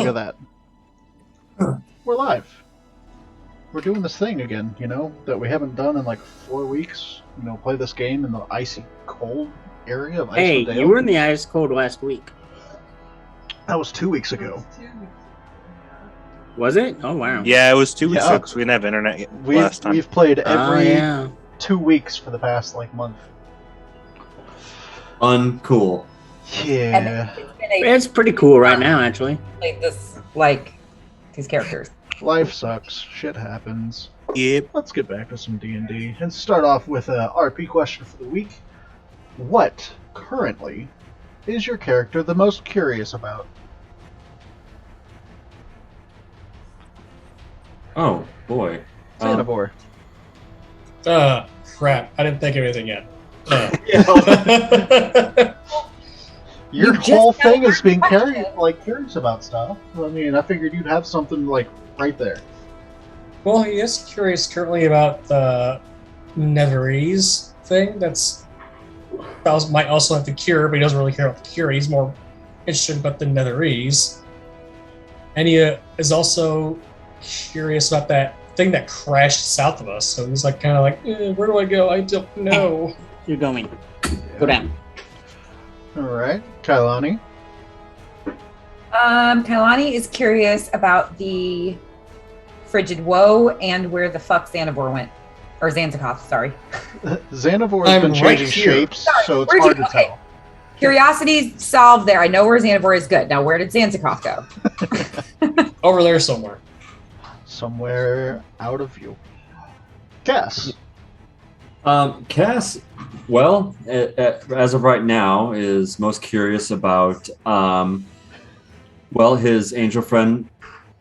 look at that. We're live. We're doing this thing again, that we haven't done in like 4 weeks. Play this game in the icy cold area of Icewind. Hey, you were in the ice cold last week. That was 2 weeks ago. Was it? Oh, wow. Yeah, it was 2 weeks ago because we didn't have internet last time. We've played every 2 weeks for the past, month. Uncool. Yeah. It's pretty cool right now, actually. These characters. Life sucks. Shit happens. Yep. Let's get back to some D&D and start off with a RP question for the week. What, currently, is your character the most curious about? Oh, boy. Xanavor. Crap. I didn't think of anything yet. Your whole thing is being curious about stuff. I mean, I figured you'd have something, right there. Well, he is curious currently about the Netherese thing. Might also have the cure, but he doesn't really care about the cure. He's more interested about the Netherese. And he is also curious about that thing that crashed south of us. So he's where do I go? I don't know. You're going. Go down. Alright. Kailani? Kailani is curious about the Frigid Woe and where the fuck Xanavor went. Or Zanzicoth, sorry. Xanavor has been changing shapes, so it's hard to tell. Curiosity's solved there. I know where Xanavor is good. Now, where did Zanzicoth go? Over there somewhere. Somewhere out of view. Cass? Cass, as of right now, is most curious about, his angel friend,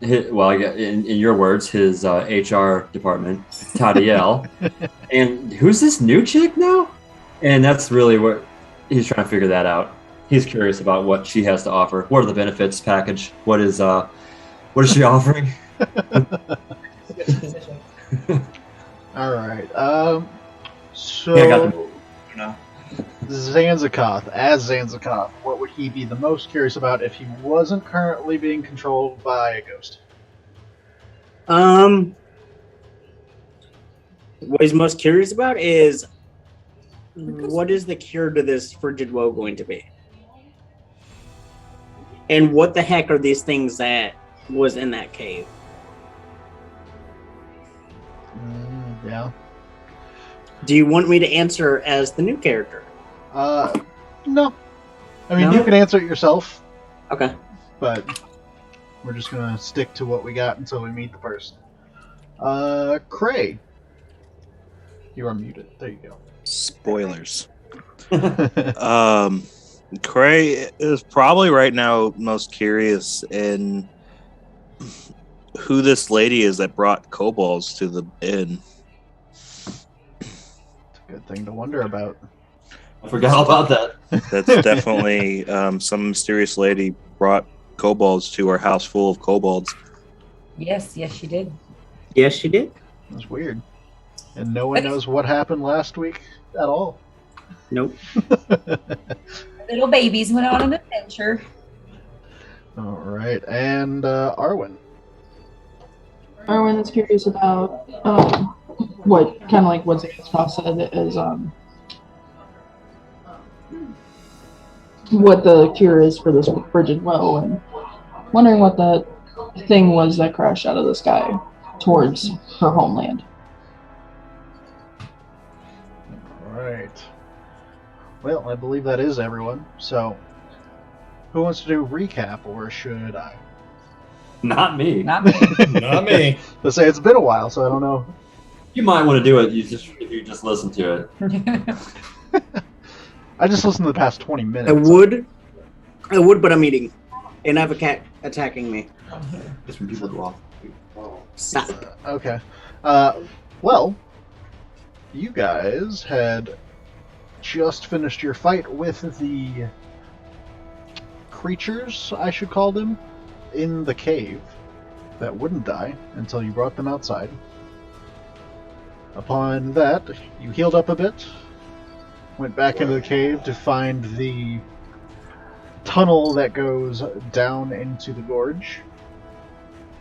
in your words, his HR department, Tadiel. And who's this new chick now? And that's really what he's trying to figure that out. He's curious about what she has to offer. What are the benefits package? What is she offering? All right. So, yeah, I got the move. Zanzicoth, as Zanzicoth, what would he be the most curious about if he wasn't currently being controlled by a ghost? What he's most curious about is what is the cure to this frigid woe going to be? And what the heck are these things that was in that cave? Yeah. Do you want me to answer as the new character? No. I mean, No? you can answer it yourself, Okay. but we're just gonna stick to what we got until we meet the person. Cray. You are muted. There you go. Spoilers. Cray is probably right now most curious in who this lady is that brought kobolds to the inn. Good thing to wonder about. I forgot all about that. That's definitely some mysterious lady brought kobolds to our house full of kobolds. Yes, she did. Yes, she did. That's weird. And no one knows what happened last week at all. Nope. Little babies went on an adventure. All right, and Arwen. Arwen is curious about what Zanzicoth said is what the cure is for this frigid woe, and wondering what that thing was that crashed out of the sky towards her homeland. All right. Well, I believe that is everyone. So, who wants to do recap, or should I? Not me. Not me. Not me. Let's say it's been a while, so I don't know. You might want to do it. If you just listen to it. I just listened to the past 20 minutes. I would, but I'm eating, and I have a cat attacking me. Just when people go off. Stop. Okay. Well, you guys had just finished your fight with the creatures, I should call them, in the cave that wouldn't die until you brought them outside. Upon that, you healed up a bit, went back into the cave to find the tunnel that goes down into the gorge,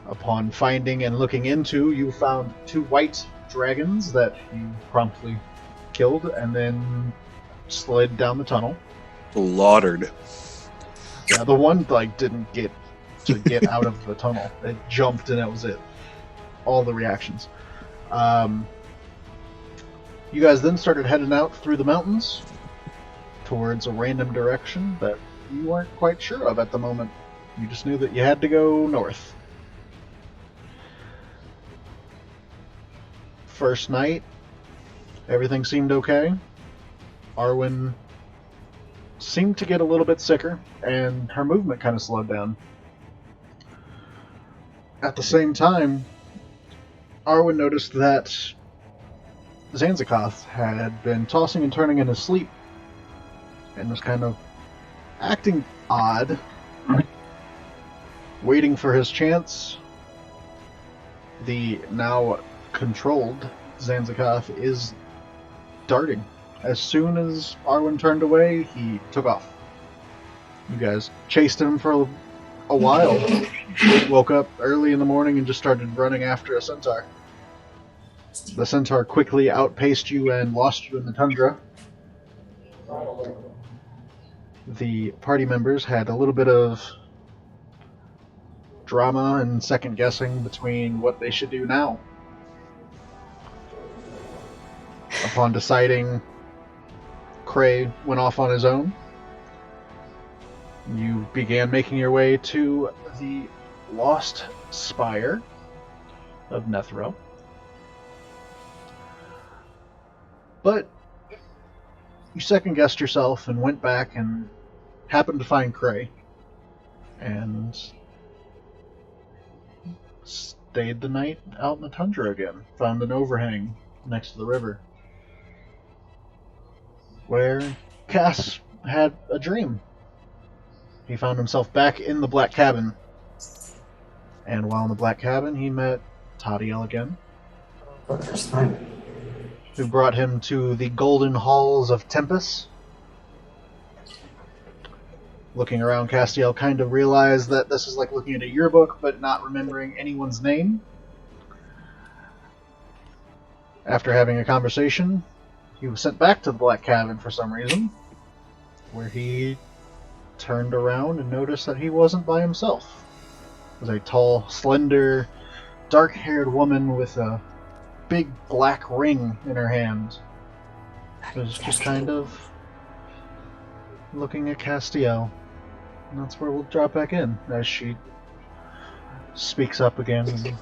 Upon finding and looking into, you found 2 white dragons that you promptly killed and then slid down the tunnel. Slaughtered. Yeah, the one didn't get to get out of the tunnel. It jumped and that was it. All the reactions. You guys then started heading out through the mountains towards a random direction that you weren't quite sure of at the moment. You just knew that you had to go north. First night, everything seemed okay. Arwen seemed to get a little bit sicker, and her movement kind of slowed down. At the same time, Arwen noticed that Zanzikoth had been tossing and turning in his sleep, and was kind of acting odd, waiting for his chance. The now controlled Zanzikoth is darting. As soon as Arwen turned away, he took off. You guys chased him for a while. Woke up early in the morning and just started running after a centaur. The centaur quickly outpaced you and lost you in the tundra. The party members had a little bit of drama and second guessing between what they should do now. Upon deciding, Cray went off on his own. You began making your way to the Lost Spire of Nethro. But you second-guessed yourself and went back and happened to find Cray. And stayed the night out in the tundra again. Found an overhang next to the river, where Cass had a dream. He found himself back in the Black Cabin. And while in the Black Cabin, he met Tadiel again, For the first time. who brought him to the Golden Halls of Tempest. Looking around, Castiel kind of realized that this is like looking at a yearbook, but not remembering anyone's name. After having a conversation, he was sent back to the Black Cabin for some reason, where he turned around and noticed that he wasn't by himself. It was a tall, slender, dark-haired woman with a big black ring in her hand. It was just kind of looking at Castiel. And that's where we'll drop back in, as she speaks up again. And,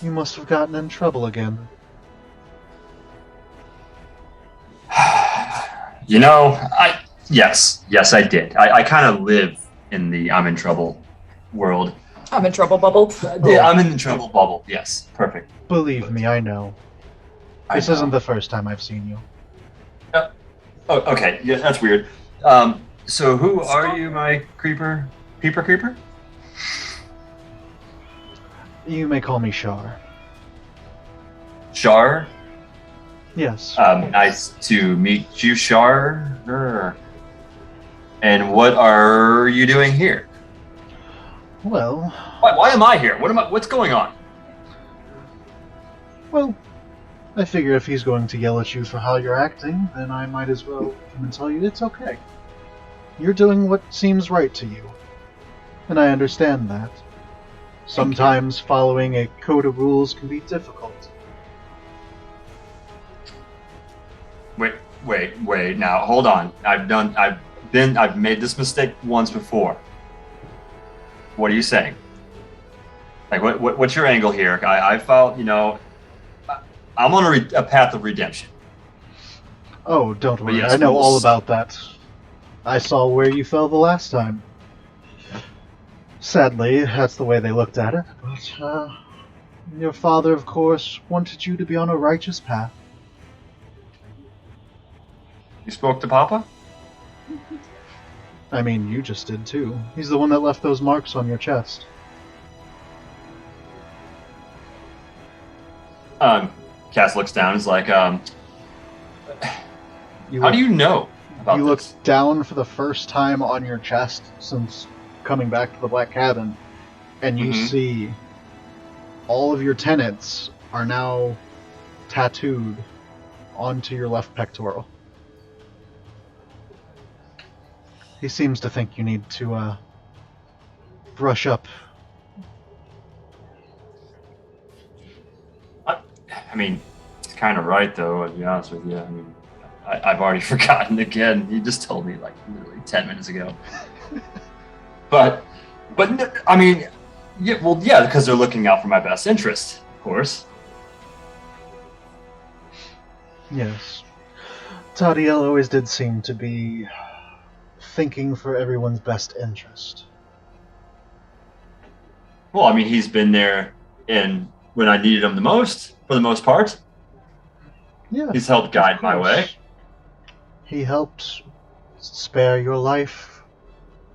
you must have gotten in trouble again. You know, yes, I did. I kind of live in the I'm in trouble world. I'm in trouble, bubble. Yeah, I'm in the trouble bubble. Yes, perfect. Believe me, I know. This isn't the first time I've seen you. Oh, okay. Yeah, that's weird. So who are you, my creeper? Creeper? You may call me Shar. Shar? Yes. Nice to meet you, Shar. And what are you doing here? Well, Why am I here? What's going on? well, I figure if he's going to yell at you for how you're acting, then I might as well come and tell you it's okay. You're doing what seems right to you. And I understand that. Sometimes following a code of rules can be difficult. Wait. Now, hold on. I've made this mistake once before. What are you saying? Like, what's your angle here? I felt, I'm on a path of redemption. Oh, don't worry. yes, I know rules. all about that. I saw where you fell the last time. Sadly, that's the way they looked at it. But, your father, of course, wanted you to be on a righteous path. You spoke to Papa? I mean, you just did too. He's the one that left those marks on your chest. Cass looks down. Is like, how You do you know about You this? look down for the first time on your chest since coming back to the Black Cabin, and you Mhm. see all of your tenants are now tattooed onto your left pectoral. He seems to think you need to brush up. I mean, it's kind of right, though, to be honest with you. I mean, I've already forgotten again. You just told me, like, literally 10 minutes ago. but I mean, yeah, well, yeah, because they're looking out for my best interest, of course. Yes. Tadiel always did seem to be thinking for everyone's best interest. Well, I mean, he's been there when I needed him the most, for the most part. Yeah. He's helped guide my way. He helped spare your life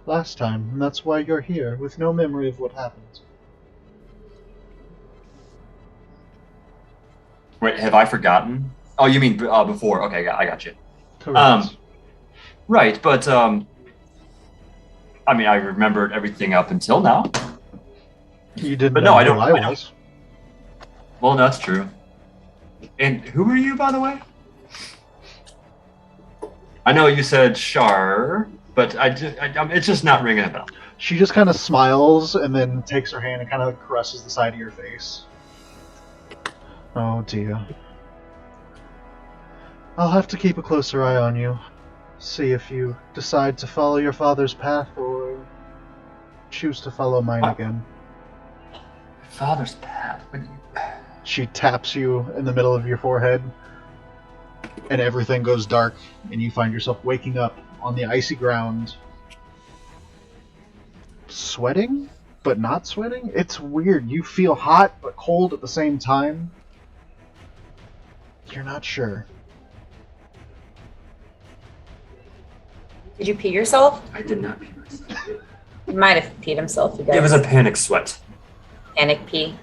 last time, and that's why you're here, with no memory of what happened. Wait, have I forgotten? Oh, you mean before? Okay, I got you. Correct. Right, but I mean, I remembered everything up until now. You didn't but know no, I who don't. I I don't. was. Well, that's true. And who are you, by the way? I know you said Shar, but it's just not ringing a bell. She just kind of smiles and then takes her hand and kind of caresses the side of your face. Oh dear. I'll have to keep a closer eye on you. See if you decide to follow your father's path or choose to follow mine again. Father's path? She taps you in the middle of your forehead, and everything goes dark, and you find yourself waking up on the icy ground, sweating, but not sweating? It's weird. You feel hot, but cold at the same time. You're not sure. Did you pee yourself? I did not pee myself. He might have peed himself. You guys. It was a panic sweat. Panic pee.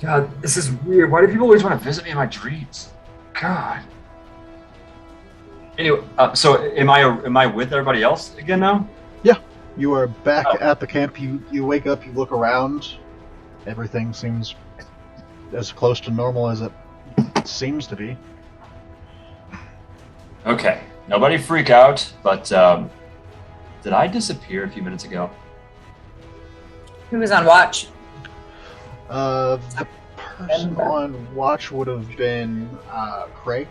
God, this is weird. Why do people always want to visit me in my dreams? God. Anyway, so am I with everybody else again now? Yeah, you are back at the camp. You wake up, you look around. Everything seems as close to normal as it seems to be. Okay, nobody freak out, but did I disappear a few minutes ago? Who was on watch? The person on watch would have been Craig.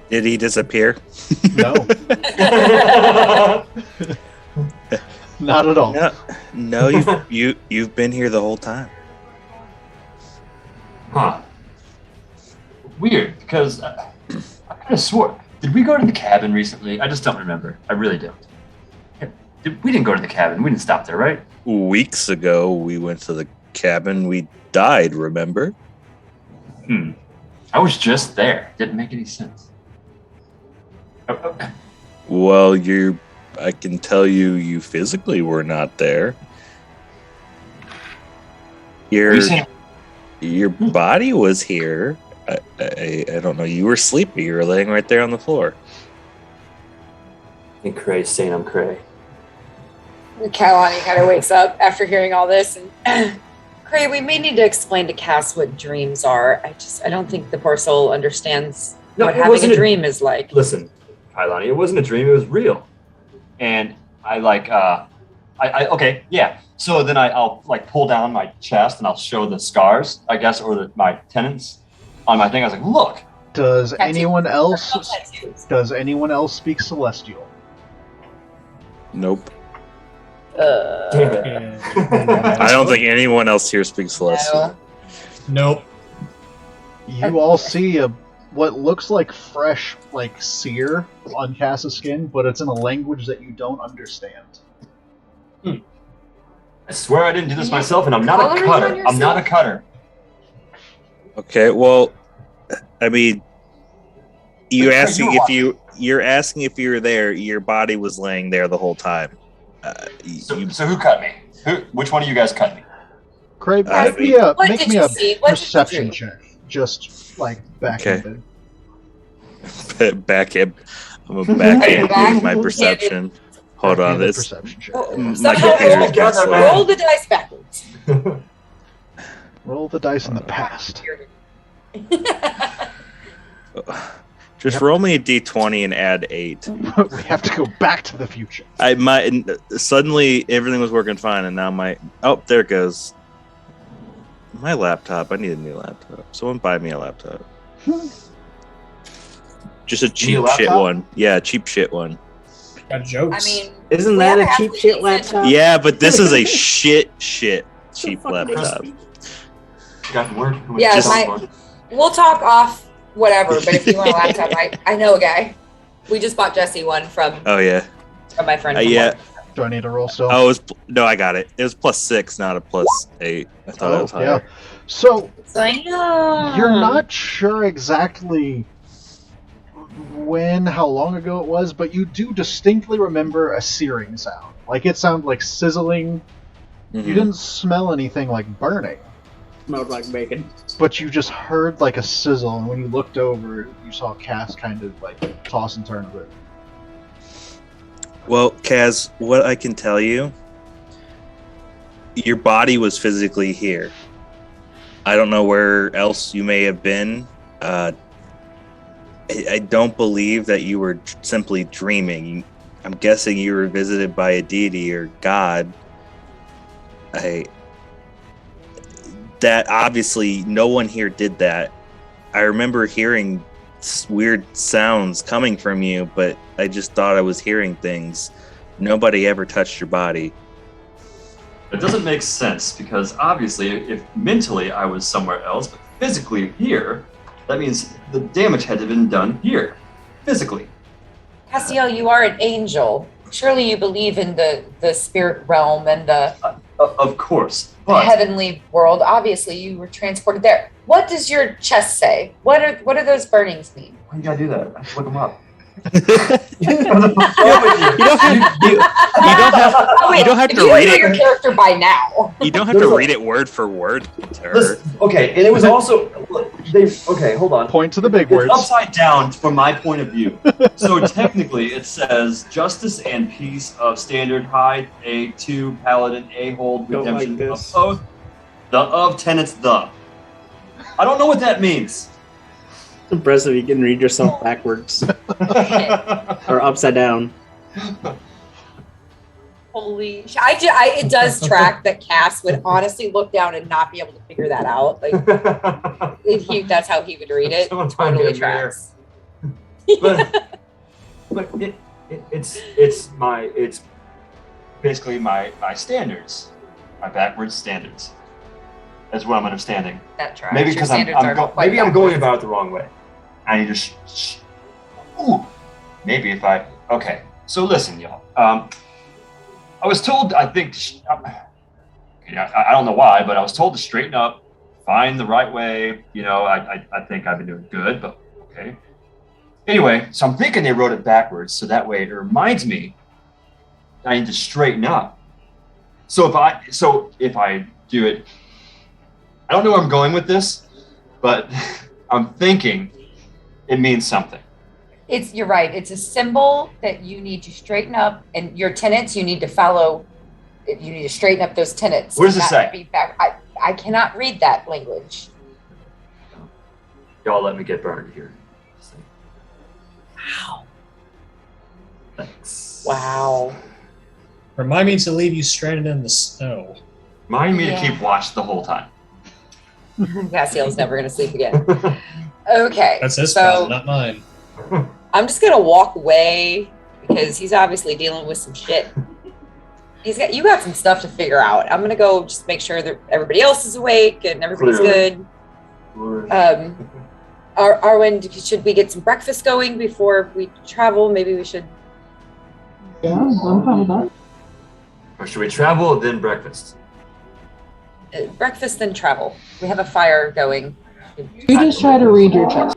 Did he disappear? No, not at all. No, you've been here the whole time. Huh. Weird, because I kind of swore. Did we go to the cabin recently? I just don't remember. I really don't. We didn't go to the cabin. We didn't stop there, right? Weeks ago, we went to the cabin. We died, remember? I was just there. Didn't make any sense. Well, I can tell you physically were not there. Your body was here. I don't know. You were sleeping. You were laying right there on the floor. I think Cray's saying I'm Cray. Kalani kind of wakes up after hearing all this, and Cray, we may need to explain to Cass what dreams are. I don't think the poor soul understands what having a dream is like. Listen, Kailani, it wasn't a dream. It was real. And I okay, yeah. So then I'll like pull down my chest and I'll show the scars, I guess, or my tenants on my thing. I was like, look. Does anyone else speak Celestial? Nope. Damn it. I don't think anyone else here speaks Celestial. Nope. You all see what looks like fresh, like sear on Cass's skin, but it's in a language that you don't understand. I swear I didn't do this myself, and I'm not a cutter. I'm not a cutter. Okay, well, I mean, you're But asking you you're asking if you were there. Your body was laying there the whole time. So who cut me? Which one of you guys cut me? Craig, make me a perception check. Just like backhanded. Backhand. I'm a backhand with my perception. Hold That'd on, be the this perception check. my Somehow computer's roll, roll the dice backwards. Roll the dice in the past. Just roll me a d20 and add 8. We have to go back to the future. Suddenly everything was working fine, and now there it goes. My laptop. I need a new laptop. Someone buy me a laptop. Just a cheap shit one. Yeah, cheap shit one. Got jokes. I mean, Isn't that a cheap shit laptop? Yeah, but this is a cheap fucking laptop. Got word? Yeah, Just- we'll talk off whatever. But if you want a laptop, I know a guy. We just bought Jesse one from Oh yeah. my friend. From Yeah. work. Do I need a roll still? Oh, no, I got it. It was +6, not a +8. I thought it was higher. yeah. So So, yeah. you're not sure exactly how long ago it was, but you do distinctly remember a searing sound. Like it sounded like sizzling. Mhm. You didn't smell anything like burning, Smelled like bacon. but you just heard like a sizzle, and when you looked over, you saw Cass kind of like toss and turn a bit. Well, Kaz, what I can tell you, your body was physically here. I don't know where else you may have been. I don't believe that you were simply dreaming. I'm guessing you were visited by a deity or god. That obviously no one here did that. I remember hearing weird sounds coming from you, but I just thought I was hearing things. Nobody ever touched your body. It doesn't make sense because obviously, if mentally I was somewhere else, but physically here, that means the damage had to have been done here, physically. Castiel, you are an angel. Surely you believe in the spirit realm and the Of course, but heavenly world. Obviously, you were transported there. What does your chest say? What are those burnings mean? why you gotta do that? I have to look them up. You don't have If to you read know your it. character by now. You don't have to read it word for word to her. Listen, okay, and it was also okay. Hold on. Point to the big It's words. upside down from my point of view. So technically, it says justice and peace of standard high A2 paladin A hold Don't like redemption of this. oath. The of tenants the. I don't know what that means. It's impressive you can read yourself backwards or upside down. Holy sh- it does track that Cass would honestly look down and not be able to figure that out. Like that's how he would read it. Someone find me Totally a mirror. tracks. but it's basically my standards, my backwards standards. That's what I'm understanding. That tracks. Maybe Your because standards are quite maybe I'm going backwards. about it the wrong way. I need to. Ooh, maybe if I. Okay, so listen, y'all. I was told. I think. I don't know why, but I was told to straighten up, find the right way. You know, I think I've been doing good, but okay. Anyway, so I'm thinking they wrote it backwards, so that way it reminds me I need to straighten up. So if I do it, I don't know where I'm going with this, but I'm thinking it means something. You're right. It's a symbol that you need to straighten up, and your tenants you need to follow. You need to straighten up those tenants. What does it not say? be back. I cannot read that language. Y'all let me get burned here. Wow. Thanks. Wow. Remind me to leave you stranded in the snow. Remind me Yeah. to keep watch the whole time. Cassiel's never going to sleep again. Okay. That's his so problem, not mine. I'm just going to walk away because he's obviously dealing with some shit. You got some stuff to figure out. I'm going to go just make sure that everybody else is awake and everybody's Clearly. good. Arwen, should we get some breakfast going before we travel? Maybe we should. Yeah, I'm fine with that. Or should we travel then breakfast? Breakfast then travel. We have a fire going. You just try to read your chest.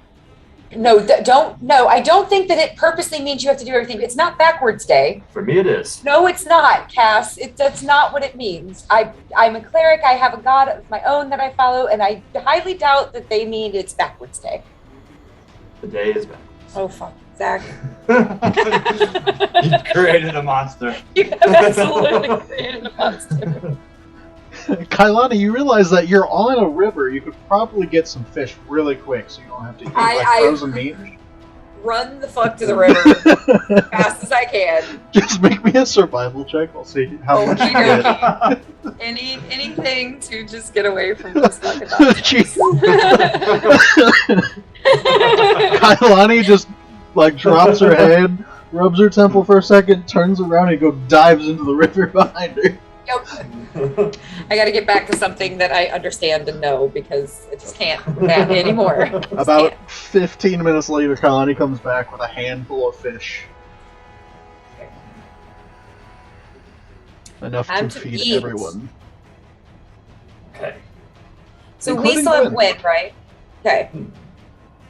No, don't. No, I don't think that it purposely means you have to do everything. It's not backwards day. For me, it is. No, it's not, Cass. That's not what it means. I'm a cleric. I have a god of my own that I follow, and I highly doubt that they mean it's backwards day. The day is backwards. Oh, fuck. Zach. You created a monster. You have absolutely created a monster. Kailani, you realize that you're on a river. You could probably get some fish really quick, so you don't have to eat frozen meat. Run the fuck to the river as fast as I can. Just make me a survival check. I'll see how much you get. Anything to just get away from this fucking nonsense. Kailani just drops her head, rubs her temple for a second, turns around, and dives into the river behind her. Yep. I got to get back to something that I understand and know because I just can't do that anymore. About 15 minutes later, Kailani comes back with a handful of fish. Enough Time to to feed eat. everyone. Okay. So we Including still have Gwen. wind, right? Okay.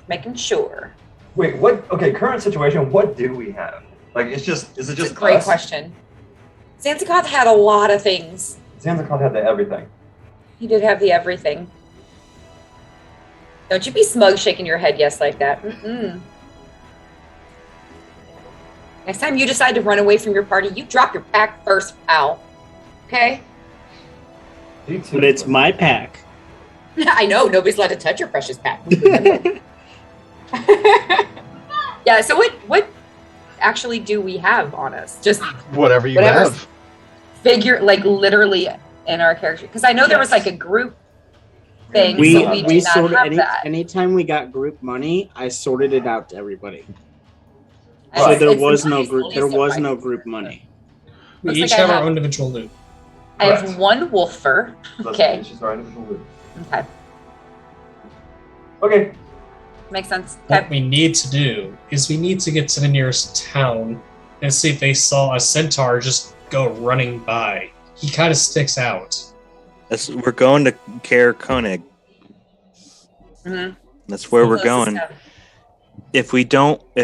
Making sure. Wait, what? Okay, current situation. What do we have? Like, is it just It's a great us? question. Zanzicoth had a lot of things. Zanzicoth had the everything. He did have the everything. Don't you be smug shaking your head yes like that. Mm-mm. Next time you decide to run away from your party, you drop your pack first, pal. Okay? But it's my pack. I know, nobody's allowed to touch your precious pack. Yeah, so what actually do we have on us? Just Whatever you whatever's have. figure, literally in our character. Because I know there was a group thing, We so we did not sorted have that. anytime we got group money, I sorted it out to everybody. And So there it's was no nice, group. at There least was if no group money. We Looks each like I have our have- own individual loot. I have one wolfer. Okay. She's our individual loot. Okay. Okay. Makes sense. What Okay. we need to do is we need to get to the nearest town and see if they saw a centaur just go running by. He kind of sticks out. We're going to Kaer Koenig. Mm-hmm. That's where we're going. If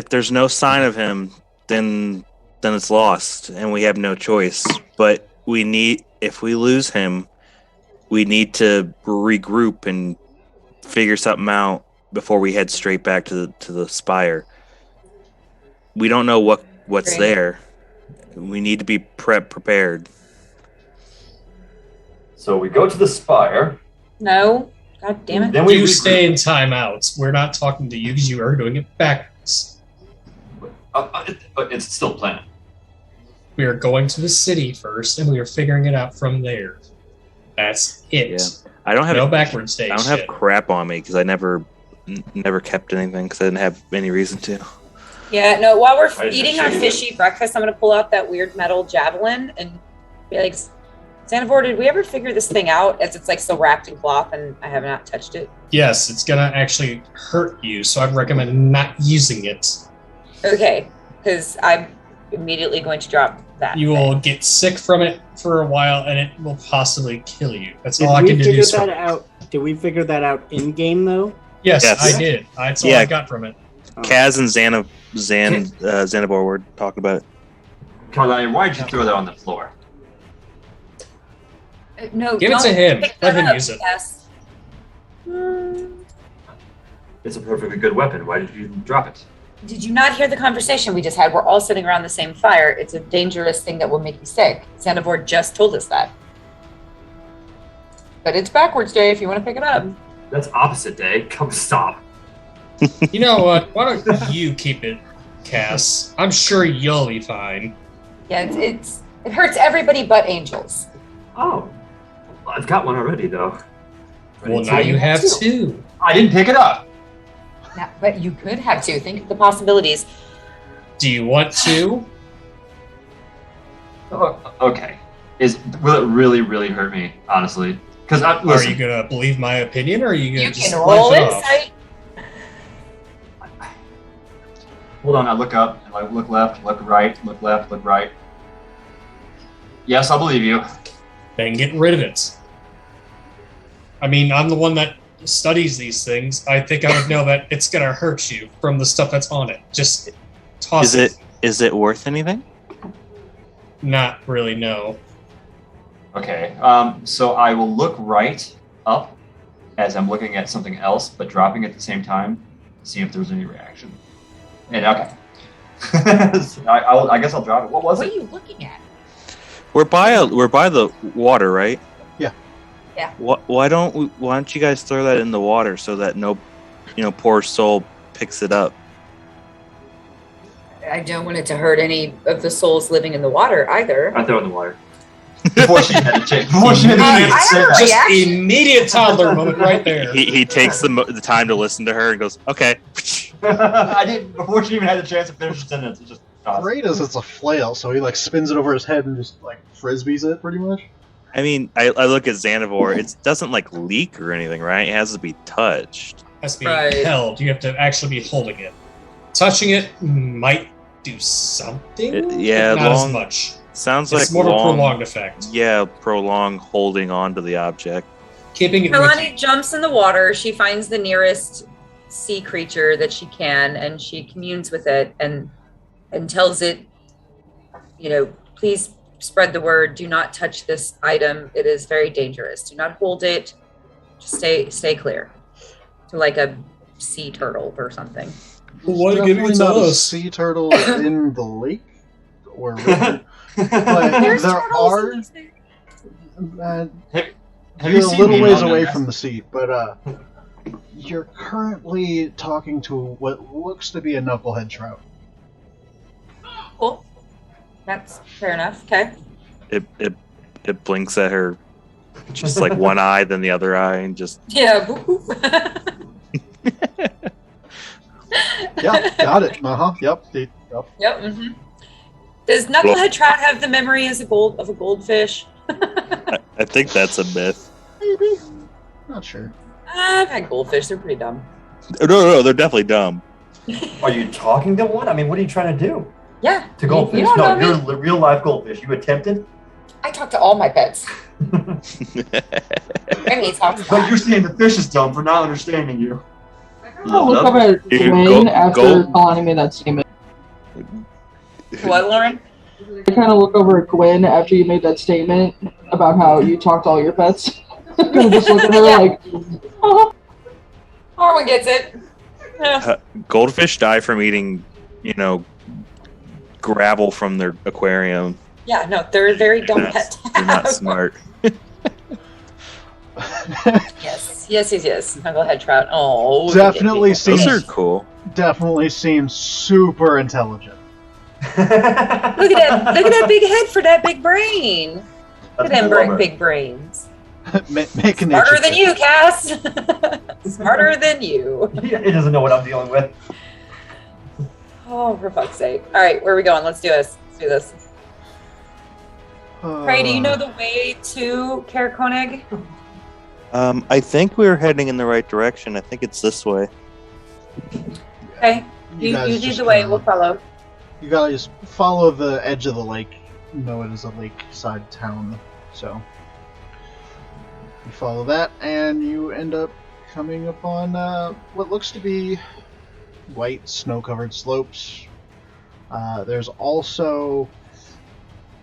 there's no sign of him, then it's lost, and we have no choice. But if we lose him, we need to regroup and figure something out before we head straight back to the spire. We don't know what's Great. there. We need to be prepared. So we go to the spire. No. God damn it. Then we You regroup. stay in timeouts. We're not talking to you because you are doing it backwards. It's still planned. We are going to the city first, and we are figuring it out from there. That's it. Yeah. I don't have No backwards stage. I don't have shit. crap on me because I never kept anything because I didn't have any reason to. Yeah, no, while we're Why is it eating our shaking? fishy breakfast, I'm going to pull out that weird metal javelin and be like, Xanavor, did we ever figure this thing out? As it's still wrapped in cloth and I have not touched it. Yes, it's gonna actually hurt you, so I'd recommend not using it. Okay, because I'm immediately going to drop that. You will get sick from it for a while, and it will possibly kill you. That's all I can deduce from it. Did we figure that out in game though? Yes, Yes. I did. That's all Yeah. I got from it. Kaz and Xanabor were talking about it. Caroline, why did you throw that on the floor? No, Give it to don't him. pick Let that him up, use it. Yes. It's a perfectly good weapon. Why did you drop it? Did you not hear the conversation we just had? We're all sitting around the same fire. It's a dangerous thing that will make you sick. Xanavor just told us that. But it's backwards day if you want to pick it up. That's opposite day. Come stop. You know what? Why don't you keep it, Cass? I'm sure you'll be fine. Yeah, it hurts everybody but angels. Oh, well, I've got one already though. Well, now you have two. I didn't pick it up. Yeah, but you could have two. Think of the possibilities. Do you want to? Oh, okay. Will it really, really hurt me? Honestly, because Are you gonna believe my opinion, or are you gonna You just can laugh roll it off? insight. Hold on. I look up and I look left, look right, look left, look right. Yes, I'll believe you. Then get rid of it. I mean, I'm the one that studies these things. I think I would know that it's gonna hurt you from the stuff that's on it. Just toss Is it worth anything? Not really, no. Okay. So I will look right up as I'm looking at something else, but dropping at the same time, see if there's any reaction. And okay. I guess I'll drop it. What was What are it? you looking at? We're by the water, right? Yeah. Yeah. Why don't you guys throw that in the water so that no, poor soul picks it up? I don't want it to hurt any of the souls living in the water either. I throw it in the water. Before she had a chance. Before she had a chance to I say have a that. Just reaction. immediate toddler moment right there. He takes the time to listen to her and goes, okay. I didn't. Before she even had a chance to finish the sentence, it just. Great as it's a flail, so he like spins it over his head and just like frisbees it pretty much. I mean, I look at Xanavor. It doesn't like leak or anything, right? It has to be touched. Has to be Right. held. You have to actually be holding it. Touching it might do something. Yeah, but not long- as much. Sounds It's like more of a long, prolonged effect. Yeah, prolonged holding on to the object. Keeping it with Kalani you. jumps in the water. She finds the nearest sea creature that she can, and she communes with it and tells it, please spread the word. Do not touch this item. It is very dangerous. Do not hold it. Just stay clear. To like a sea turtle or something. Why There's giving it definitely to not a us? sea turtle in the lake or river, but There's there turtles are. in these things. Have You're you a seen little Nemo ways on away that? from the sea, but you're currently talking to what looks to be a knucklehead trout. Cool. That's fair enough. Okay. It blinks at her, just like one eye, then the other eye, and just Yeah. Yeah, got it. Yep. Yep. Mm-hmm. Does Knucklehead Trout have the memory as a goldfish? I think that's a myth. Maybe. Not sure. I've had goldfish. They're pretty dumb. No, they're definitely dumb. Are you talking to one? I mean, what are you trying to do? Yeah. To goldfish? You don't No, know you're a real life goldfish. You attempted? I talk to all my pets. Remy talks But back. you're saying the fish is dumb for not understanding you. I'll look up at You Gwen go- after go- Kalani made that statement. What, Lauren? I kind of look over at Gwen after you made that statement about how you talk to all your pets. And just look at her like, Harwin gets it. Yeah. Goldfish die from eating, gravel from their aquarium. Yeah, no, they're a very dumb They're not- pet. They're not smart. Yes. Knucklehead Trout. Oh. Definitely Those seems are cool. definitely seems super intelligent. Look at that big head for that big brain. Look at them big brains. Make a nature Smarter than check. you, Cass. Smarter than you. He doesn't know what I'm dealing with. Oh, for fuck's sake. All right, where are we going? Let's do this. Ray, do you know the way to Kaer Koenig? I think we're heading in the right direction. I think it's this way. Okay. You guys lead just the way. kinda- We'll follow. You gotta just follow the edge of the lake. You know it is a lakeside town, so you follow that, and you end up coming upon what looks to be white, snow-covered slopes. There's also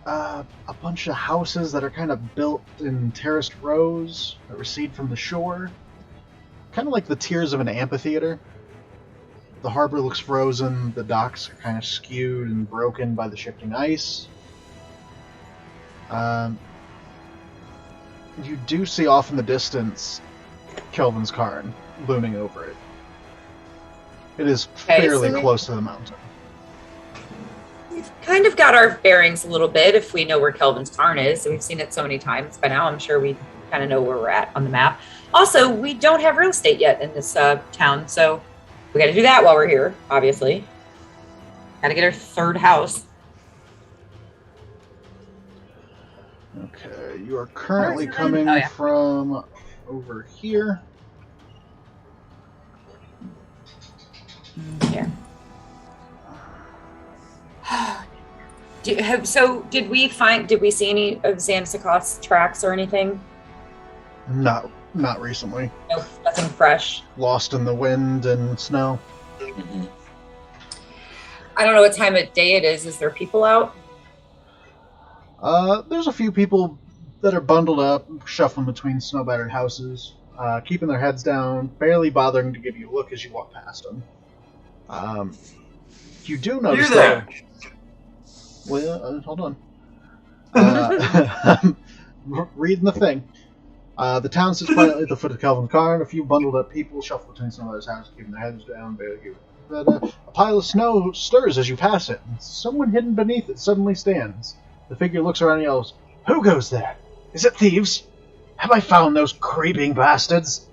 a bunch of houses that are kind of built in terraced rows that recede from the shore, kind of like the tiers of an amphitheater. The harbor looks frozen, the docks are kind of skewed and broken by the shifting ice. You do see off in the distance Kelvin's Cairn looming over it. It is Okay, fairly so we- close to the mountain. We've kind of got our bearings a little bit if we know where Kelvin's Tarn is. We've seen it so many times by now. I'm sure we kind of know where we're at on the map. Also, we don't have real estate yet in this town, so we got to do that while we're here, obviously. Got to get our third house. Okay, you are currently Where's the coming land? Oh, yeah. from over here. Here. Did we see any of Zamsakoth's tracks or anything? No, not recently. Nope, nothing fresh. Lost in the wind and snow. I don't know what time of day it is. Is there people out? There's a few people that are bundled up, shuffling between snow-battered houses, keeping their heads down, barely bothering to give you a look as you walk past them. you do notice You there? Well, hold on. Reading the thing. The town sits quietly at the foot of Calvin Carn. A few bundled up people shuffle between some others' houses, keeping their heads down. But a pile of snow stirs as you pass it, and someone hidden beneath it suddenly stands. The figure looks around and yells, "Who goes there? Is it thieves? Have I found those creeping bastards?"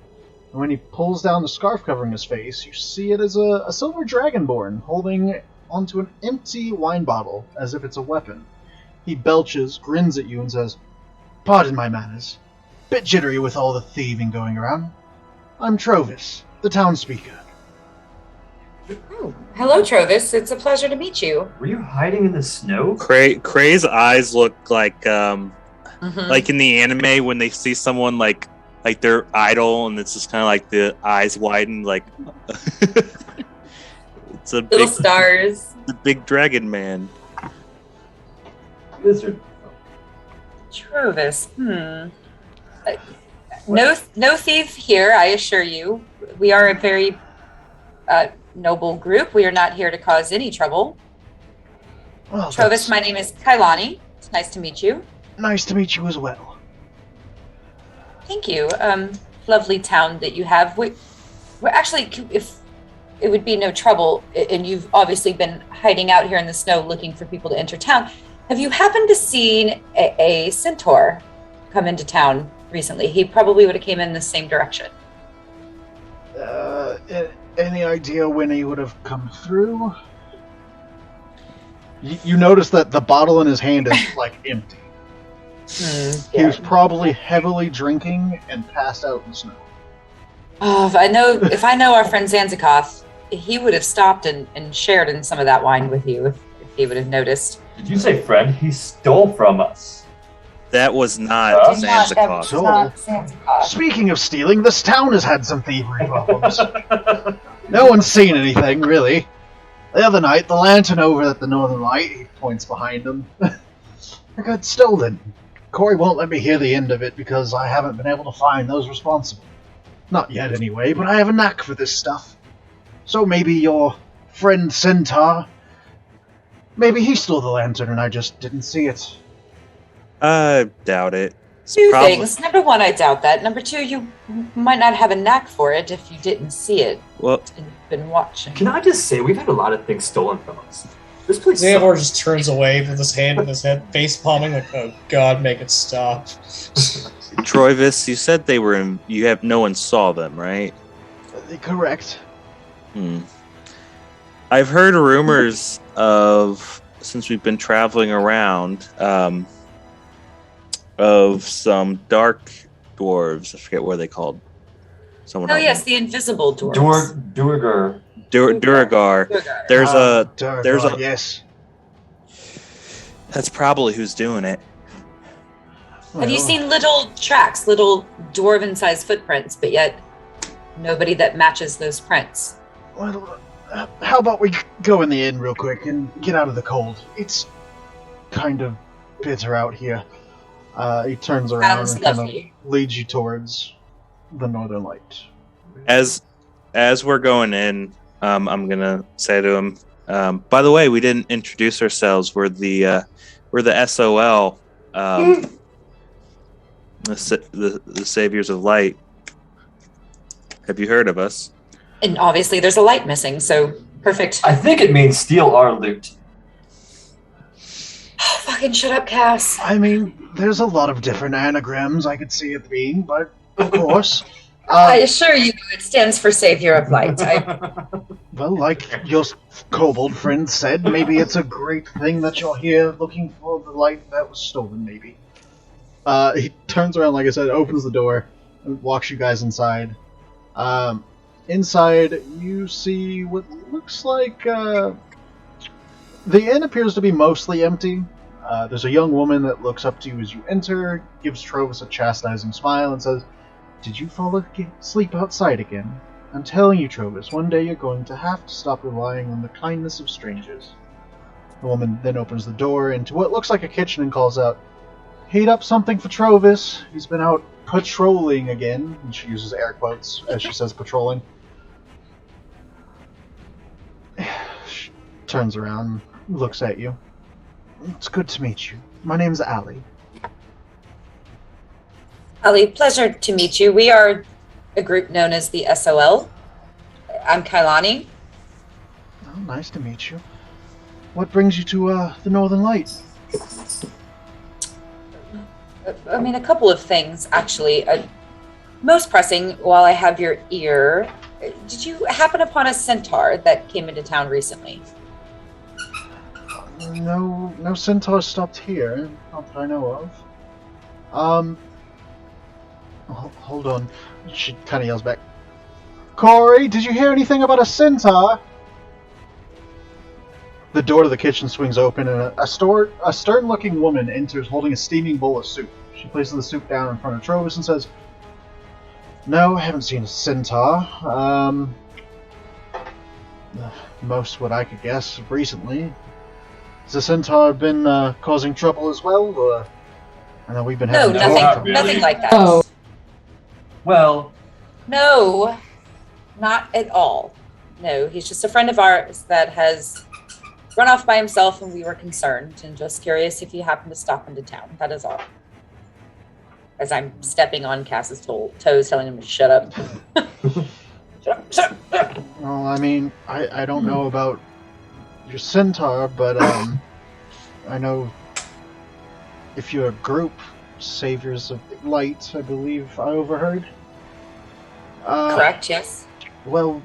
And when he pulls down the scarf covering his face, you see it as a silver dragonborn holding onto an empty wine bottle as if it's a weapon. He belches, grins at you, and says, "Pardon my manners. Bit jittery with all the thieving going around. I'm Trovis, the townspeaker." Oh, hello, Trovis. It's a pleasure to meet you. Were you hiding in the snow? Cray's eyes look like Mhm. like in the anime when they see someone like their idol, and it's just kind of like the eyes widen, like it's a Little stars. the big dragon man. Lizard. Trovis. No thief here, I assure you. We are a very noble group. We are not here to cause any trouble. Well, Trovis, my name is Kailani. It's nice to meet you. nice to meet you as well. Thank you. Lovely town that you have. We're actually, if it would be no trouble, and you've obviously been hiding out here in the snow looking for people to enter town, have you happened to seen a centaur come into town recently? He probably would have came in the same direction. Any idea when he would have come through? You notice that the bottle in his hand is like empty. He was probably heavily drinking and passed out in the snow. Oh, if I know our friend Zanzikoth, he would have stopped and shared in some of that wine with you if he would have noticed. Did you say friend? He stole from us. That was not That was Zanzikoff. not Zanzikoth. Speaking of stealing, this town has had some thievery problems. No one's seen anything, really. The other night, the lantern over at the Northern Light, he points behind him, I got stolen. Corey won't let me hear the end of it because I haven't been able to find those responsible. Not yet, anyway, but I have a knack for this stuff. So maybe your friend Centaur, maybe he stole the lantern and I just didn't see it. I doubt it. It's Two probably- things. Number one, I doubt that. Number two, you might not have a knack for it if you didn't see it Well, and been watching. Can I just say, we've had a lot of things stolen from us. This place Xehanort sucks. just turns away with his hand in his head, face palming, like, "Oh God, make it stop." Troivis, you said they were in. You have no one saw them, right? Correct. I've heard rumors of, since we've been traveling around, of some dark dwarves. I forget what they're called. Someone. Oh help yes, the invisible dwarves. Duergar. Duragar. Duragar. There's a. There's a yes. That's probably who's doing it. Have you seen little tracks, little dwarven-sized footprints, but yet nobody that matches those prints? Well, how about we go in the inn real quick and get out of the cold? It's kind of bitter out here. He turns around Sounds and kind lovely. of leads you towards the Northern Light. As we're going in, I'm gonna say to him, by the way, we didn't introduce ourselves. We're the SOL, the Saviors of Light. Have you heard of us? And obviously there's a light missing, so perfect. I think it means steal our loot. Oh, fucking shut up, Cass. I mean, there's a lot of different anagrams I could see it being, but of course. I assure you it stands for Savior of Light. Well, like your kobold friend said, maybe it's a great thing that you're here looking for the light that was stolen, maybe. He turns around, like I said, opens the door, and walks you guys inside. Inside, you see what looks like, the inn appears to be mostly empty. There's a young woman that looks up to you as you enter, gives Trovis a chastising smile, and says, "Did you fall asleep outside again? I'm telling you, Trovis, one day you're going to have to stop relying on the kindness of strangers." The woman then opens the door into what looks like a kitchen and calls out, "Heat up something for Trovis. He's been out patrolling again." And she uses air quotes as she says patrolling. turns around, looks at you. It's good to meet you. My name's Allie. Ali, pleasure to meet you. We are a group known as the SOL. I'm Kailani. Oh, nice to meet you. What brings you to the Northern Light? I mean, a couple of things, actually. Most pressing, while I have your ear, did you happen upon a centaur that came into town recently? No centaurs stopped here, not that I know of. Hold on. She kind of yells back. Corey, did you hear anything about a centaur? The door to the kitchen swings open, and a stern-looking woman enters holding a steaming bowl of soup. She places the soup down in front of Trovis and says, "No, I haven't seen a centaur. Most what I could guess recently. Has the centaur been causing trouble as well? Or I know we've been No, having nothing- trouble. nothing like that. Oh. Well, No, not at all. No, he's just a friend of ours that has run off by himself, and we were concerned and just curious if you happened to stop into town. That is all. As I'm stepping on Cass's toes, telling him to shut up. Shut up. Well, I mean, I don't know about your centaur, but I know if you're a group, Saviors of Light, I believe I overheard. Correct, yes. Well,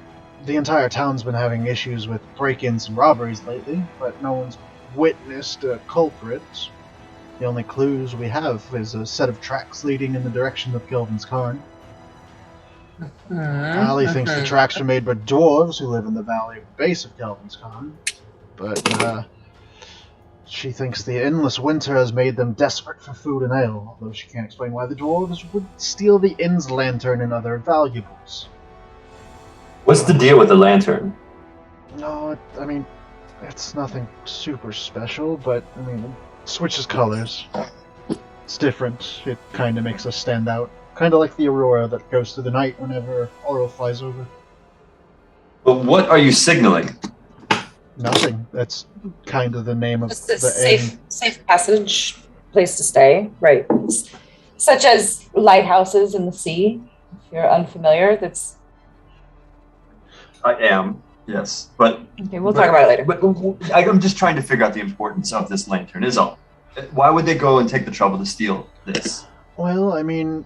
the entire town's been having issues with break-ins and robberies lately, but no one's witnessed a culprit. The only clues we have is a set of tracks leading in the direction of Kelvin's Cairn. Allie thinks the tracks are made by dwarves who live in the valley at the base of Kelvin's Cairn, but she thinks the endless winter has made them desperate for food and ale, although she can't explain why the dwarves would steal the inn's lantern and other valuables. what's the deal with the lantern? No, I mean, it's nothing super special, but, I mean, it switches colors. It's different. It kind of makes us stand out. Kind of like the aurora that goes through the night whenever Oro flies over. But what are you signaling? Nothing. That's kind of the name of Just a the safe passage place to stay, right? Such as lighthouses in the sea. If you're unfamiliar, that's I am, yes, but okay. We'll talk about it later. But I'm just trying to figure out the importance of this lantern. Is all. Why would they go and take the trouble to steal this? Well, I mean,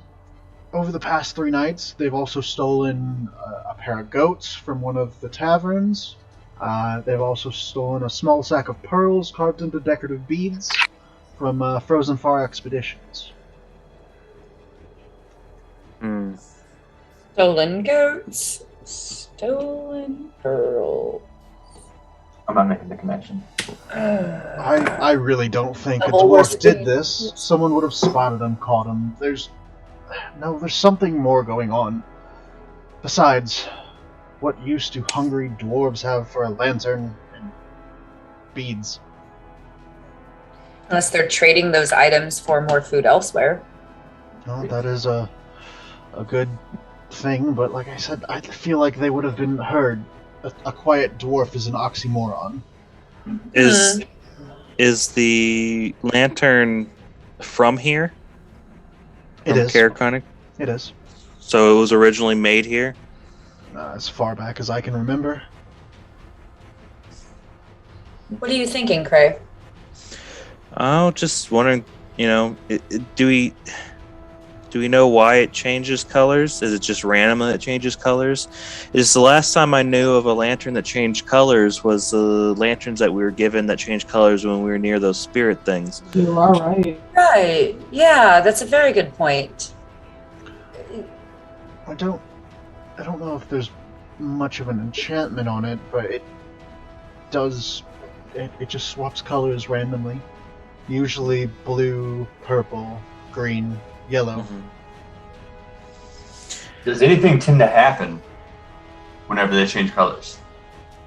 over the past 3 nights, they've also stolen a pair of goats from one of the taverns. They've also stolen a small sack of pearls carved into decorative beads from Frozen Far Expeditions. Stolen goats, stolen pearl. I'm not making the connection. I really don't think a The whole dwarf West did Indian- this. Someone would have spotted him, caught him. There's something more going on. Besides, what use do hungry dwarves have for a lantern and beads? Unless they're trading those items for more food elsewhere. Well, that is a good thing, but like I said, I feel like they would have been heard. A quiet dwarf is an oxymoron. Is the lantern from here? It From is. Karakonic? It is. So it was originally made here? As far back as I can remember. What are you thinking, Cray? Oh, just wondering, do we know why it changes colors? Is it just random that it changes colors? Is the last time I knew of a lantern that changed colors was the lanterns that we were given that changed colors when we were near those spirit things. You are right. Right. Yeah, that's a very good point. I don't know if there's much of an enchantment on it, but it does. It just swaps colors randomly. Usually blue, purple, green, yellow. Does anything tend to happen whenever they change colors?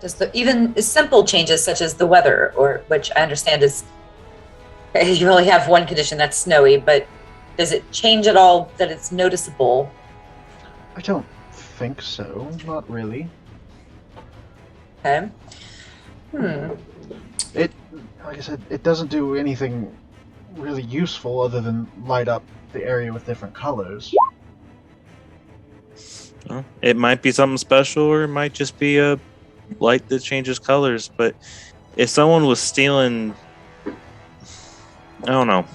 Does even simple changes such as the weather, or which I understand is you only have one condition that's snowy, but does it change at all that it's noticeable? I don't think so. Not really. Okay. It, like I said, it doesn't do anything really useful other than light up the area with different colors. Well, it might be something special, or it might just be a light that changes colors. But if someone was stealing, I don't know.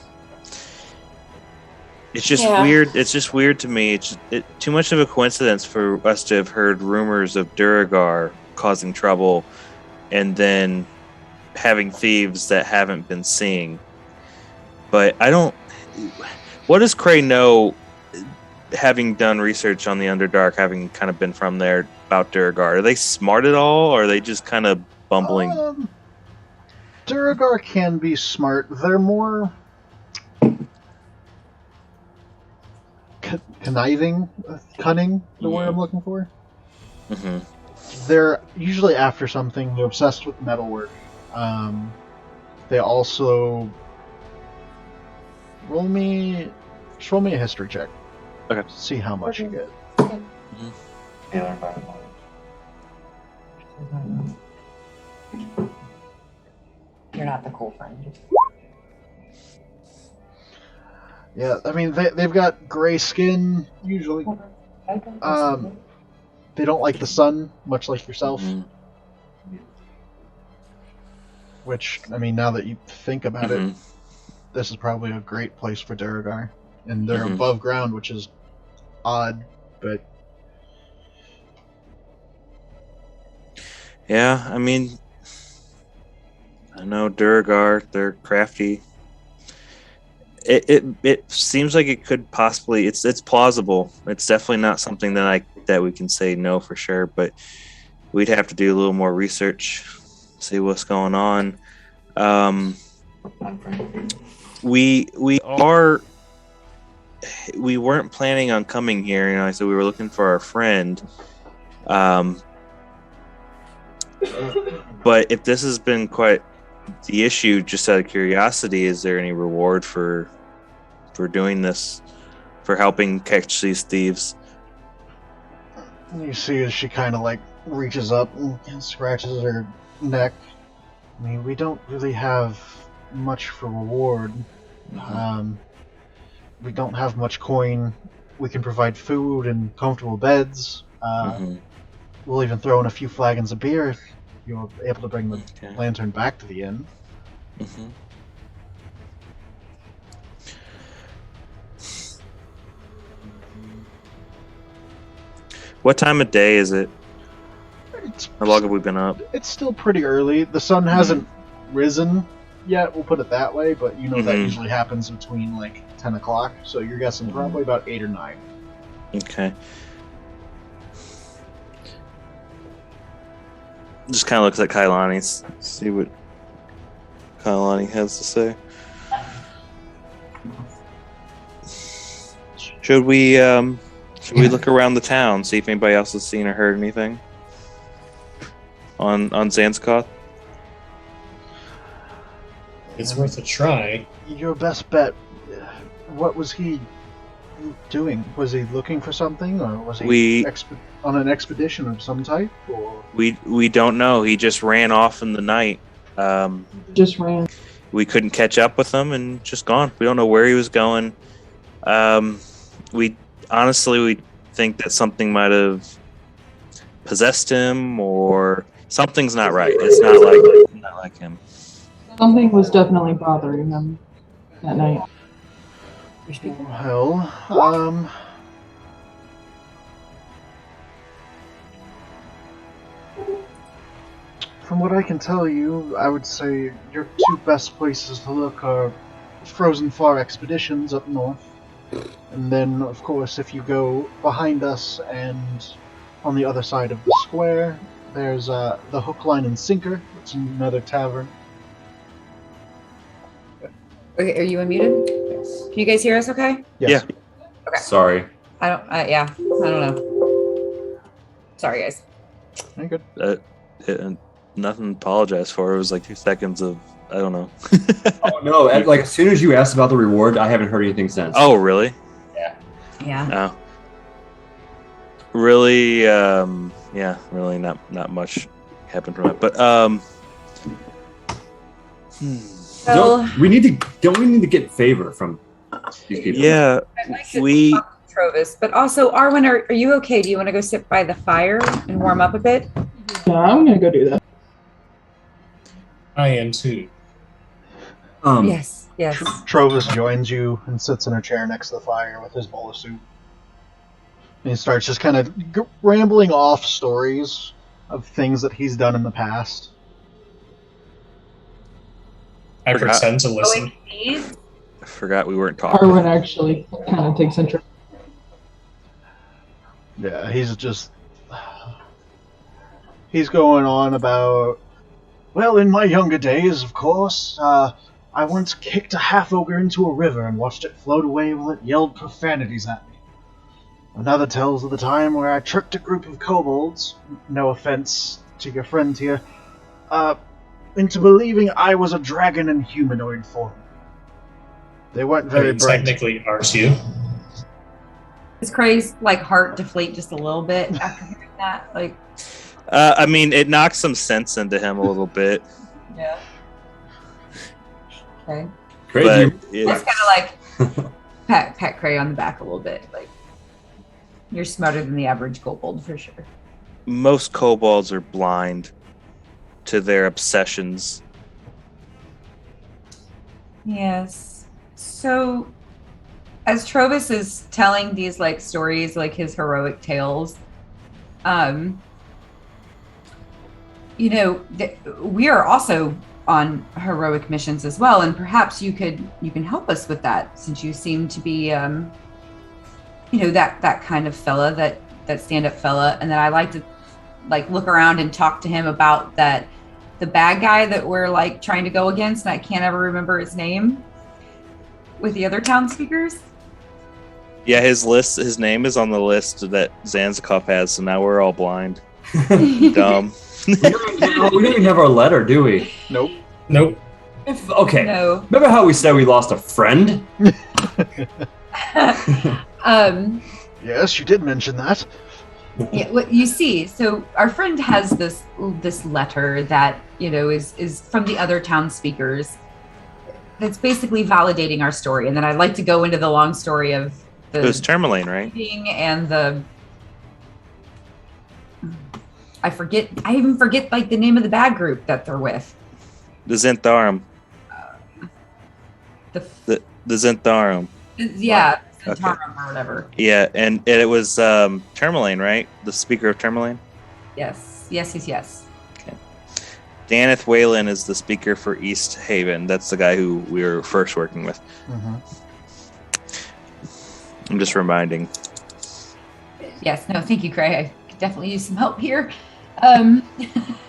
It's just weird. It's just weird to me. It's too much of a coincidence for us to have heard rumors of Duragar causing trouble, and then having thieves that haven't been seeing. But I don't. What does Cray know, having done research on the Underdark, having kind of been from there, about Duragar? Are they smart at all, or are they just kind of bumbling? Duragar can be smart. They're more cunning, the word I'm looking for. Mm-hmm. They're usually after something. They're obsessed with metalwork. They also roll me a history check. Okay. See how much you get. You're not the cool friend. Yeah, I mean they've got gray skin usually. They don't like the sun, much like yourself. Which, I mean, now that you think about it, this is probably a great place for Duragar. And they're above ground, which is odd, but... Yeah, I mean, I know Duragar, they're crafty. It seems like it could possibly, it's plausible. It's definitely not something that we can say no for sure, but we'd have to do a little more research, see what's going on. We weren't planning on coming here, you know. I said we were looking for our friend. But if this has been quite the issue, just out of curiosity, is there any reward for doing this, for helping catch these thieves? You see as she kind of like reaches up and scratches her neck. I mean, we don't really have much for reward. We don't have much coin. We can provide food and comfortable beds. We'll even throw in a few flagons of beer if you're able to bring the lantern back to the inn. What time of day is it? How long have we been up? It's still pretty early. The sun hasn't risen yet, we'll put it that way, but you know that usually happens between like 10 o'clock, so you're guessing probably about 8 or 9. Okay. Just kind of looks at Kailani, see what Kailani has to say. Should we look around the town, see if anybody else has seen or heard anything on Zanskoth? It's worth a try. Your best bet. What was he doing? Was he looking for something, or was he on an expedition of some type? Or? We don't know. He just ran off in the night. Just ran. We couldn't catch up with him and just gone. We don't know where he was going. We think that something might have possessed him, or something's not right. It's not like him. Something was definitely bothering him that night. Well, from what I can tell you, I would say your two best places to look are Frozen Far Expeditions up north, and then, of course, if you go behind us and on the other side of the square, there's the Hook, Line, and Sinker. It's another tavern. Okay, are you unmuted? Can you guys hear us okay? Yes. Yeah. Okay. Sorry. I don't know. Sorry, guys. Very good. Nothing to apologize for. It was like 2 seconds of, I don't know. Oh, no. Like, as soon as you asked about the reward, I haven't heard anything since. Oh, really? Yeah. Oh. Really, really not much happened from it. But So Don't we need to get favor from these people? Yeah, I'd like to we. talk to Trovis, but also Arwen, are you okay? Do you want to go sit by the fire and warm up a bit? Yeah, I'm gonna go do that. I am too. Yes. Trovis joins you and sits in a chair next to the fire with his bowl of soup. And he starts just kind of rambling off stories of things that he's done in the past. I Forgot. pretend to listen. I forgot we weren't talking. Arwen actually kind of takes interest. Yeah, he's going on about, well, in my younger days, of course, I once kicked a half-ogre into a river and watched it float away while it yelled profanities at me. Another tells of the time where I tricked a group of kobolds, no offense to your friend here, into believing I was a dragon in humanoid form. They weren't very bright. Technically, ours you. Is Cray's like heart deflate just a little bit after hearing that? Like, I mean, it knocks some sense into him a little bit. yeah. Okay. Great. But It's kind of like pat Cray on the back a little bit. Like, you're smarter than the average kobold for sure. most kobolds are blind to their obsessions. Yes. So, as Trovis is telling these like stories, like his heroic tales, we are also on heroic missions as well, and perhaps you can help us with that, since you seem to be, that kind of fella, that stand-up fella, and that I like to like look around and talk to him about that. The bad guy that we're like trying to go against, and I can't ever remember his name, with the other town speakers. Yeah, his name is on the list that Zanzikov has, so now we're all blind. Dumb. We don't even have our letter, do we? Nope. Okay. No. Remember how we said we lost a friend? Yes, you did mention that. Yeah, well, you see, so our friend has this letter that is from the other town speakers. That's basically validating our story, and then I'd like to go into the long story of the It was Tourmaline, right? And I even forget like the name of the bad group that they're with. The Zentharum. The Zentharum. Yeah, Okay. Zentarum or whatever. Yeah, and it was Tourmaline, right? The speaker of Tourmaline? Yes. Okay. Daneth Whalen is the speaker for East Haven. That's the guy who we were first working with. Mm-hmm. I'm just reminding. Yes. No, thank you, Cray. I could definitely use some help here. Do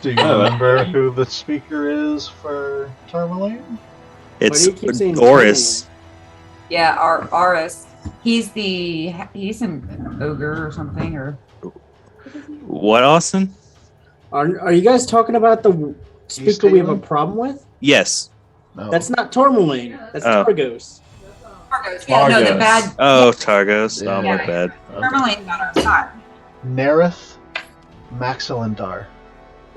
you remember who the speaker is for Tourmaline? It's Why do you keep saying Oris. Yeah, Aris. He's an ogre or something, or What, Austin? Are you guys talking about the speaker we have a problem with? Yes. No. That's not Tourmaline. That's Oh. Targos. Targos. Yeah, no, the Targos. bad. Oh, Targos. Oh, Yeah. my bad. Tourmaline's not our side. Nerith Maxilendar.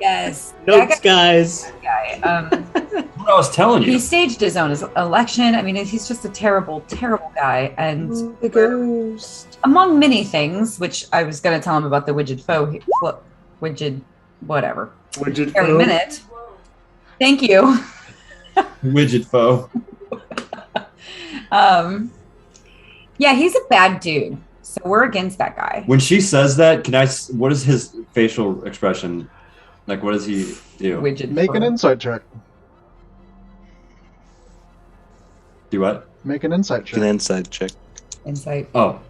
Yes. Notes, guys. Guy. What I was telling you. He staged his own election. I mean, he's just a terrible, terrible guy. And The ghost. among many things, which I was going to tell him about the widget whatever. Widget Here in a minute. Thank you. Widget foe. Yeah, he's a bad dude. So we're against that guy. When she says that, what is his facial expression? Like, what does he do? Widget. Make an insight check. Do what? Make an insight check. An inside check. Insight. Oh,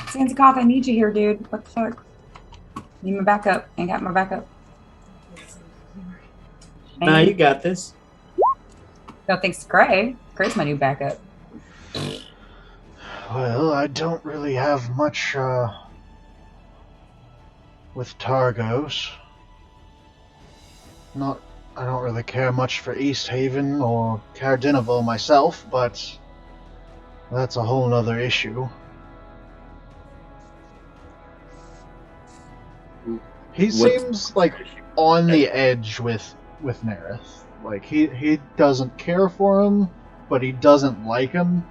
Zanzikov, I need you here, dude. What the fuck? Need my backup. Ain't got my backup. Nah, you got this. No, thanks to Gray. Gray's my new backup. Well, I don't really have much with Targos. I don't really care much for East Haven or Cardiniville myself, but that's a whole nother issue. He seems like on the edge with Nerith. Like, he doesn't care for him, but he doesn't like him.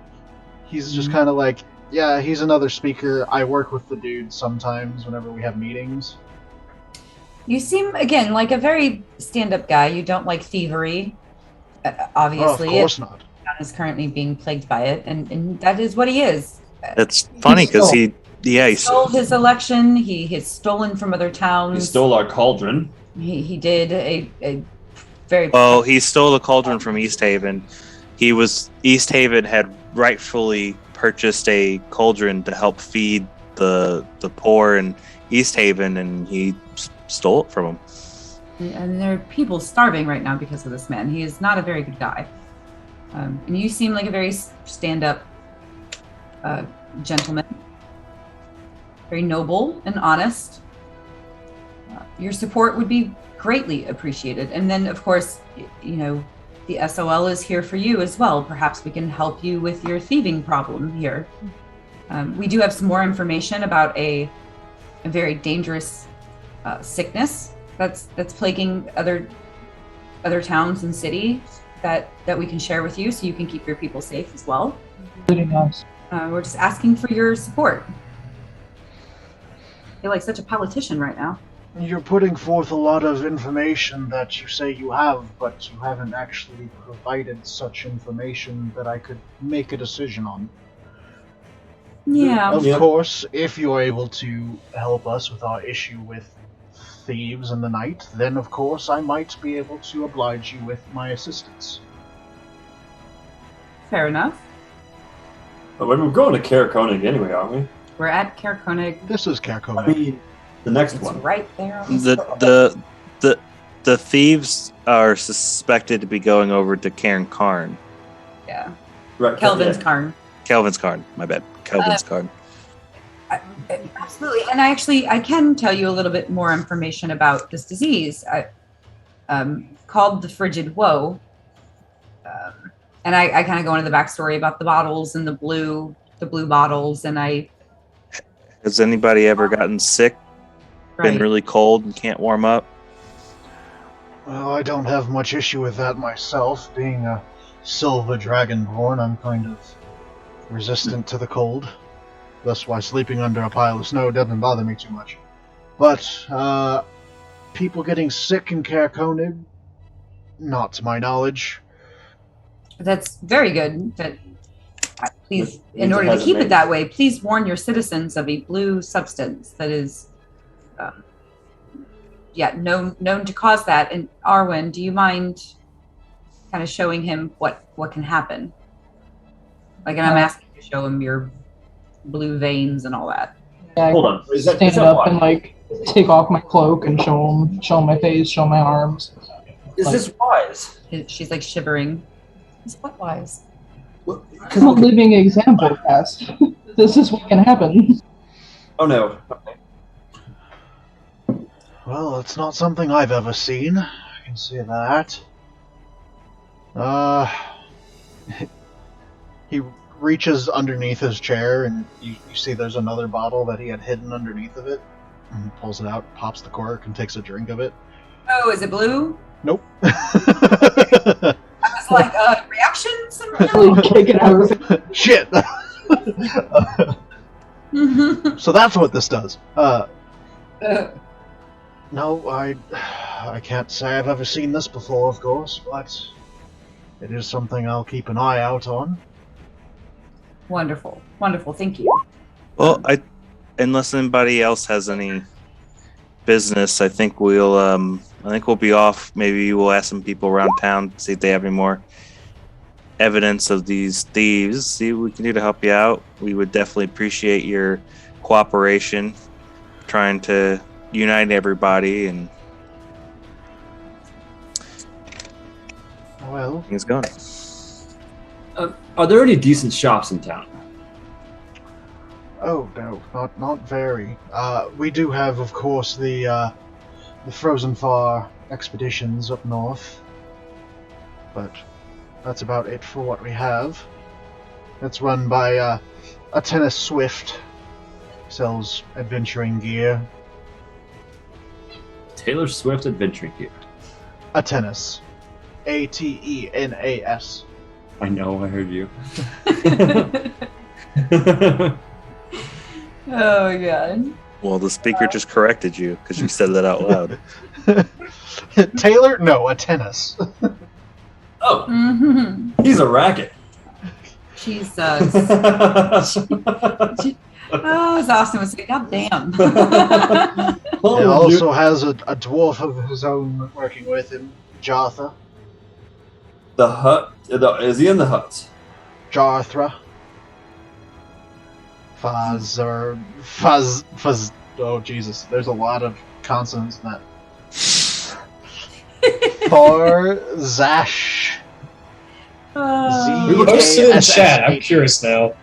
He's just kind of like, yeah, he's another speaker. I work with the dude sometimes whenever we have meetings. You seem, again, like a very stand-up guy. You don't like thievery, obviously. Oh, of course not. Town is currently being plagued by it, and that is what he is. It's funny because he stole his election. He has stolen from other towns. He stole our cauldron. He did a very well. He stole the cauldron from East Haven. East Haven had rightfully purchased a cauldron to help feed the poor in East Haven, and he stole it from him. And there are people starving right now because of this man. He is not a very good guy. And you seem like a very stand-up gentleman. Very noble and honest. Your support would be greatly appreciated. And then, of course, the SOL is here for you as well. Perhaps we can help you with your thieving problem here. We do have some more information about a very dangerous sickness that's plaguing other towns and cities that we can share with you, so you can keep your people safe as well. Including us. We're just asking for your support. I feel like such a politician right now. You're putting forth a lot of information that you say you have, but you haven't actually provided such information that I could make a decision on. Yeah. Of course, if you're able to help us with our issue with thieves in the night, then of course I might be able to oblige you with my assistance. Fair enough. But we're going to Kaer Konig anyway, aren't we? We're at Kaer Konig. This is Kaer Konig. I mean, the next It's one. right there. On the The thieves are suspected to be going over to Cairn Karn. Yeah. Right. Kelvin's Karn. Kelvin's Karn. My bad. Kelvin's Karn. Absolutely. And I can tell you a little bit more information about this disease called the frigid woe. And I kind of go into the backstory about the bottles and the blue bottles. And Has anybody ever gotten sick, been right. really cold and can't warm up? Well, I don't have much issue with that myself. Being a Silva Dragonborn, I'm kind of resistant to the cold. That's why sleeping under a pile of snow doesn't bother me too much. But, people getting sick in Kaer Konig, not to my knowledge. That's very good. But please, in order to hasn't keep it made- that way, please warn your citizens of a blue substance that is, known to cause that. And Arwen, do you mind kind of showing him what can happen? Like, and I'm asking you to show him your blue veins and all that. Yeah, Hold on. Is that stand up why? and take off my cloak and show him my face, show my arms. Is this wise? She's like shivering. It's what wise? I'm a living example, Cass. This is what can happen. Oh no. Okay. Well, it's not something I've ever seen. I can see that. He reaches underneath his chair, and you see there's another bottle that he had hidden underneath of it. And he pulls it out, pops the cork, and takes a drink of it. Oh, is it blue? Nope. I was like, reaction somehow? Really kick it out of it. Shit! So that's what this does. No, I can't say I've ever seen this before, of course, but it is something I'll keep an eye out on. Wonderful. Thank you. Well, unless anybody else has any business, I think we'll be off. Maybe we'll ask some people around town, see if they have any more evidence of these thieves. See what we can do to help you out. We would definitely appreciate your cooperation, trying to unite everybody and Well, things going. Are there any decent shops in town? oh no, not very. We do have, of course, the Frozen Far expeditions up north, but that's about it for what we have. It's run by a Tennis Swift. Sells adventuring gear. Taylor Swift adventure gear. A tennis. Atenas. I know, I heard you. Oh my god. Well, the speaker just corrected you because you said that out loud. Taylor? No, Atenas. Oh, Mm-hmm. he's a racket. Jesus. Oh, as Austin would say, God damn. He also has a dwarf of his own working with him, Jartha. The hut. Is he in the hut? Jarthra. Faz. Oh, Jesus. There's a lot of consonants in that. Zash. Post it in chat. I'm curious now.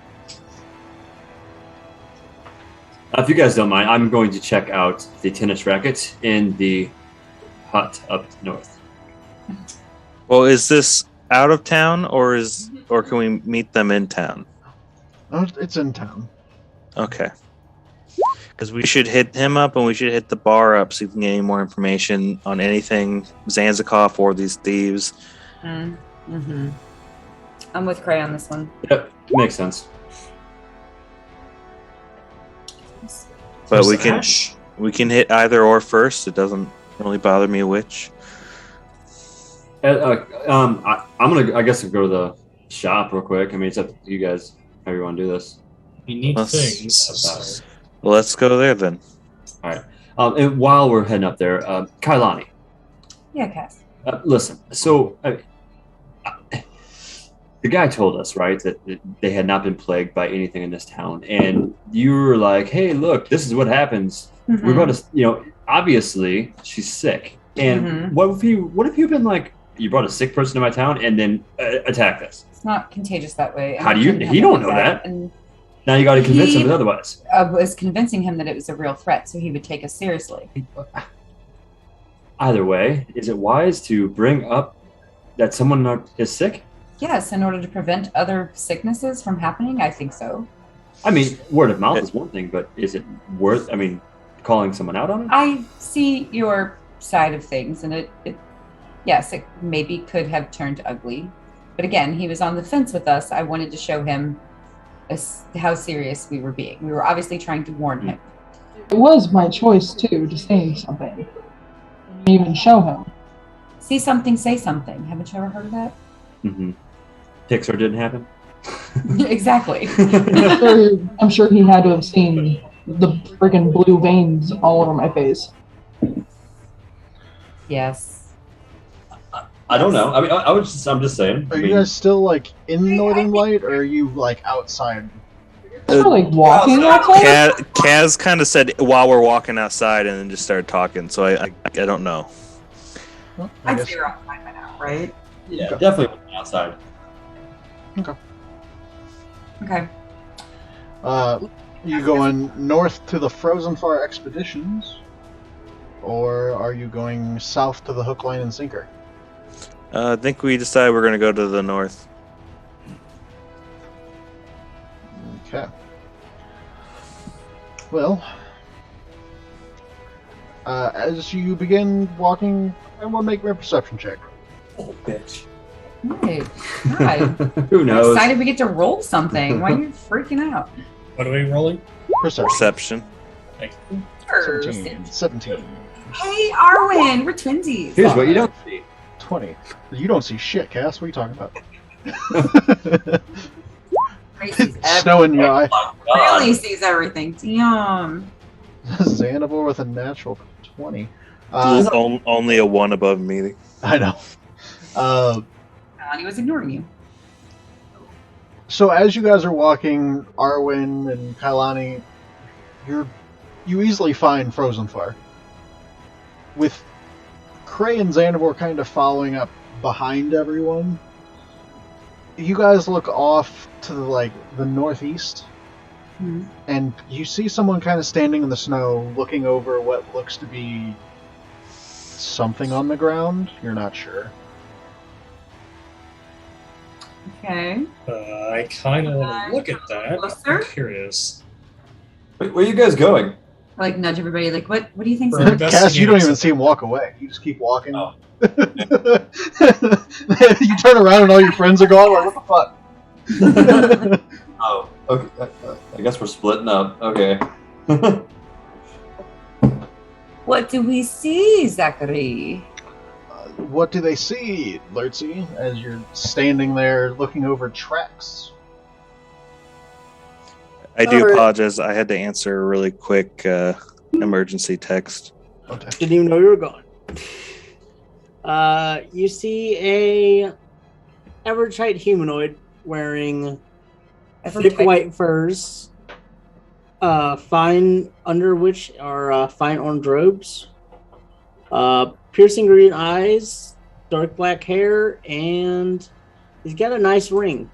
If you guys don't mind, I'm going to check out the tennis racket in the hut up north. Well, is this out of town or can we meet them in town? Oh, it's in town. Okay. Because we should hit him up and we should hit the bar up so we can get any more information on anything Zanzikov or these thieves. Mm-hmm. I'm with Cray on this one. Yep, makes sense. But we can hit either or first. It doesn't really bother me which. I'm gonna. I guess I'll go to the shop real quick. I mean, it's up to you guys how you want to do this. We need things. So. Well, let's go there then. All right. And while we're heading up there, Kailani. Yeah, Cass. Listen. So the guy told us, right, that they had not been plagued by anything in this town, and you were like, "Hey, look, this is what happens. Mm-hmm. We're about to, obviously she's sick, and what if you've been like, you brought a sick person to my town and then attacked us? It's not contagious that way. How do you? He don't know that. And now you got to convince him otherwise. I was convincing him that it was a real threat, so he would take us seriously. Either way, is it wise to bring up that someone is sick? Yes, in order to prevent other sicknesses from happening, I think so. I mean, word of mouth is one thing, but is it worth, calling someone out on it? I see your side of things, and yes, it maybe could have turned ugly. But again, he was on the fence with us. I wanted to show him how serious we were being. We were obviously trying to warn him. It was my choice, too, to say something. And even show him. See something, say something. Haven't you ever heard of that? Mm-hmm. Pixar didn't happen? Exactly. I'm sure he had to have seen the friggin' blue veins all over my face. Yes. I don't know. I mean, I'm just saying. Are you guys still, in Northern Light, or are you, outside? We're, walking outside? Kaz kind of said while we're walking outside and then just started talking, so I don't know. Well, I'd say you're outside by now, right? Yeah, definitely outside. Okay. You going north to the Frozen Far Expeditions, or are you going south to the Hook, Line, and Sinker? I think we decided we're going to go to the north. Okay. Well, as you begin walking, everyone make me a perception check. Oh, bitch. Right. God. Who knows? I'm excited we get to roll something. Why are you freaking out? What are we rolling? Perception. 17. Hey, Arwen, we're twinsies. Here's what you don't see. 20. You don't see shit, Cass. What are you talking about? Snow in your eye. Really sees everything. Damn. Xanavor with a natural 20. Only a 1 above me. I know. He was ignoring you. So as you guys are walking, Arwen and Kailani, you easily find Frozen Far. With Cray and Xanavor kind of following up behind everyone, you guys look off to the northeast, and you see someone kind of standing in the snow, looking over what looks to be something on the ground. You're not sure. Okay. I kind of want to look at that. Closer? I'm curious. Where are you guys going? Nudge everybody. What do you think? We're Cass, you don't even see him walk away. You just keep walking. Oh. You turn around and all your friends are gone. Like, what the fuck? Oh, okay. I guess we're splitting up. Okay. What do we see, Zachary? What do they see, Lurtsy, as you're standing there looking over tracks? I do Alright. apologize. I had to answer a really quick emergency text. Okay. Didn't even know you were gone. You see a average height humanoid wearing thick white furs, fine under which are fine orange robes, piercing green eyes, dark black hair, and he's got a nice ring.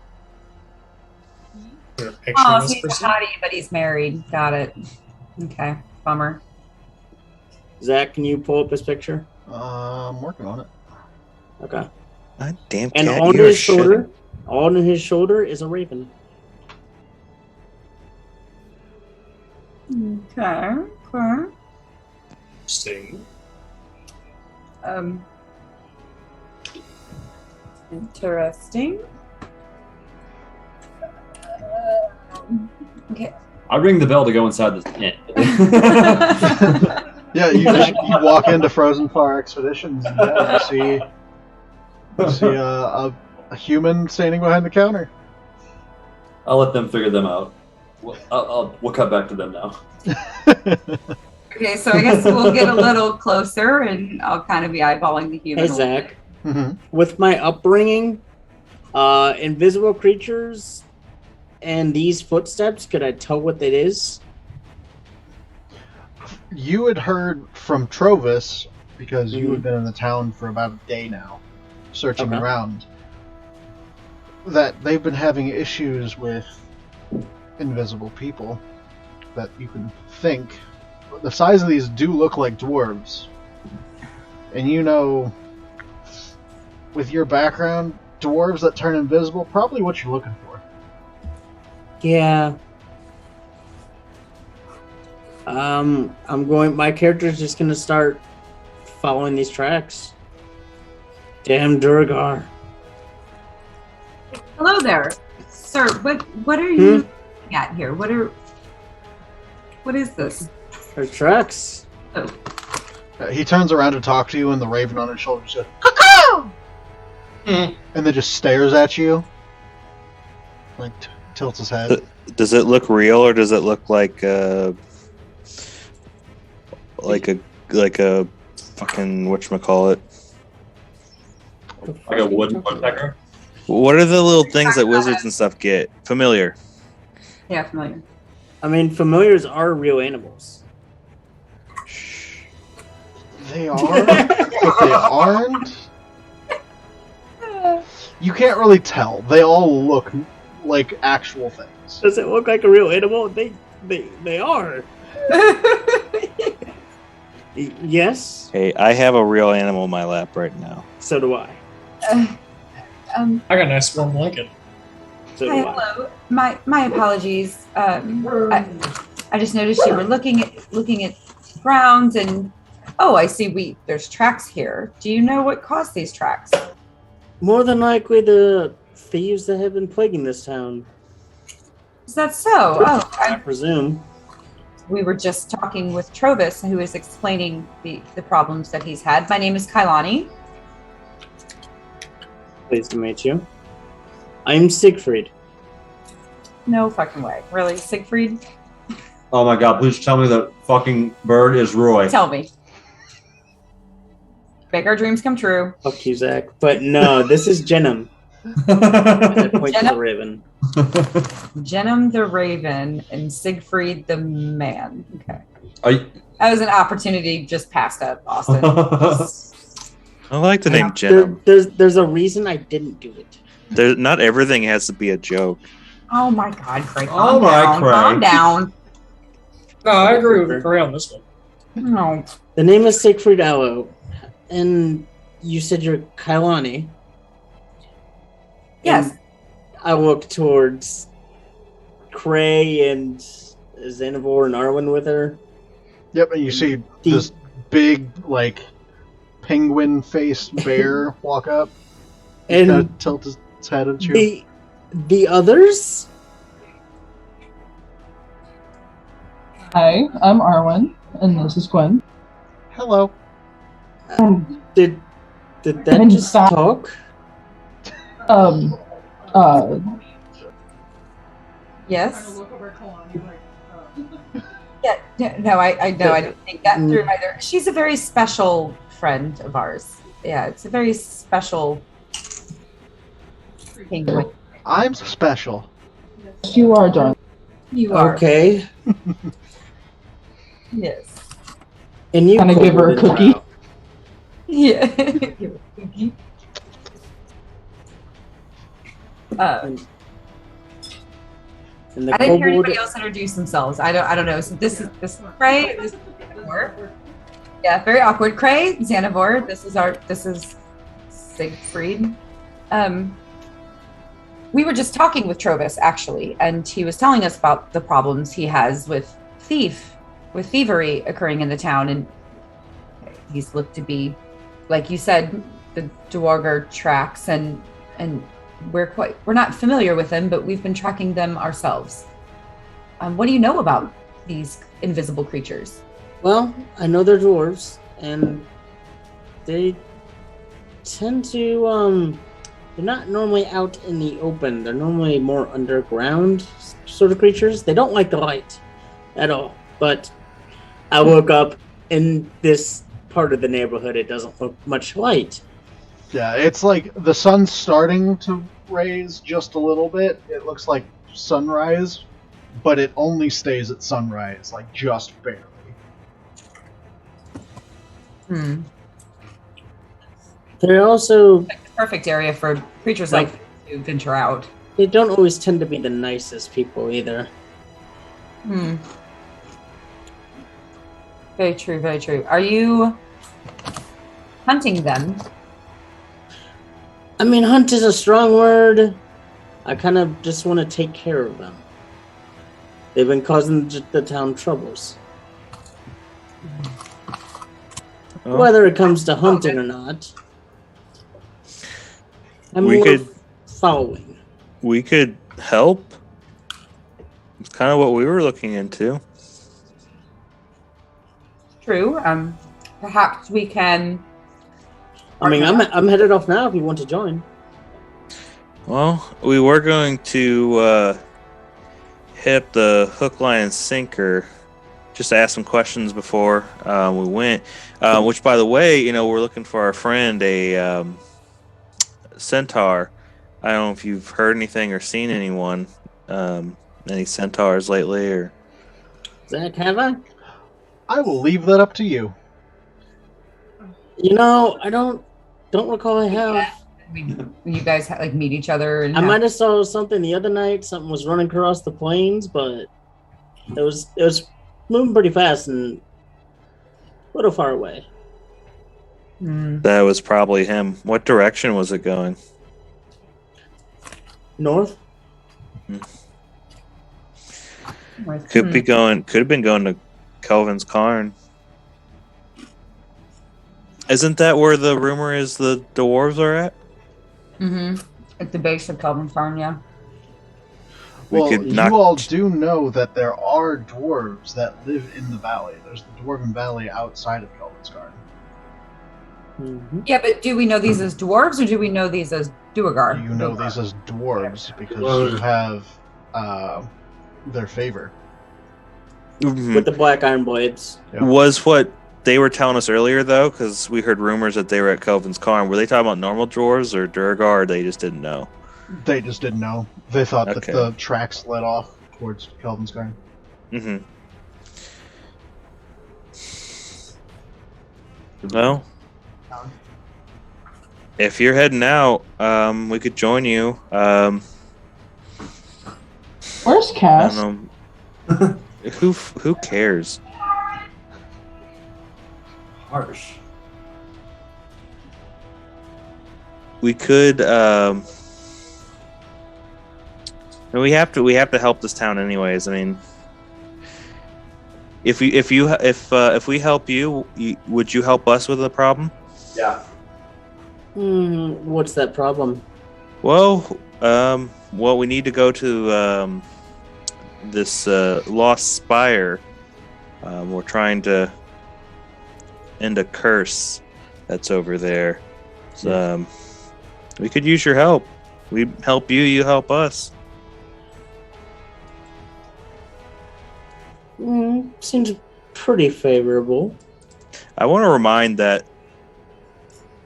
Is there a picture Oh, of so this he's a person? hottie, but he's married. Got it. Okay, bummer. Zach, can you pull up his picture? I'm working on it. Okay. God damn And cat, on you're his shitting. shoulder, on his shoulder is a raven. Okay. Okay. Interesting. Interesting. Okay. I ring the bell to go inside this tent. Yeah, you walk into Frozen Fire Expeditions and you see a human standing behind the counter. I'll let them figure them out. We'll cut back to them now. Okay, so I guess we'll get a little closer, and I'll kind of be eyeballing the human. Hey, Zach. Mhm. With my upbringing, invisible creatures and these footsteps, could I tell what it is? You had heard from Trovis, because you had been in the town for about a day now, searching Okay. around, that they've been having issues with invisible people that you can think. The size of these do look like dwarves. And you know, with your background, dwarves that turn invisible, probably what you're looking for. Yeah. My character's just gonna start following these tracks. Damn Durgar. Hello there, sir. What are you looking at here? What is this? Her tracks. He turns around to talk to you, and the raven on his shoulder says, Cuckoo! and then just stares at you. Like, tilts his head. Does it look real, or does it look like a fucking whatchamacallit? Like a wooden woodpecker. What are the little things that wizards and stuff get? Familiar. Yeah, familiar. I mean, familiars are real animals. They are, but they aren't. You can't really tell. They all look like actual things. Does it look like a real animal? They are. Yes. Hey, I have a real animal in my lap right now. So do I. I got a nice warm blanket. So do Hi, I. hello. My apologies. I just noticed you were looking at grounds, and I see there's tracks here. Do you know what caused these tracks? More than likely the thieves that have been plaguing this town. Is that so? I presume. We were just talking with Trovis, who is explaining the problems that he's had. My name is Kailani. Pleased to meet you. I'm Siegfried. No fucking way. Really, Siegfried? Oh my god, please tell me the fucking bird is Roy. Tell me. Make our dreams come true. Fuck you, Zach. But no, this is Jenim. I point to the raven. Jenim the Raven and Siegfried the Man. Okay. I That was an opportunity just passed up, Austin. I like the name Jenim. There's a reason I didn't do it. Not everything has to be a joke. Oh my god, Craig. All right, Craig. Calm down. No, I agree with Gray on this one. No. The name is Siegfried Allo, and you said you're Kailani. Yes. And I look towards Cray and Xanavor and Arwen with her. Yep, and you see this big, like, penguin-faced bear walk up. He's gonna And tilt his head at you. the others? Hi, I'm Arwen, and this is Gwen. Hello. Did that And just stop. talk? Yes. Yeah, no, I know. I didn't think that through either. She's a very special friend of ours. Yeah, it's a very special penguin. I'm special. You are, darling. You are. Okay. Yes. And you Can I give her a kobold cookie? trout. Yeah. Give a cookie. And the I didn't hear kobold. anybody else introduce themselves. I don't know. So this is Cray. This is Xanavor. Yeah, very awkward. Cray, Xanavor. This is Siegfried. We were just talking with Trovis actually, and he was telling us about the problems he has with thievery occurring in the town, and he's looked to be, like you said, the Dwarger tracks, and we're not familiar with them, but we've been tracking them ourselves. What do you know about these invisible creatures? Well, I know they're dwarves, and they tend to they're not normally out in the open. They're normally more underground sort of creatures. They don't like the light at all. But I woke up in this part of the neighborhood. It doesn't look much light. Yeah, it's like the sun's starting to raise just a little bit. It looks like sunrise, but it only stays at sunrise, like just barely. They're also Like the perfect area for creatures like to venture out. they don't always tend to be the nicest people either. Very true, very true. Are you hunting them? I mean, hunt is a strong word. I kind of just want to take care of them. They've been causing the town troubles. Whether it comes to hunting or not, I'm We more could- following. We could help. It's kind of what we were looking into. True. Perhaps we can. I mean, I'm headed off now if you want to join. Well, we were going to hit the hook, line, and sinker. Just ask some questions before we went. Which, by the way, we're looking for our friend, a centaur. I don't know if you've heard anything or seen anyone, any centaurs lately, or Zach, have I? I will leave that up to you. I don't recall I have. You guys meet each other, and I might have saw something the other night. Something was running across the plains, but it was moving pretty fast and a little far away. that was probably him. What direction was it going? North? Could have been going to Kelvin's Cairn. Isn't that where the rumor is the dwarves are at? At the base of Calvin Farm, yeah. We Well, could you knock- all do know that there are dwarves that live in the valley. There's the Dwarven Valley outside of Kelvin's Garden. Yeah, but do we know these as dwarves, or do we know these as Duergar? You know these as dwarves because you have their favor. Mhm. With the black iron blades. Yeah. Was what they were telling us earlier, though, because we heard rumors that they were at Kelvin's Cairn. Were they talking about normal dwarves or Duergar, or they just didn't know? They just didn't know. They thought that Okay. the tracks led off towards Kelvin's Garden. Mm-hmm. Well, if you're heading out, we could join you. Where's I Cass? don't know. Who cares? Harsh. We could. We have to help this town anyways. I mean, if we help you, would you help us with the problem? Yeah. What's that problem? Well, we need to go to this lost spire. We're trying to end a curse that's over there. So, we could use your help. We help you, you help us. Seems pretty favorable. I want to remind that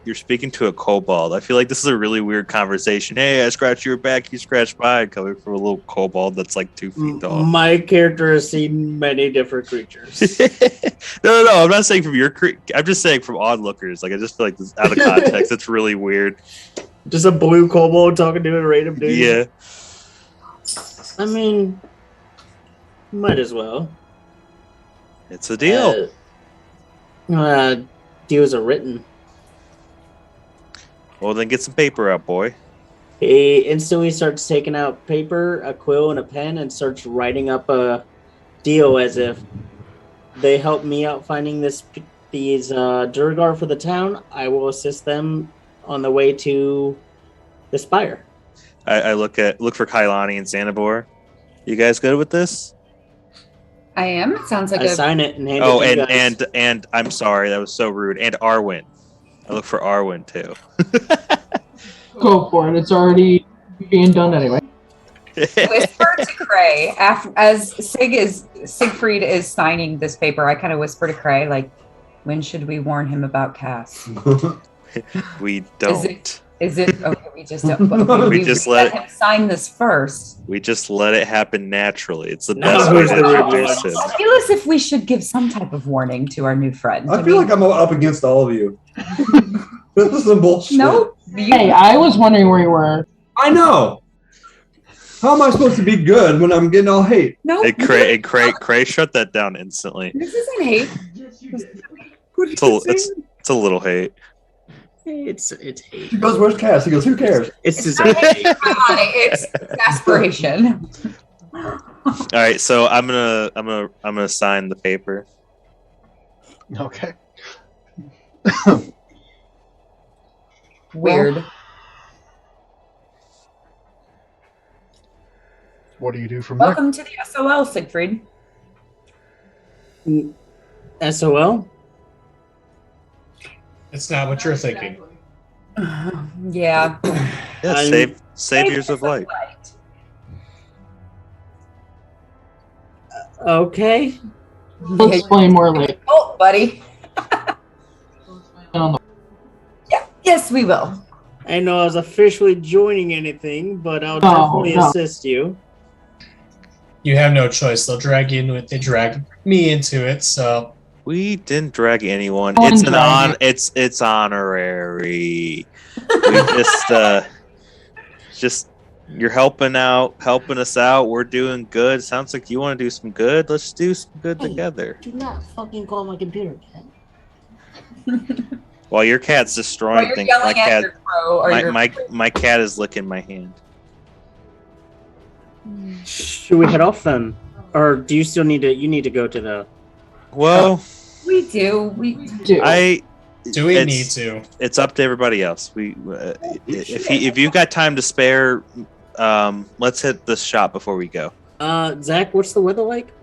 you're speaking to a kobold. I feel like this is a really weird conversation. Hey, I scratched your back, you scratched mine, coming from a little kobold that's like 2 feet tall. My character has seen many different creatures. No. I'm not saying from your I'm just saying from onlookers. Like, I just feel like this is out of context. It's really weird. Just a blue kobold talking to a random dude. Yeah. I mean, might as well. It's a deal. Deals are written. Well, then get some paper out, boy. He instantly starts taking out paper, a quill, and a pen and starts writing up a deal as if they help me out finding these Durgar for the town. I will assist them on the way to the spire. I look for Kailani and Xanabor. You guys good with this? I am. It sounds like I sign it and hand it to you guys. and I'm sorry, that was so rude. And Arwen. I look for Arwen too. Go for it. It's already being done anyway. Whisper to Cray as Siegfried is signing this paper. I kind of whisper to Cray, like, when should we warn him about Cass? We don't. Is it okay? We just don't. We just let him sign this first. We just let it happen naturally. It's the No, best way to the introduce him. I feel as if we should give some type of warning to our new friend. I feel like I'm up against all of you. This is some bullshit. No. Hey, I was wondering where you were. I know. How am I supposed to be good when I'm getting all hate? No. Cray shut that down instantly. This isn't hate. It's a little hate. It's hate. He goes, "Where's Cass?" He goes, "Who cares?" It's just hate. Come on, it's aspiration. All right, so I'm gonna sign the paper. Okay. Weird. What do you do from there? Welcome to the SOL, Siegfried. SOL? It's not what you're thinking. Yeah. Yeah, saviors of light. Okay. We'll explain more later. Oh, buddy. Yeah. Yes, we will. I know I was officially joining anything, but I'll definitely assist you. You have no choice. They'll drag you into it. They drag me into it, so We didn't drag anyone. It's honorary. We just you're helping us out. We're doing good. Sounds like you want to do some good. Let's do some good together. Do not fucking call my computer, cat. While your cat's destroying While things, you're my yelling at cat, your crow or your my cat is licking my hand. Should we head off then? Or do you still need to? You need to go to the. Well, We do. do we need to? It's up to everybody else. If you've got time to spare, let's hit the shop before we go. Zach, what's the weather like?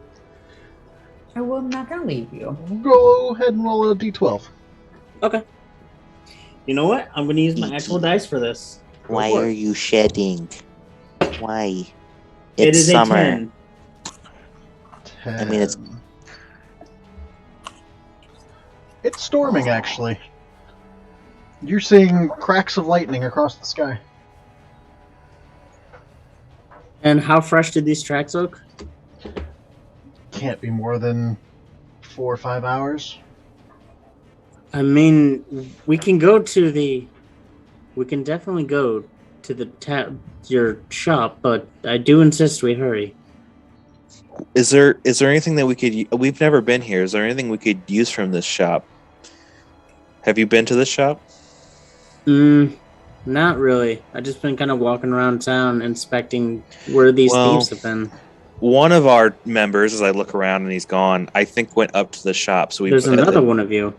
I'm not gonna leave you. Go ahead and roll a d12. Okay. You know what? I'm gonna use my actual dice for this. Why are you shedding? Why? It is summer. a 10. 10. I mean, It's storming, actually. You're seeing cracks of lightning across the sky. And how fresh did these tracks look? Can't be more than 4 or 5 hours. I mean, we can definitely go to your shop, but I do insist we hurry. Is there anything that we could? We've never been here. Is there anything we could use from this shop? Have you been to this shop? Not really. I just been kind of walking around town inspecting where these thieves have been. One of our members, as I look around and he's gone, I think went up to the shop. So there's another one of you.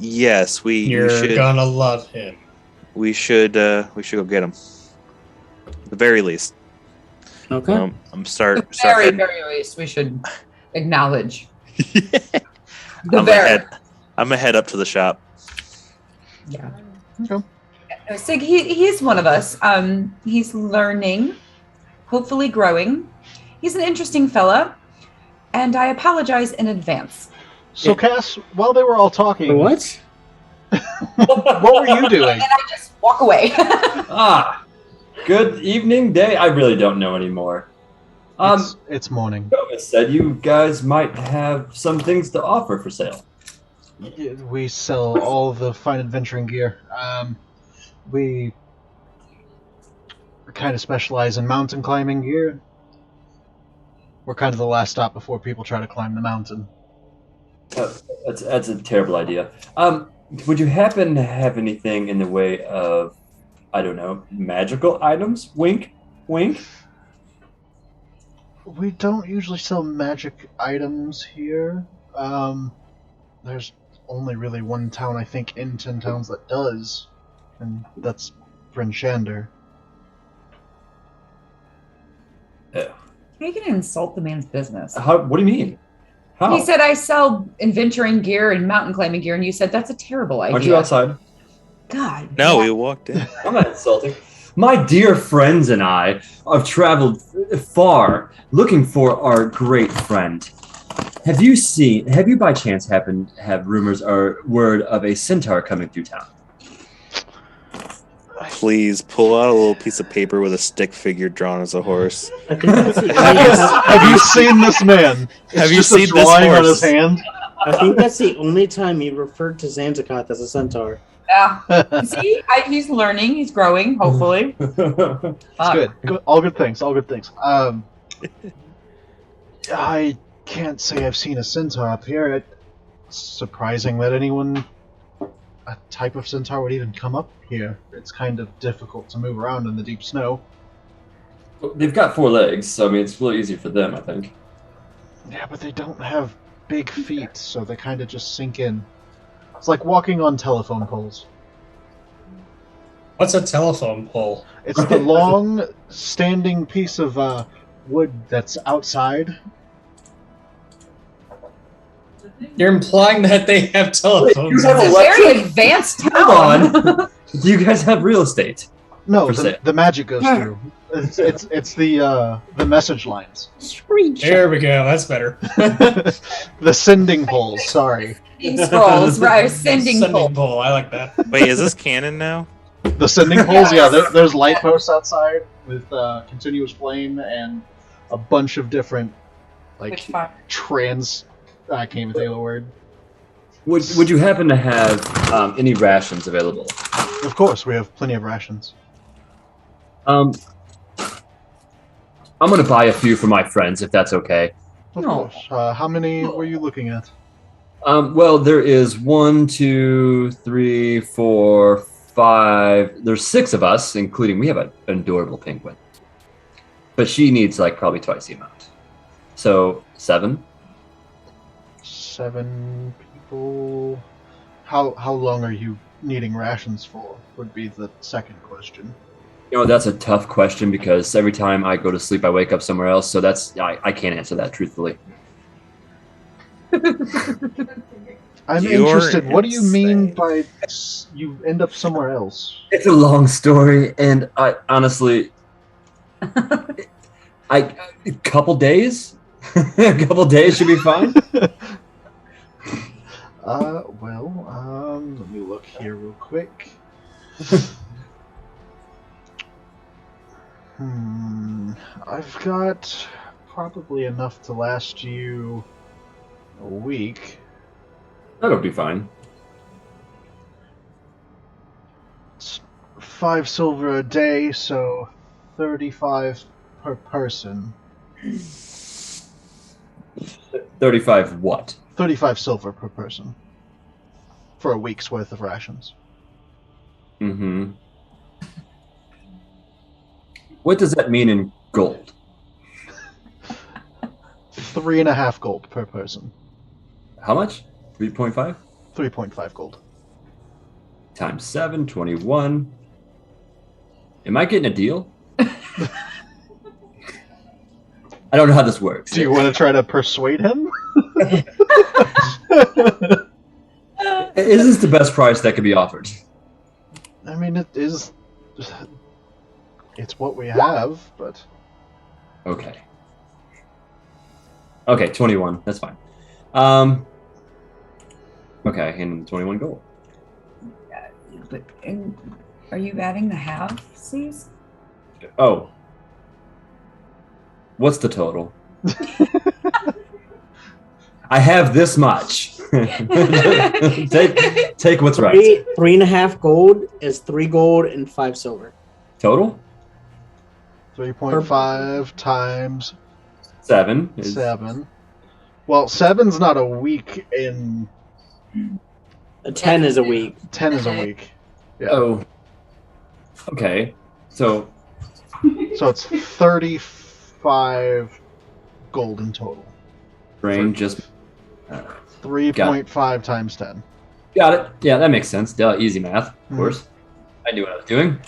Yes, You're should. gonna love him. we should go get him. At the very least. Okay. I'm start Very, heading. very least, we should acknowledge. I'm gonna head up to the shop. Yeah. Okay. No, Sig, he's one of us. He's learning, hopefully growing. He's an interesting fella, and I apologize in advance. So, Cass, while they were all talking, What? what were you doing? And I just walk away. Good evening, day. I really don't know anymore. It's morning. Gomez said you guys might have some things to offer for sale. We sell all the fine adventuring gear. We kind of specialize in mountain climbing gear. We're kind of the last stop before people try to climb the mountain. That's a terrible idea. Would you happen to have anything in the way of, I don't know, magical items? Wink, wink. We don't usually sell magic items here. There's only really one town, I think, in 10 towns that does, and that's Bryn Shander. You can insult the man's business. What do you mean? How? He said I sell adventuring gear and mountain climbing gear, and you said that's a terrible idea. Aren't you outside? God. No, yeah. we walked in. I'm not insulting. My dear friends and I have traveled far looking for our great friend. Have you by chance happened to have rumors or word of a centaur coming through town? Please pull out a little piece of paper with a stick figure drawn as a horse. I think that's the only Have you seen this man? Have you just a seen this drawing on horse? his hand? I think that's the only time he referred to Zanzicoth as a centaur. Yeah. See, he's learning, he's growing, hopefully. It's good. All good things. All good things. I can't say I've seen a centaur up here. It's surprising that a type of centaur would even come up here. It's kind of difficult to move around in the deep snow. They've got 4 legs, so I mean it's really easy for them, I think. Yeah, but they don't have big feet, so they kind of just sink in. It's like walking on telephone poles. What's a telephone pole? It's the long, standing piece of wood that's outside. You're implying that they have telephones. You have It's a very advanced town. Hold on. Do you guys have real estate? No, For sale. the magic goes through. It's the message lines. There we go. That's better. The sending poles. Sorry, Sending scrolls, right? Sending pole. pole. I like that. Wait, is this canon now? the sending poles. Yeah, there's light posts outside with continuous flame and a bunch of different Which fire? I can't even think of the word. Would you happen to have any rations available? Of course, we have plenty of rations. I'm gonna buy a few for my friends, if that's okay. Of No. course. How many were you looking at? Well, there is 1, 2, 3, 4, 5. There's 6 of us, including we have an adorable penguin, but she needs like probably twice the amount. So 7. 7 people. How long are you needing rations for? Would be the second question. You know, that's a tough question because every time I go to sleep, I wake up somewhere else. So I can't answer that truthfully. I'm You're interested. What do you mean insane. by you end up somewhere else? It's a long story, and I honestly, a couple days, a couple days should be fine. Let me look here real quick. I've got probably enough to last you a week. That'll be fine. It's 5 silver a day, so 35 per person. 35 what? 35 silver per person. For a week's worth of rations. Mm-hmm. What does that mean in gold? 3.5 gold per person. How much? 3.5? 3.5 gold. Times 7, 21. Am I getting a deal? I don't know how this works. Do you want to try to persuade him? Is this the best price that could be offered? I mean, it is. It's what we have, but. Okay. Okay, 21. That's fine. Okay, hand him 21 gold. But are you adding the half-seas? Oh. What's the total? I have this much. take what's right. 3.5 gold is 3 gold and 5 silver. Total? 3.5 times 7. 7. Well, 7's not a week in. A 10 is a week. 10 is a week. Yeah. Oh. Okay. So it's 35 gold in total. brain just 3.5 times 10. got it. Yeah, that makes sense. Duh, easy math, of course. I knew what I was doing.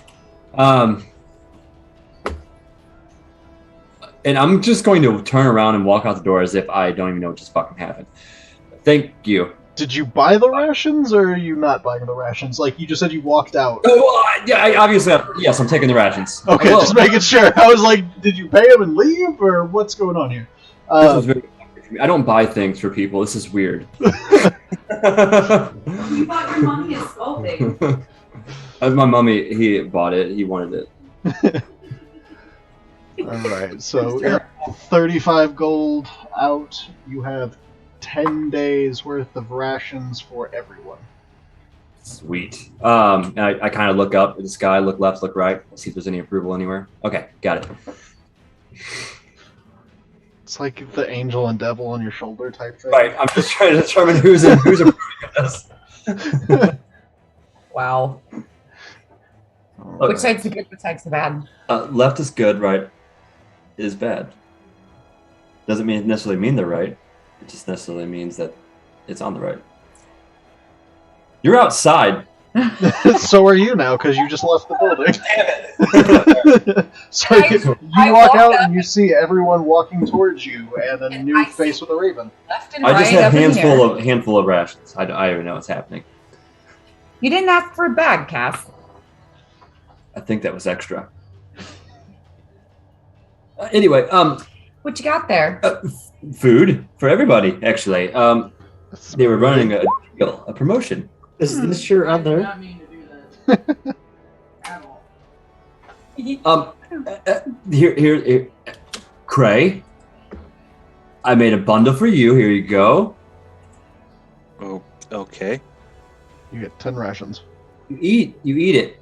And I'm just going to turn around and walk out the door as if I don't even know what just fucking happened. Thank you. Did you buy the rations, or are you not buying the rations? Like, you just said you walked out. Oh, yes, I'm taking the rations. Okay, just making sure. I was like, did you pay him and leave, or what's going on here? This is very weird for me. I don't buy things for people. This is weird. You bought your mommy a skull thing. My mummy, he bought it. He wanted it. Alright, so 35 gold out. You have 10 days worth of rations for everyone. Sweet. And I kind of look up at the sky, look left, look right, see if there's any approval anywhere. Okay, got it. It's like the angel and devil on your shoulder type thing. Right, I'm just trying to determine who's approving of this. Wow. Which side's the good, which side's the bad? Left is good, right is bad. Doesn't necessarily mean they're right. It just necessarily means that it's on the right. You're outside. So are you now, because you just left the building. Damn it. So you walk out and you see everyone walking towards you, and a new face with a raven. Left and I just right have up in here. handful of rations. I don't even know what's happening. You didn't ask for a bag, Cass. I think that was extra. Anyway, What you got there? food for everybody. Actually, they were running a deal, a promotion. Is this your other? Here, Cray. I made a bundle for you. Here you go. Oh, okay. You get 10 rations. You eat it.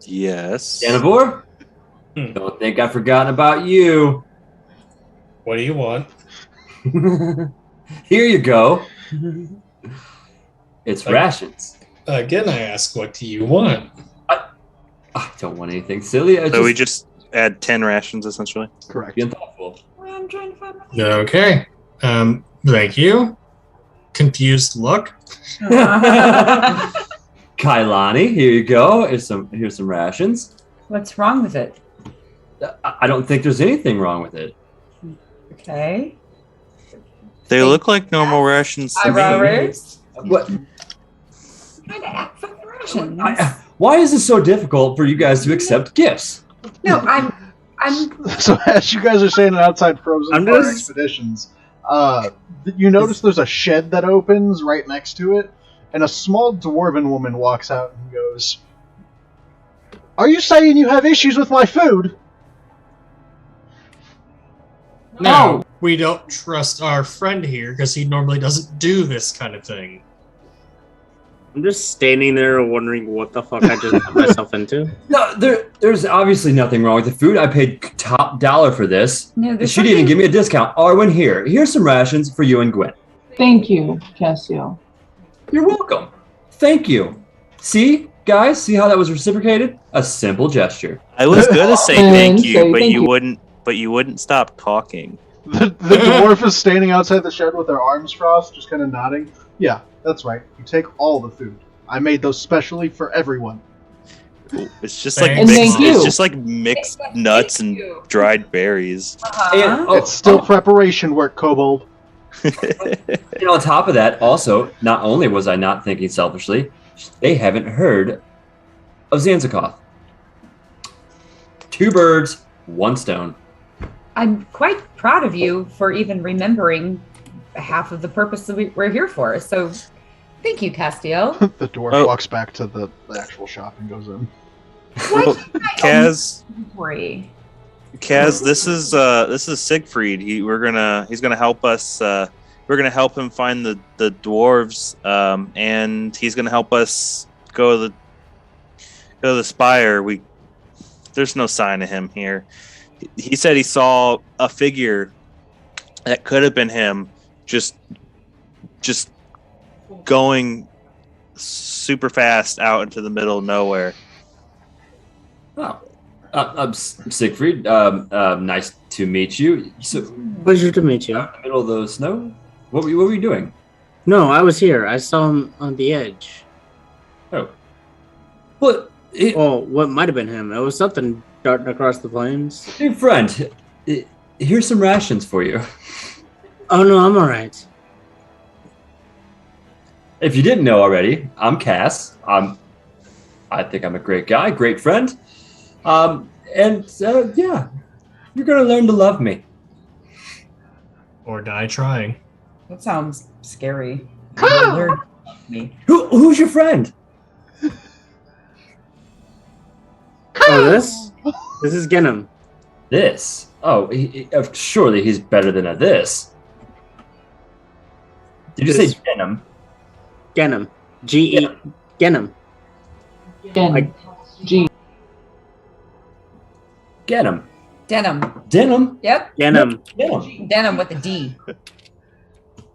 Yes. Danivore? Don't think I've forgotten about you. What do you want? Here you go. It's rations. Again, I ask, what do you want? I don't want anything silly. So we just add 10 rations, essentially? Correct. being thoughtful. I'm trying to find my Okay. Thank you. Confused look. Kailani, here you go. Here's some rations. What's wrong with it? I don't think there's anything wrong with it. Okay. They look like normal rations to me. Roberts. What? Trying to act for rations. Why is it so difficult for you guys to accept gifts? No, I'm. So as you guys are staying in outside Frozen I'm Far just- Expeditions, you notice there's a shed that opens right next to it, and a small dwarven woman walks out and goes, "Are you saying you have issues with my food?" No, we don't trust our friend here because he normally doesn't do this kind of thing. I'm just standing there wondering what the fuck I just got myself into. No, there's obviously nothing wrong with the food. I paid top dollar for this. No, there's She didn't even something- give me a discount. Arwen, here's some rations for you and Gwen. Thank you, Cassio. You're welcome. Thank you. See, guys, see how that was reciprocated? A simple gesture. I was gonna say And thank say you, but thank you you. wouldn't. But you wouldn't stop talking. The dwarf is standing outside the shed with their arms crossed, just kind of nodding. Yeah, that's right. You take all the food. I made those specially for everyone. It's just like Thanks. mixed, Thank you. it's just like mixed nuts and dried berries. And, It's still preparation work, Kobold. And on top of that, also, not only was I not thinking selfishly, they haven't heard of Zanzikoth. 2 birds, 1 stone. I'm quite proud of you for even remembering half of the purpose that we're here for. So thank you, Castiel. The dwarf walks back to the actual shop and goes in. Well, Kaz, Worry. Kaz, this is Siegfried. He's gonna help us. We're gonna help him find the dwarves, and he's gonna help us go to the spire. There's no sign of him here. He said he saw a figure that could have been him, just going super fast out into the middle of nowhere. Oh, I'm Siegfried. Nice to meet you. So, Pleasure to meet you. out in the middle of the snow? What were you doing? No, I was here. I saw him on the edge. Oh. Well, Oh, what might have been him? It was something darting across the plains. hey, friend, here's some rations for you. Oh no, I'm all right. If you didn't know already, I'm Cass. I think I'm a great guy, great friend. Yeah, you're gonna learn to love me. Or die trying. That sounds scary. Me. Who's your friend? Oh, this is Genom. This. Oh, surely he's better than a this. Did you say denim? Genom. G-E. Genom. Again, G. Get him. Denim. Denim. Yep. Genom. Denim. Denim with a D.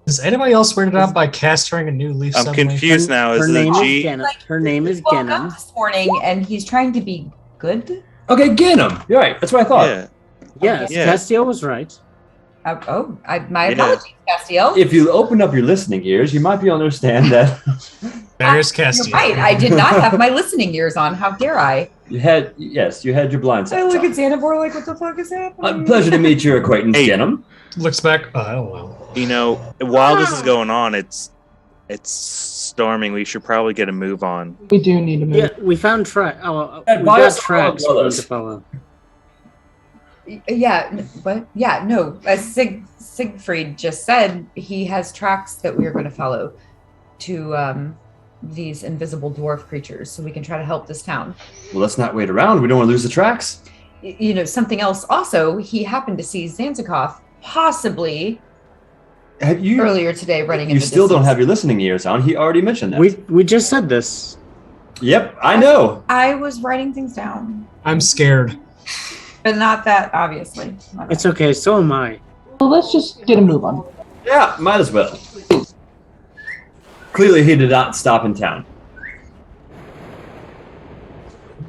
Is anybody else weirded out by casting a new leaf? I'm suddenly? confused now. Is Her it name a is G? Genom. Her name is Woke up Genom. this morning and he's trying to be good. Okay, get him. You're right. That's what I thought. Yeah. Yes, Yeah. Castiel was right. My Yeah. apologies, Castiel. If you open up your listening ears, you might be able to understand that There's You're Castiel. right. I did not have my listening ears on. How dare I? you had your blind I side. look at Xanabor like, what the fuck is happening? Pleasure to meet your acquaintance, Hey. Denim. Looks back. Oh, I don't know. You know, while this is going on, it's storming. We should probably get a move on. We do need to move. Yeah, we found tracks. Oh, Yeah, we buy got us tracks all for him of to us. follow. Yeah, no. As Siegfried just said, he has tracks that we are going to follow to these invisible dwarf creatures, so we can try to help this town. Well, let's not wait around. We don't want to lose the tracks. You know, something else also, he happened to see Zanzikoth possibly Have you? earlier today running in You the still don't distance. have your listening ears on. He already mentioned that. We just said this. Yep, I know. I was writing things down, I'm scared. but not that, obviously. My bad. It's okay. So am I. Well, let's just get a move on. Yeah, might as well. Clearly, he did not stop in town.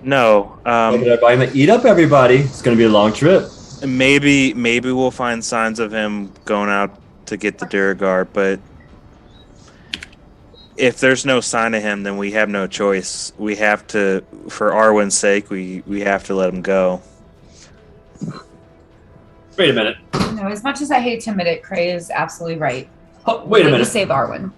No. Look at him eat up everybody. It's going to be a long trip. Maybe we'll find signs of him going out to get the Duragar, but if there's no sign of him, then we have no choice. We have to, for Arwen's sake, we have to let him go. Wait a minute. No, as much as I hate to admit it, Cray is absolutely right. Oh, wait a We need to minute. save Arwen.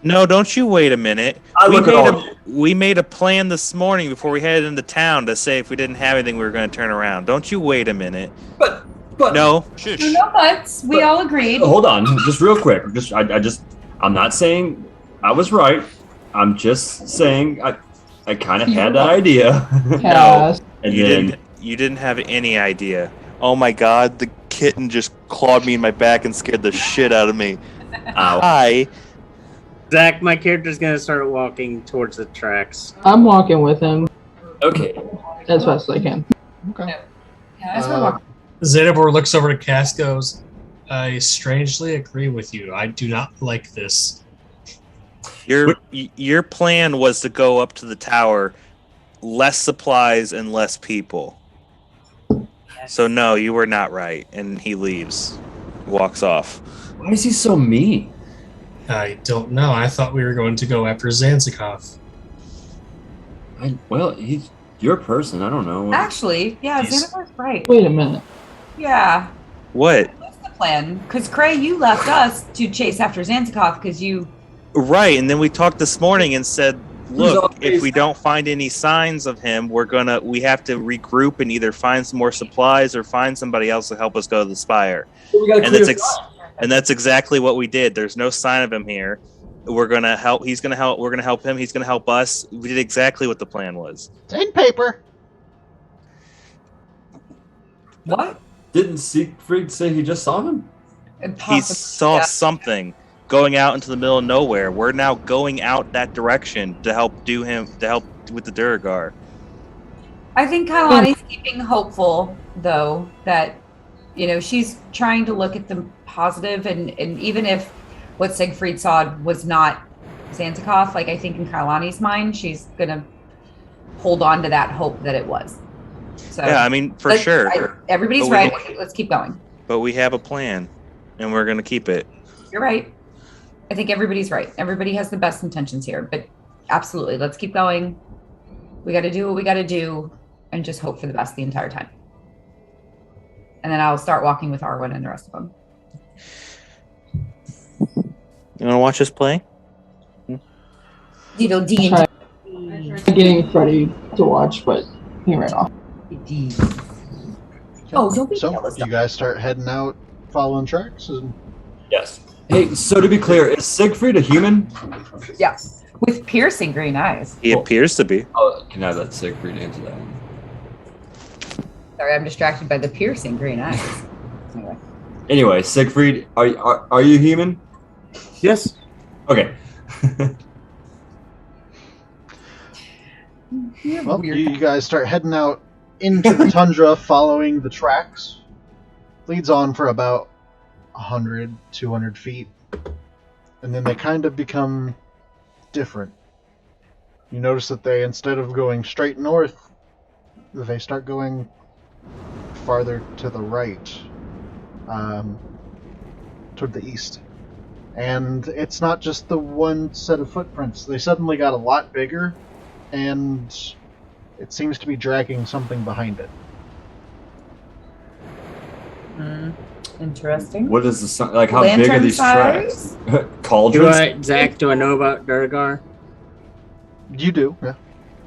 No, don't you wait a minute. I look at all. We made a plan this morning before we headed into town to say if we didn't have anything, we were going to turn around. Don't you wait a minute. But No. Shush. No buts. We all agreed. hold on, just real quick. I'm not saying I was right. I'm just saying I kind of had that idea. Cass. And You then didn't have any idea. Oh my god, the kitten just clawed me in my back and scared the shit out of me. ow. Zach, my character's gonna start walking towards the tracks. I'm walking with him Okay. as fast as I can. Yeah, that's what we're Xanabor looks over to Cass, goes, I strangely agree with you. I do not like this. Your plan was to go up to the tower, less supplies and less people. So no, you were not right, and he leaves, walks off. Why is he so mean? I don't know. I thought we were going to go after Zanzikoth. Well, he's your person. I don't know. Actually, yeah, He's- Xanathar's right. Wait a minute. Yeah. What? What's the plan? Because Cray, you left us to chase after Zanzikov because you. Right, and then we talked this morning and said, look, always- if we don't find any signs of him, we have to regroup and either find some more supplies or find somebody else to help us go to the spire. We gotta And clear that's exactly what we did. There's no sign of him here. We're gonna help. He's gonna help. We're gonna help him. He's gonna help us. We did exactly what the plan was. It's in paper. What? Didn't Siegfried say he just saw him? He saw something going out into the middle of nowhere. We're now going out that direction to help with the Duragar. I think Kailani's keeping hopeful, though, that, she's trying to look at the positive, and even if what Siegfried saw was not Zantikov, like, I think in Kailani's mind, she's going to hold on to that hope that it was. So, Yeah, I mean, for sure. Everybody's But right. Let's keep going. But we have a plan, and we're going to keep it. You're right. I think everybody's right. Everybody has the best intentions here, but absolutely, let's keep going. We got to do what we got to do and just hope for the best the entire time. And then I'll start walking with Arwen and the rest of them. You want to watch us play? D&D. I'm getting ready to watch, but he ran off. Oh, don't be So jealous. you guys start heading out, following tracks, and Yes. Hey, so to be clear, is Siegfried a human? Yeah. With piercing green eyes. He appears to be. Oh, can I let Siegfried answer that? Sorry, I'm distracted by the piercing green eyes. Anyway, Siegfried, are you human? Yes. Okay. well, you guys start heading out into the tundra, following the tracks. Leads on for about 100, 200 feet, and then they kind of become different. You notice that they, instead of going straight north, they start going farther to the right, toward the east. And it's not just the one set of footprints. They suddenly got a lot bigger, and it seems to be dragging something behind it. Interesting. What is the sun? Like, how big are Lantern these size? tracks? Cauldrons? Zach, do I know about Duragar? You do, yeah.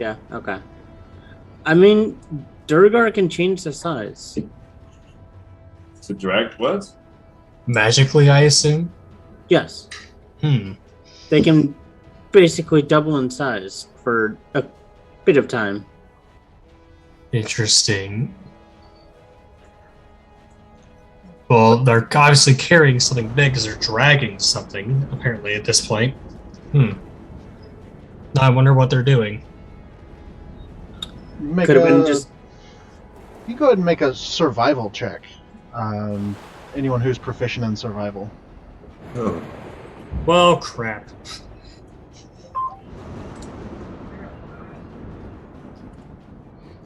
Yeah, okay. I mean, Duragar can change the size. To drag what? Magically, I assume. Yes. They can basically double in size for a bit of time. Interesting. Well, they're obviously carrying something big because they're dragging something, apparently, at this point. Now I wonder what they're doing. Could have been just... You go ahead and make a survival check. Anyone who's proficient in survival. Oh. Well, crap.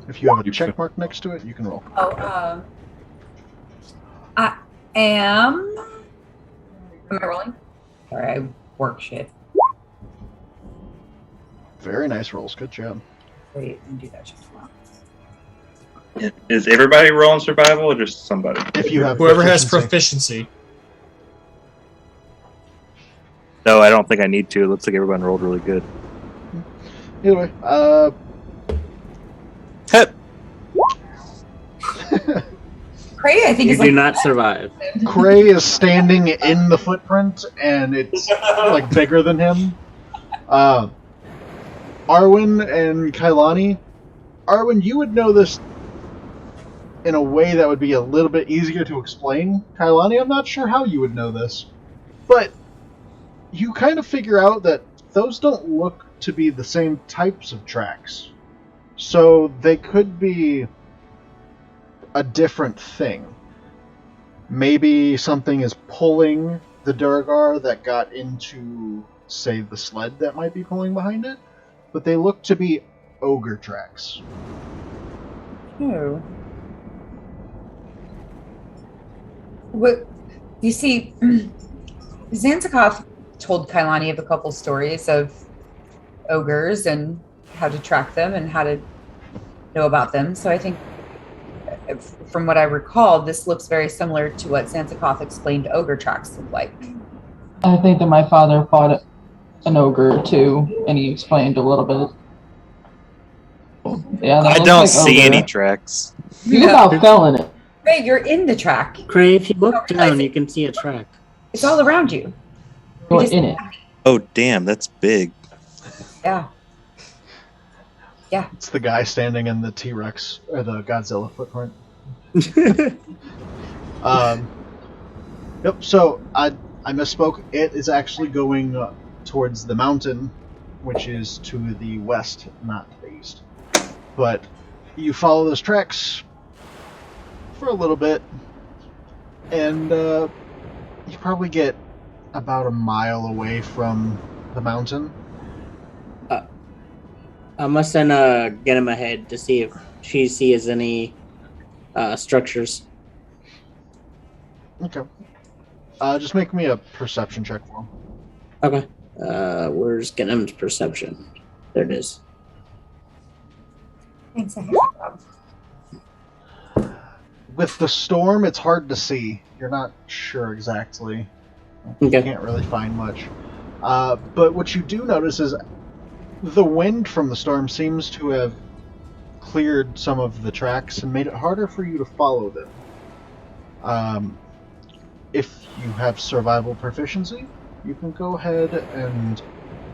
If you have a check mark next to it, you can roll. Oh, I am. Am I rolling? Sorry, I work shit. Very nice rolls. Good job. Wait, and do that shit as well. Is everybody rolling survival or just somebody? If you have Whoever has proficiency. proficiency. No, I don't think I need to. It looks like everyone rolled really good. Either way, Cray, I think You is do like not survive. Cray is standing in the footprint, and it's like bigger than him. Arwen and Kailani. Arwen, you would know this in a way that would be a little bit easier to explain. Kailani, I'm not sure how you would know this, but you kind of figure out that those don't look to be the same types of tracks. So they could be a different thing. Maybe something is pulling the Duragar that got into, say, the sled that might be pulling behind it, but they look to be ogre tracks. Oh. What you see, Zanzikov told Kailani of a couple stories of ogres and how to track them and how to know about them. So I think, from what I recall, this looks very similar to what Sansakoth explained ogre tracks look like. I think that my father fought an ogre too, and he explained a little bit. Yeah, that I looks don't like see ogre. any tracks. You about fell in it. Ray, you're in the track. Cray, if you look down, you can see a track. It's all around you. You're just- in it. Oh, damn, that's big. Yeah. It's the guy standing in the T-Rex or the Godzilla footprint. Yep. So I misspoke. It is actually going towards the mountain, which is to the west, not the east. But you follow those tracks for a little bit, and you probably get about a mile away from the mountain. I must then get him ahead to see if she sees any structures. Okay. Just make me a perception check for him. Okay. Where's Genham's perception? There it is. Thanks. With the storm, it's hard to see. You're not sure exactly. You Okay. can't really find much. But what you do notice is the wind from the storm seems to have cleared some of the tracks and made it harder for you to follow them. If you have survival proficiency, you can go ahead and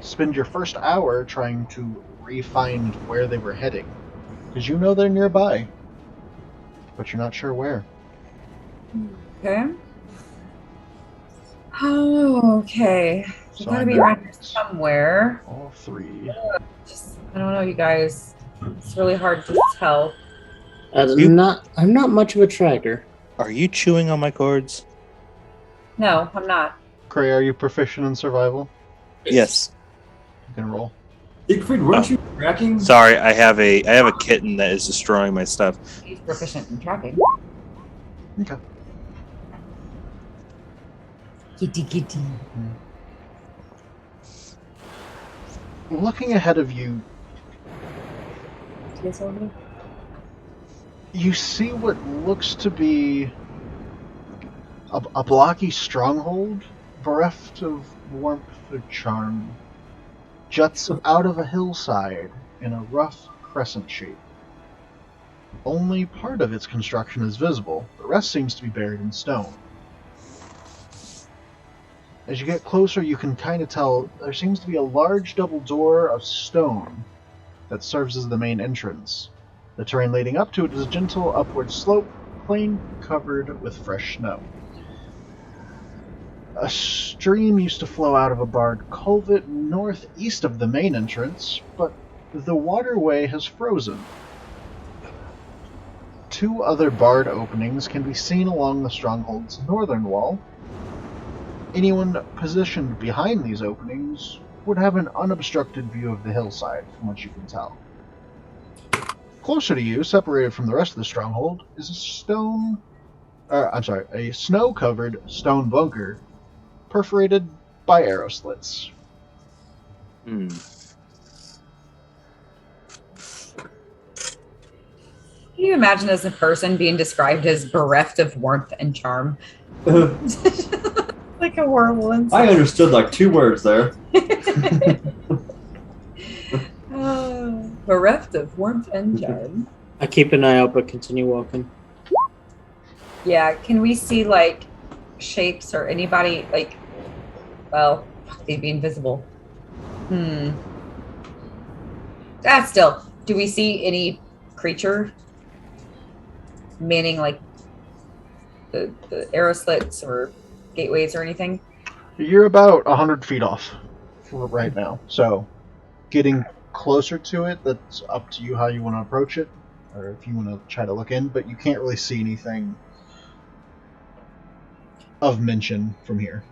spend your first hour trying to re-find where they were heading. Because you know they're nearby, but you're not sure where. Okay. Oh, okay. You So gotta I be know around here it's somewhere. all three. I don't know, you guys. It's really hard to tell. I'm not much of a tracker. Are you chewing on my cords? No, I'm not. Cray, are you proficient in survival? Yes. You can roll. Siegfried, weren't you tracking? Sorry, I have a kitten that is destroying my stuff. He's proficient in tracking. Okay. Kitty kitty. Looking ahead of you, you see what looks to be a blocky stronghold, bereft of warmth or charm, juts out of a hillside in a rough crescent shape. Only part of its construction is visible, the rest seems to be buried in stone. As you get closer, you can kind of tell there seems to be a large double door of stone that serves as the main entrance. The terrain leading up to it is a gentle upward slope, plain covered with fresh snow. A stream used to flow out of a barred culvert northeast of the main entrance, but the waterway has frozen. Two other barred openings can be seen along the stronghold's northern wall. Anyone positioned behind these openings would have an unobstructed view of the hillside, from what you can tell. Closer to you, separated from the rest of the stronghold, is a snow-covered stone bunker, perforated by arrow slits. Hmm. Can you imagine as a person being described as bereft of warmth and charm? Like a horrible insult. I understood like 2 words there. Bereft of warmth and charm. I keep an eye out, but continue walking. Yeah, can we see like shapes or anybody like? Well, they'd be invisible. Still, do we see any creature manning like the arrow slits or gateways or anything? You're about 100 feet off right now, so getting closer to it, that's up to you how you want to approach it, or if you want to try to look in, but you can't really see anything of mention from here.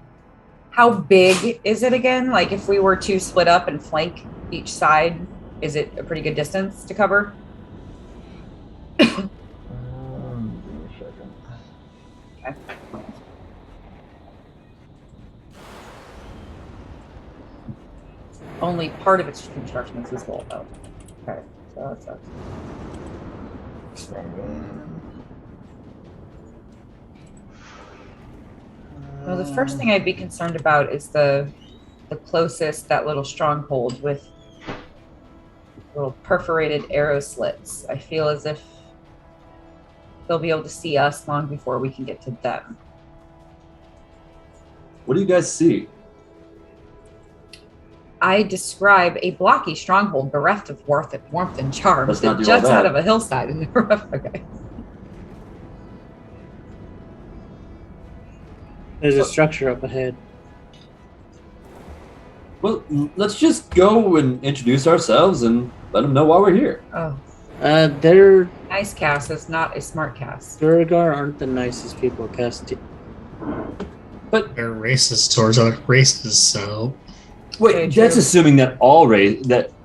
How big is it again? Like if we were to split up and flank each side, is it a pretty good distance to cover? Give me a second. Okay. Only part of its construction is visible, though. Okay, so that sucks. Well, the first thing I'd be concerned about is the closest, that little stronghold with little perforated arrow slits. I feel as if they'll be able to see us long before we can get to them. What do you guys see? I describe a blocky stronghold bereft of warmth and charm Let's not that do all juts that. out of a hillside in the rough. Okay. There's a structure up ahead. Well, let's just go and introduce ourselves and let them know why we're here. Oh, They're nice cast is not a smart cast. Durgar aren't the nicest people, Casti. But They're racist towards other races, so wait, Very that's true. assuming that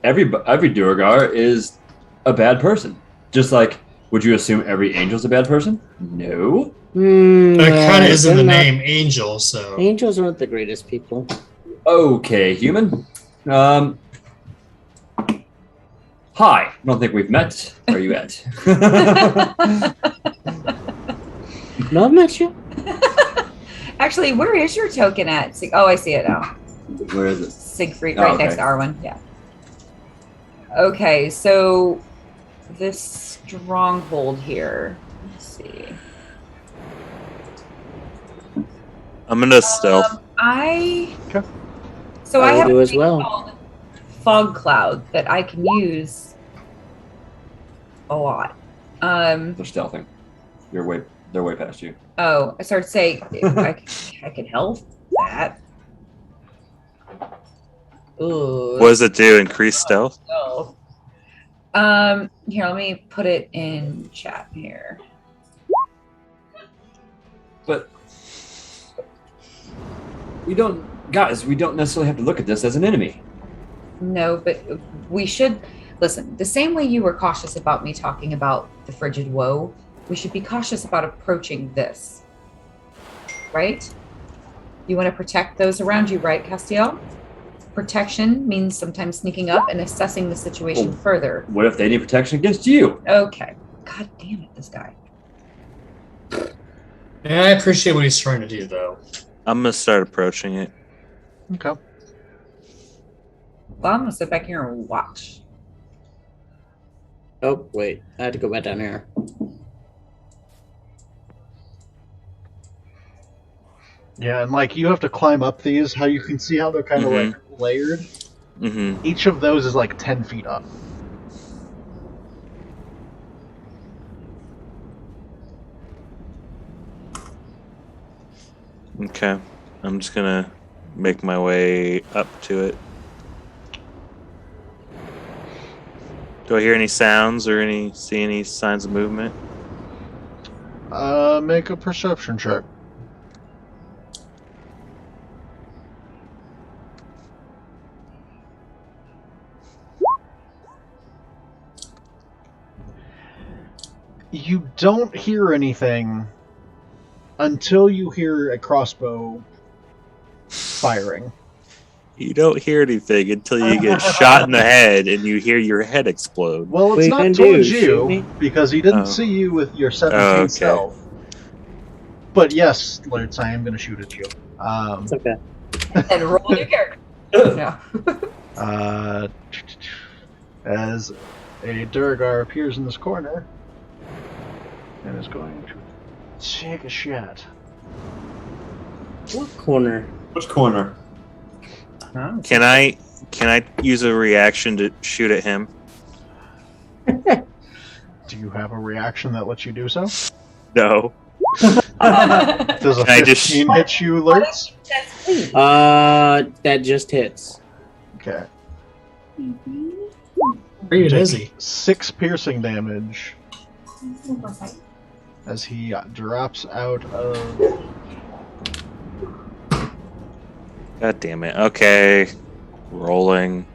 every Durgar is a bad person. Just like, would you assume every angel's a bad person? No. it kind of is in they're the not- name Angel. So Angels aren't the greatest people. Okay, human. Hi. I don't think we've met. Where are you at? No, I've met you. Actually, where is your token at? Oh, I see it now. Where is it? Siegfried, Oh, right okay. next to Arwen. Yeah. Okay, so this stronghold here. Let's see. I'm gonna stealth. Okay. So I I will have do a as thing well. called fog cloud that I can use a lot. They're stealthing. They're way past you. Oh, I started saying if I could help that. Ooh. What does it do? Increase stealth? Oh. Here, let me put it in chat here. But we don't necessarily have to look at this as an enemy. No, but we should listen. The same way you were cautious about me talking about the frigid woe, we should be cautious about approaching this. Right? You want to protect those around you, right, Castiel? Protection means sometimes sneaking up and assessing the situation Oh. further. What if they need protection against you? Okay. God damn it, this guy. and I appreciate what he's trying to do, though. I'm gonna start approaching it. Okay. Well, I'm gonna sit back here and watch. Oh, wait. I had to go back down here. Yeah, and like you have to climb up these. How you can see how they're kind of like layered. Mm-hmm. Each of those is like 10 feet up. Okay. I'm just gonna make my way up to it. Do I hear any sounds or see any signs of movement? Make a perception check. You don't hear anything until you hear a crossbow firing. You don't hear anything until you get shot in the head and you hear your head explode. Well, What it's you not gonna told do, shoot you me? because he didn't Oh. see you with your 17 Oh, okay. stealth. But yes, Lurtz, I am going to shoot at you. It's okay. And roll your character. No. As a Durgar appears in this corner and is going to take a shot. What corner? Which corner? Can I use a reaction to shoot at him? Do you have a reaction that lets you do so? No. Does a Can I just- 15 hit you, Lurtz? That just hits. Okay. Where even Take is he? 6 piercing damage as he drops out of... God damn it. Okay. Rolling.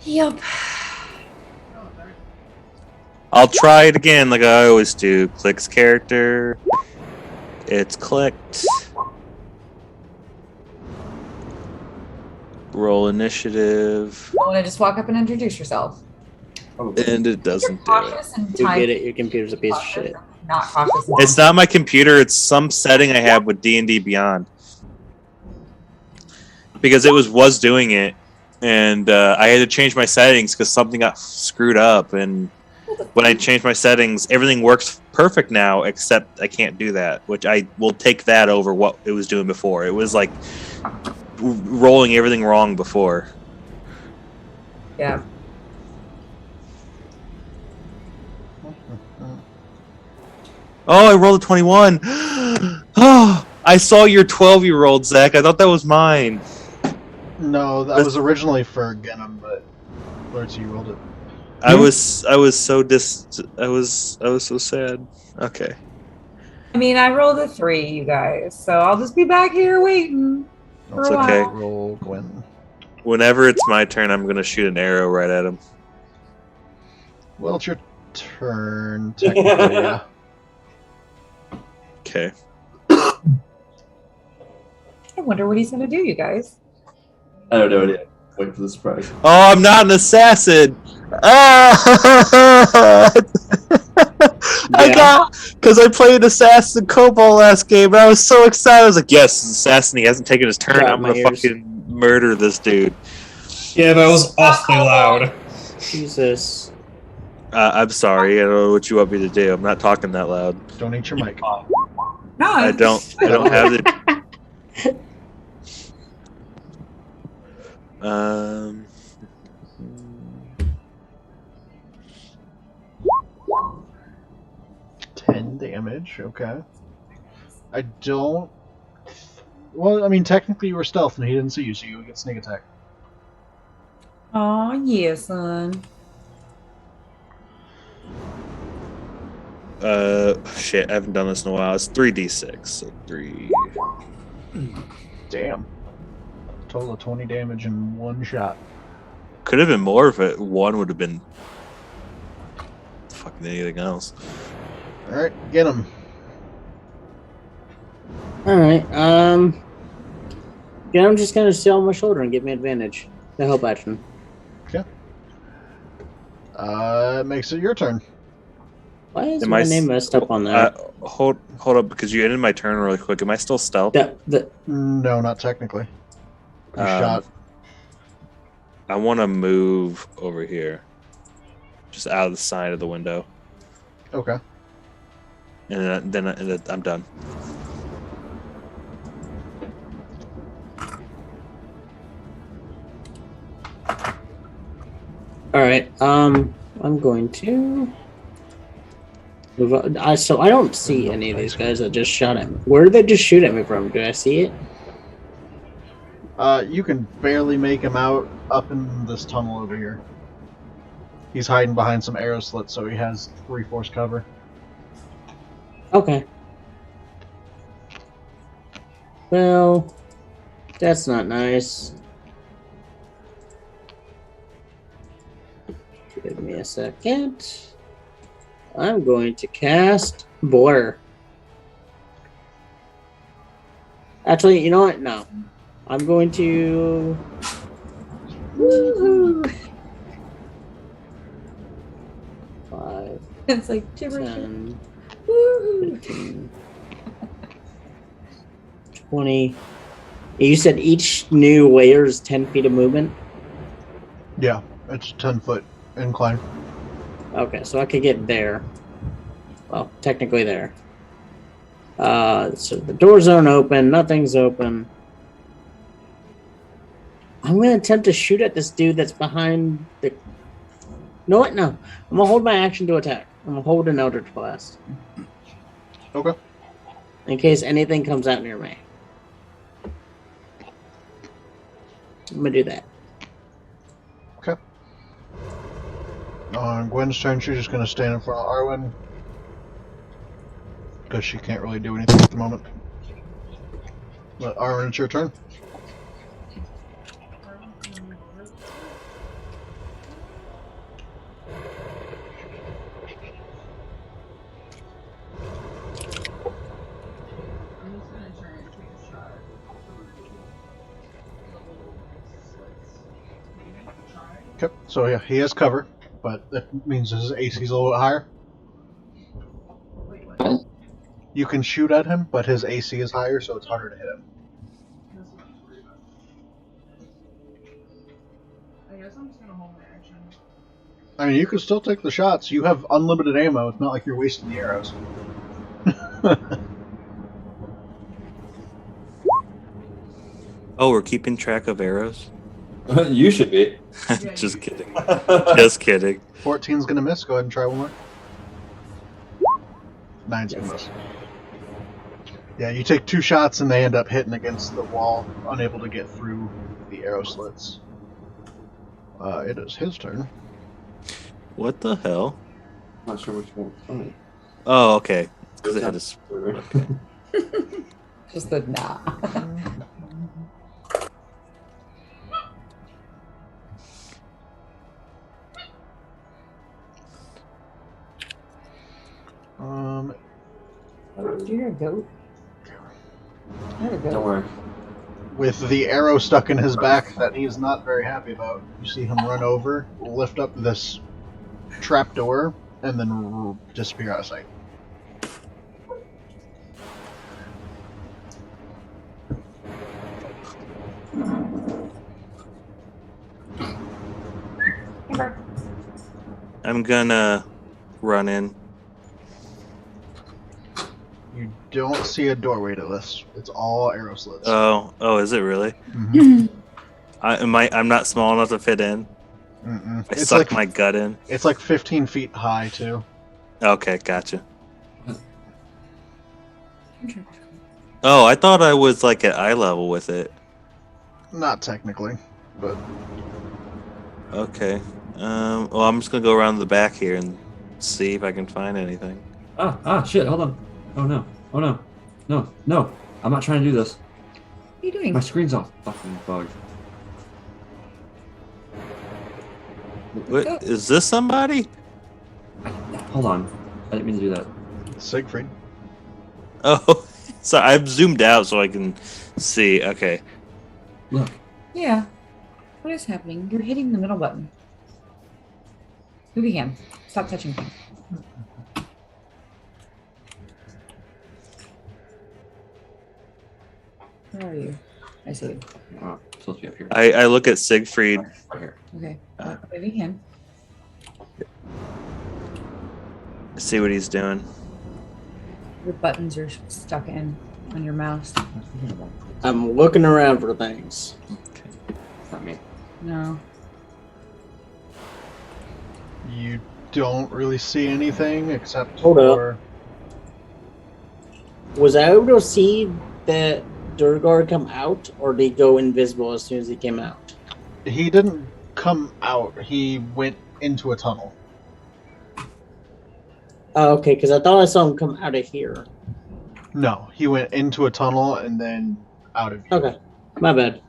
Yep. I'll try it again like I always do. Clicks character. It's clicked. Roll initiative. Want to just walk up and introduce yourself? And it doesn't do it. Cautious and You time. get it. Your computer's a piece of shit. Not cautious. And It's not my computer. It's some setting I have with D&D Beyond. Because it was doing it, and I had to change my settings because something got screwed up. And when I changed my settings, everything works perfect now, except I can't do that, which I will take that over what it was doing before. It was like rolling everything wrong before. Yeah. Oh, I rolled a 21. Oh, I saw your 12-year-old, Zach. I thought that was mine. No, that was originally for Genom, but Lordsy rolled it. I was so sad. Okay. I mean, I rolled a 3, you guys, so I'll just be back here waiting. It's okay. Roll Gwen. Whenever it's my turn, I'm gonna shoot an arrow right at him. Well, it's your turn, technically, yeah. Okay. I wonder what he's gonna do, you guys. I don't know yet. Wait for the surprise. Oh, I'm not an assassin. Ah! I got because I played assassin Cobalt last game, and I was so excited. I was like, "Yes, assassin. He hasn't taken his turn. I'm gonna fucking murder this dude." Yeah, that was awfully loud. Jesus. I'm sorry. I don't know what you want me to do. I'm not talking that loud. Don't eat your mic. No, I don't have the. Um. 10 damage, okay. I don't... Well, I mean, technically you were stealth and he didn't see you, so you would get sneak attack. Oh yeah, son. Shit, I haven't done this in a while. It's 3d6, so 3. Damn. Total of 20 damage in one shot. Could have been more if it one would have been fucking anything else. Alright, get him. Alright, yeah, I'm just gonna stay on my shoulder and give me advantage. The help action. Okay. It makes it your turn. Why is my name messed up on that? Hold up, because you ended my turn really quick. Am I still stealth? No, not technically. You shot. I want to move over here, just out of the side of the window. Okay. And then I'm done. All right. I'm going to move on. So I don't see any of these guys that just shot at me. Where did they just shoot at me from? Do I see it? You can barely make him out up in this tunnel over here. He's hiding behind some arrow slits, so he has 3/4 cover. Okay. Well, that's not nice. Give me a second. I'm going to cast Blur. Actually, you know what? No. I'm going to... Woohoo! 5, It's like gibberish. 10, Woohoo! 15, 20. You said each new layer is 10 feet of movement? Yeah, it's 10-foot incline. Okay, so I could get there. Well, technically there. So the doors aren't open, nothing's open. I'm going to attempt to shoot at this dude that's behind the... No, what? No. I'm going to hold my action to attack. I'm going to hold an Eldritch Blast. Okay. In case anything comes out near me. I'm going to do that. Okay. On Gwen's turn, she's just going to stand in front of Arwen. Because she can't really do anything at the moment. But Arwen, it's your turn. Okay, so yeah, he has cover. but that means his AC's a little bit higher. What? You can shoot at him, but his AC is higher, so it's harder to hit him. I guess I'm just gonna hold my action. I mean, you can still take the shots. You have unlimited ammo. It's not like you're wasting the arrows. Oh, we're keeping track of arrows? You should be. Just kidding. Just kidding. 14's gonna miss. Go ahead and try one more. 9's gonna miss. Yeah, you take 2 shots and they end up hitting against the wall, unable to get through the arrow slits. It is his turn. What the hell? Not sure which one. Funny. Oh, okay. Because it had a... Just the nah. Do you hear a goat? I heard a goat. Don't worry. With the arrow stuck in his back that he is not very happy about, you see him run over, lift up this trapdoor, and then disappear out of sight. I'm gonna run in. You don't see a doorway to this. It's all arrow slits. Oh, is it really? Mm-hmm. I'm not small enough to fit in. Mm-mm. I suck my gut in. It's like 15 feet high, too. Okay, gotcha. Oh, I thought I was like at eye level with it. Not technically, but... Okay. Well, I'm just gonna go around the back here and see if I can find anything. Shit, hold on. Oh no. No. I'm not trying to do this. What are you doing? My screen's off. Fucking bug. What, is this somebody? Hold on. I didn't mean to do that. Siegfried. Oh, so I've zoomed out so I can see. Okay. Look. Yeah. What is happening? You're hitting the middle button. Move your hand. Stop touching things. Where are you? I see you. Supposed to be up here. I look at Siegfried. Right here. Okay. Move your hand. See what he's doing. Your buttons are stuck in on your mouse. I'm looking around for things. It's not me. No. You don't really see anything except Hold up. for... Was I able to see the Durgard come out, or did he go invisible as soon as he came out? He didn't come out. He went into a tunnel. Oh, okay, because I thought I saw him come out of here. No, he went into a tunnel and then out of view. Okay, my bad.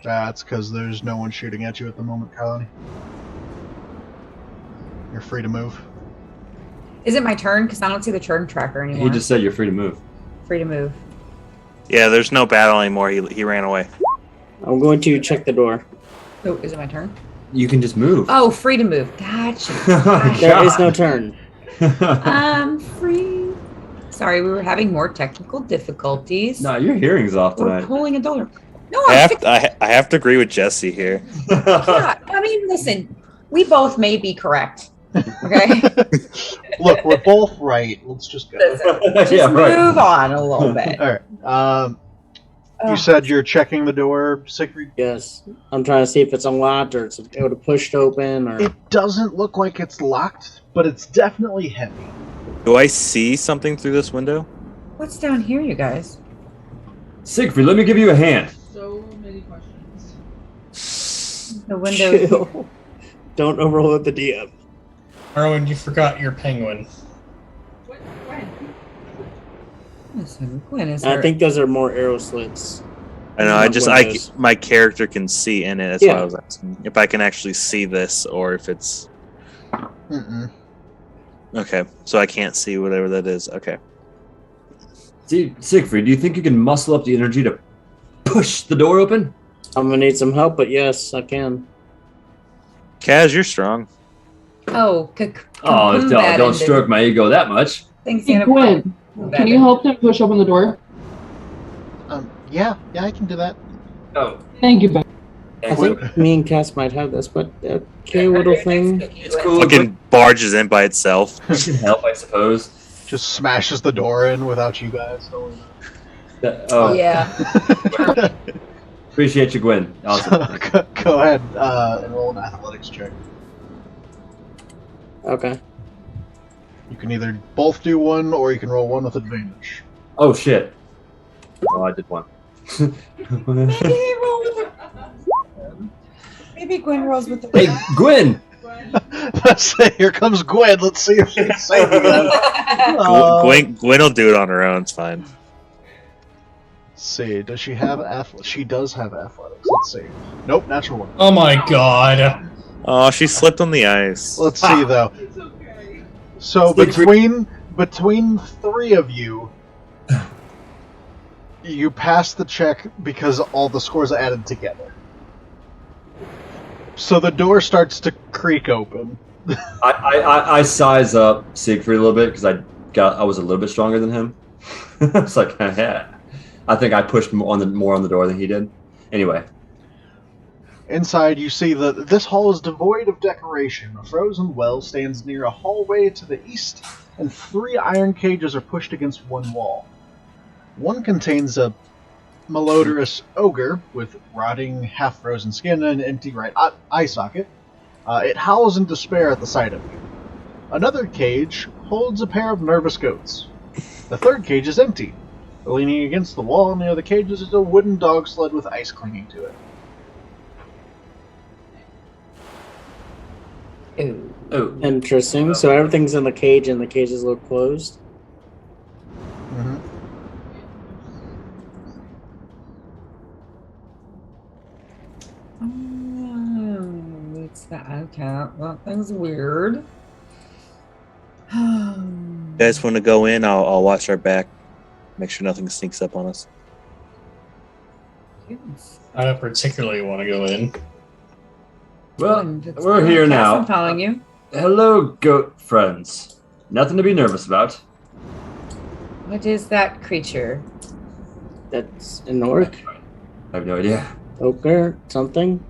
That's because there's no one shooting at you at the moment, Colony. You're free to move. Is it my turn? Because I don't see the turn tracker anymore. He just said you're free to move. Free to move. Yeah, there's no battle anymore. He ran away. I'm going to check the door. Oh, is it my turn? You can just move. Oh, free to move. Gotcha. There is no turn. Free. Sorry, we were having more technical difficulties. No, your hearing's off We're tonight. pulling a dollar. No, I I'm have to agree with Jesse here. yeah, I mean, listen, we both may be correct. Okay? Look, we're both right. Let's just go. Just Yeah, right. move on a little bit. All right. You said you're checking the door, Siegfried? Yes. I'm trying to see if it's unlocked or it's able to push it open or... It doesn't look like it's locked, but it's definitely heavy. Do I see something through this window? What's down here, you guys? Siegfried, let me give you a hand. So many questions. The window. Chill. Don't overload the DM. Arwen, you forgot your penguin. What? When? Listen, Gwen is I there. think those are more arrow slits. I know. Windows. My character can see in it. That's Yeah. why I was asking if I can actually see this or if it's Mm-mm. okay. So I can't see whatever that is. Okay. See, Siegfried, do you think you can muscle up the energy to push the door open? I'm gonna need some help, but yes, I can. Kaz, you're strong. Oh, Don't stroke my ego that much. Thanks, Hey, Santa. Gwen, can you help him push open the door? Yeah, I can do that. Oh, Thank you, Ben. I think me and Cass might have this, but okay, little thing. It's cool. Fucking barges in by itself. You can help, I suppose. Just smashes the door in without you guys knowing Yeah. that. Appreciate you, Gwen. Awesome. Go ahead and roll an athletics check. Okay. You can either both do one, or you can roll one with advantage. Oh shit. Oh, I did one. Maybe Gwen rolls with the. Hey, Gwen! Let's say, here comes Gwen. Let's see if she can save you guys. Gwen will do it on her own. It's fine. Let's see. Does she have athletics? She does have athletics. Let's see. Nope, natural one. Oh my god. Oh, she slipped on the ice. Let's see though. So between three of you, you pass the check because all the scores are added together. So the door starts to creak open. I size up Siegfried a little bit because I was a little bit stronger than him. It's like, I think I pushed more on the door than he did. Anyway. Inside, you see that this hall is devoid of decoration. A frozen well stands near a hallway to the east, and 3 iron cages are pushed against one wall. One contains a malodorous ogre with rotting, half-frozen skin and an empty right eye socket. It howls in despair at the sight of you. Another cage holds a pair of nervous goats. The third cage is empty. Leaning against the wall near the cages is a wooden dog sled with ice clinging to it. Oh. Interesting. So everything's in the cage, and the cages look closed. Mm-hmm. It's that. Okay, that thing's weird. You guys want to go in? I'll watch our back. Make sure nothing sneaks up on us. I don't particularly want to go in. Well, we're here now. I'm following you. Hello, goat friends. Nothing to be nervous about. What is that creature? That's an orc. I have no idea. Ogre, something.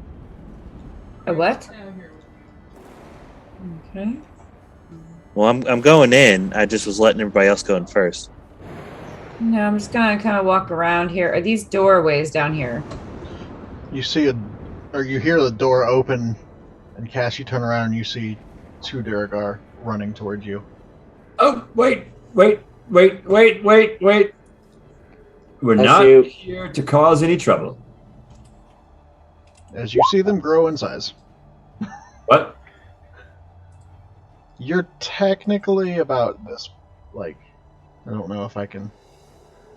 A what? Okay. Well, I'm going in. I just was letting everybody else go in first. No, I'm just gonna kind of walk around here. Are these doorways down here? You see you hear the door open, and Cass, you turn around and you see 2 Duragar running toward you. Oh, wait. We're not here to cause any trouble. As you see them grow in size. What? You're technically about this, I don't know if I can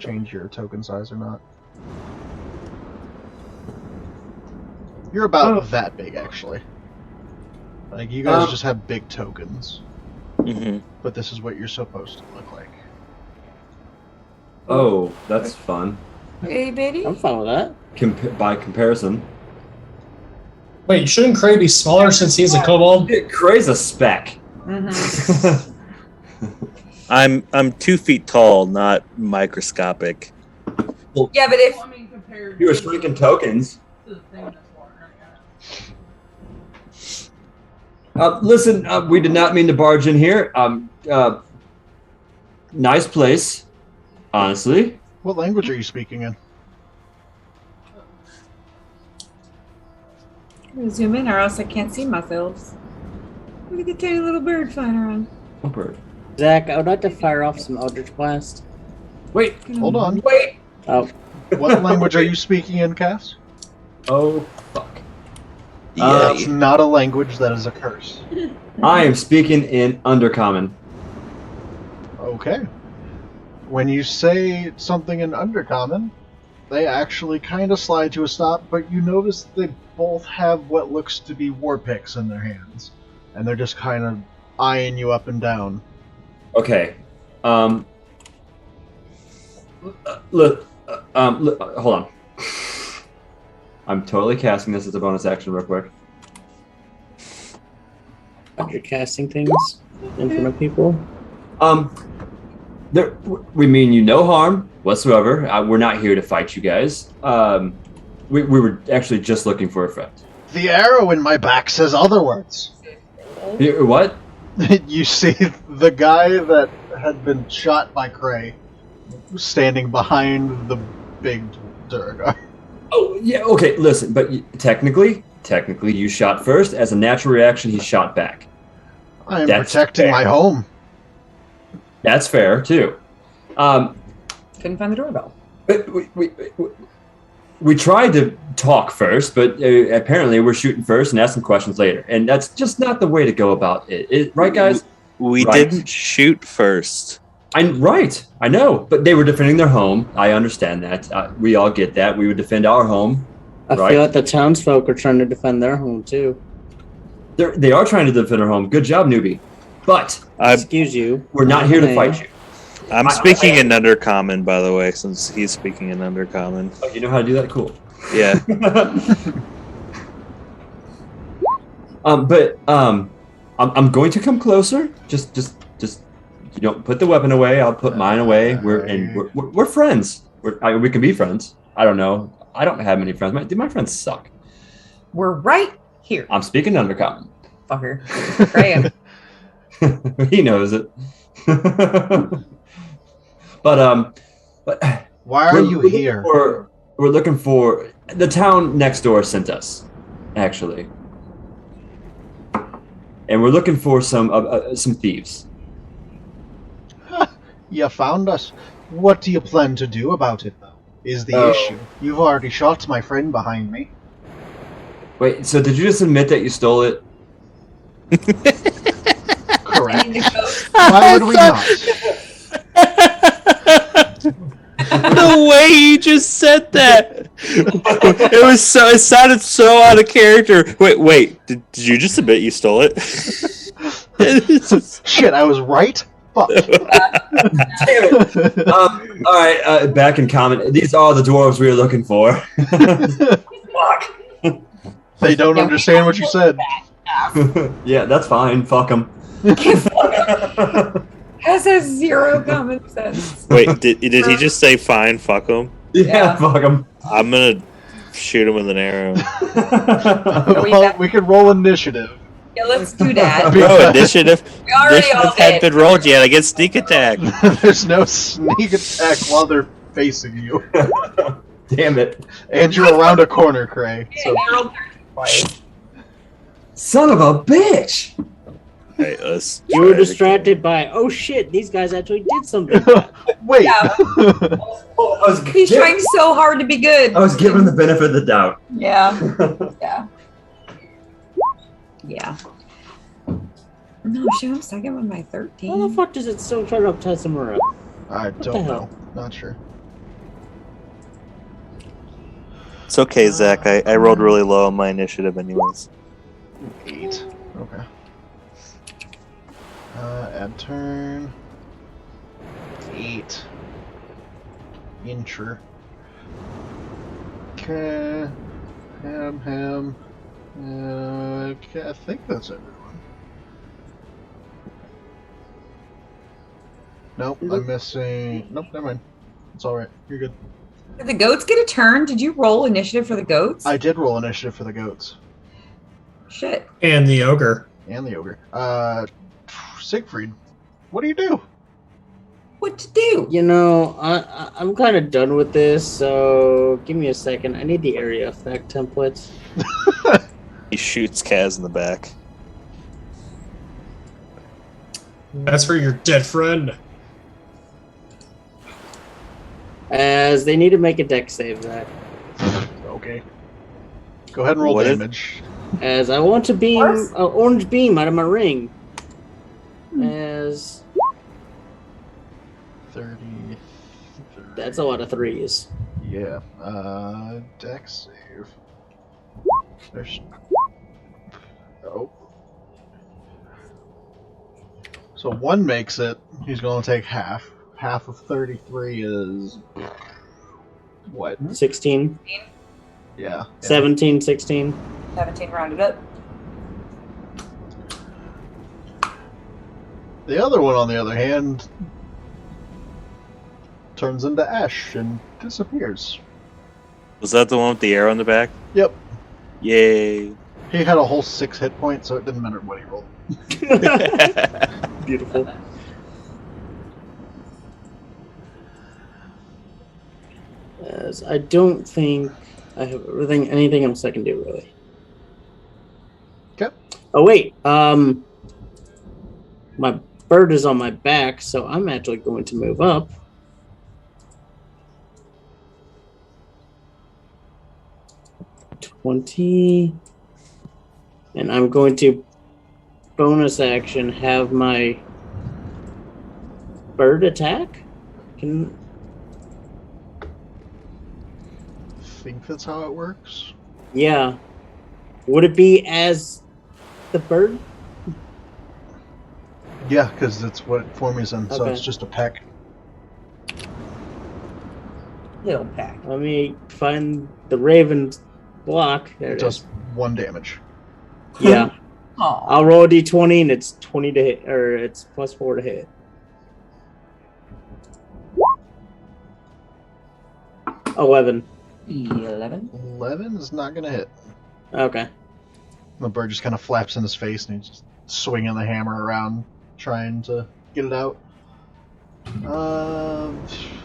change your token size or not. You're about that big, actually. You guys just have big tokens. Mm-hmm. But this is what you're supposed to look like. Oh, that's fun. Hey, baby. I'm fine with that. By comparison. Wait, shouldn't Cray be smaller since he's a kobold? Cray's a speck. Mm-hmm. I'm 2 feet tall, not microscopic. Yeah, but if You were shrinking tokens. Listen, we did not mean to barge in here. Nice place, honestly. What language are you speaking in? zoom in, or else I can't see myself. Look at the tiny little bird flying around. What bird? Zach, I would like to fire off some Eldritch Blast. Wait, Hold on. wait. Oh, What language are you speaking in, Cass? Oh, fuck. That's not a language, that is a curse. I am speaking in Undercommon. Okay. When you say something in Undercommon, they actually kind of slide to a stop, but you notice they both have what looks to be war picks in their hands. And they're just kind of eyeing you up and down. Okay. Look, hold on. I'm totally casting this as a bonus action real quick. You're casting things in front of people. We mean you no harm whatsoever. We're not here to fight you guys. We were actually just looking for a friend. The arrow in my back says other words. What? You see the guy that had been shot by Cray standing behind the big Durgar. Oh, yeah, okay, listen, but technically, you shot first. As a natural reaction, he shot back. I am That's protecting fair. my home. That's fair, too. Couldn't find the doorbell. We tried to talk first, but apparently we're shooting first and asking questions later. And that's just not the way to go about it. Right, guys? We Right. didn't shoot first. Right, I know. But they were defending their home. I understand that. We all get that. We would defend our home. I Right. feel like the townsfolk are trying to defend their home too. They are trying to defend our home. Good job, newbie. But Excuse you. we're not here to fight you. I'm speaking in Undercommon, by the way, since he's speaking in Undercommon. Oh, you know how to do that? Cool. Yeah. I'm going to come closer. Just you know, put the weapon away. I'll put mine away. We're friends. We can be friends. I don't know. I don't have many friends. My friends suck. We're right here, I'm speaking Undercommon. fucker. Graham. He knows it. but Why are you here? We're looking for the town next door sent us, actually, and we're looking for some thieves. You found us. What do you plan to do about it, though? Is the issue. You've already shot my friend behind me. Wait, so did you just admit that you stole it? Correct. Why would we not? The way you just said that, it sounded so out of character. Wait, did you just admit you stole it? Shit, I was right? Fuck. Damn it. All right, back in common. These are the dwarves we were looking for. Fuck. They don't understand what you said. Yeah, that's fine. Fuck them. Has a zero common sense. Wait, did he just say fine? Fuck him. Yeah, fuck them. I'm gonna shoot him with an arrow. Well, we could roll initiative. Yeah, let's do that. Bro, initiative. We already all Initiative hadn't did. been rolled yet. I get sneak attack. There's no sneak attack while they're facing you. Damn it. And you're around a corner, Cray. So I rolled 13 twice. Son of a bitch. Hey, us. You were distracted by, oh shit, these guys actually did something. wait. Yeah. He's trying so hard to be good. I was given the benefit of the doubt. Yeah. Yeah. Yeah. No, shit, I'm second with my 13. How the fuck does it still try to uptie Samura? I the don't hell? know. Not sure. It's okay, Zach. I rolled really low on my initiative, anyways. 8. Okay. Add turn. 8. Incher. Okay. Ham. Okay, I think that's everyone. Nope, I'm missing. Nope, never mind. It's alright. You're good. Did the goats get a turn? Did you roll initiative for the goats? I did roll initiative for the goats. Shit. And the ogre. And the ogre. Siegfried, what do you do? What to do? You know, I'm kind of done with this, so give me a second. I need the area effect template. He shoots Kaz in the back. That's for your dead friend. As they need to make a deck save, Zach. Okay. Go ahead and roll What is- damage. As I want to beam an orange beam out of my ring. As 30. that's a lot of threes. Yeah. Deck save. There's. Oh. So 1 makes it. He's going to take half. Half of 33 is. What? 16. Yeah. 17, 16. 17 rounded up. The other one, on the other hand, turns into ash and disappears. Was that the one with the arrow in the back? Yep. Yay. He had a whole 6 hit points, so it didn't matter what he rolled. Beautiful. As I don't think I have anything else I can do, really. Okay. Oh, wait. My bird is on my back, so I'm actually going to move up. $20. And I'm going to bonus action have my bird attack? I think that's how it works. Yeah. Would it be as the bird? Yeah, because that's what form he's in, so Okay. it's just a peck. Little pack. Let me find the raven's block. There it Just is. 1 damage. Yeah. Aw. I'll roll a d20 and it's 20 to hit, or it's +4 to hit. $11. 11. 11 is not going to hit. Okay. The bird just kind of flaps in his face and he's just swinging the hammer around, trying to get it out.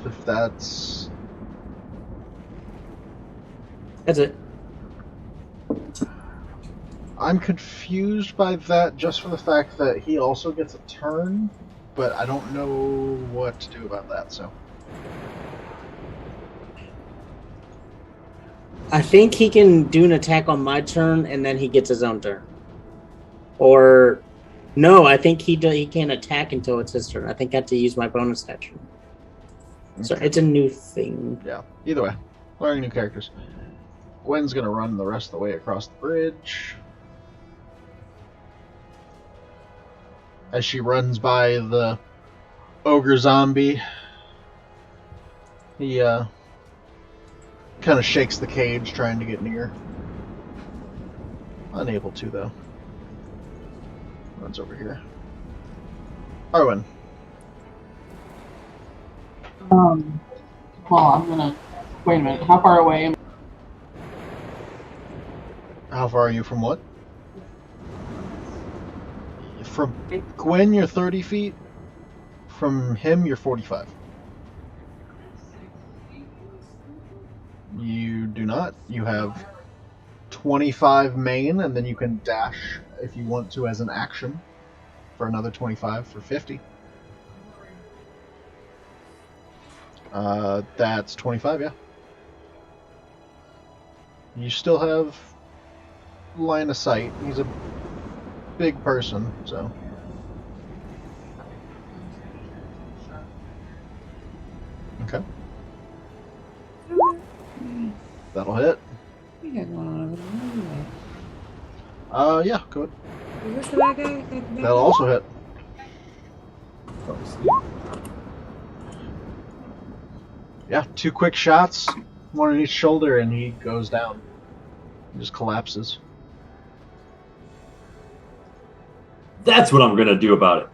If that's... That's it. I'm confused by that just for the fact that he also gets a turn, but I don't know what to do about that, so... I think he can do an attack on my turn and then he gets his own turn. Or no, I think he can't attack until it's his turn. I think I have to use my bonus action. So Okay. it's a new thing. Yeah, either way. Learning new characters. Gwen's gonna run the rest of the way across the bridge. As she runs by the ogre zombie, he kind of shakes the cage trying to get near. Unable to, though. Runs over here. Arwen. Well, I'm gonna wait a minute. How far away am How far are you from what? From Gwen, you're 30 feet. From him, you're 45. You do not. You have 25 main, and then you can dash if you want to as an action for another 25 for 50. That's 25, yeah. You still have line of sight. He's a big person, so. Okay. That'll hit. We got going on over there. Yeah, good. Is this the bad guy? That'll also hit. Yeah, 2 quick shots, 1 on each shoulder, and he goes down. He just collapses. That's what I'm gonna do about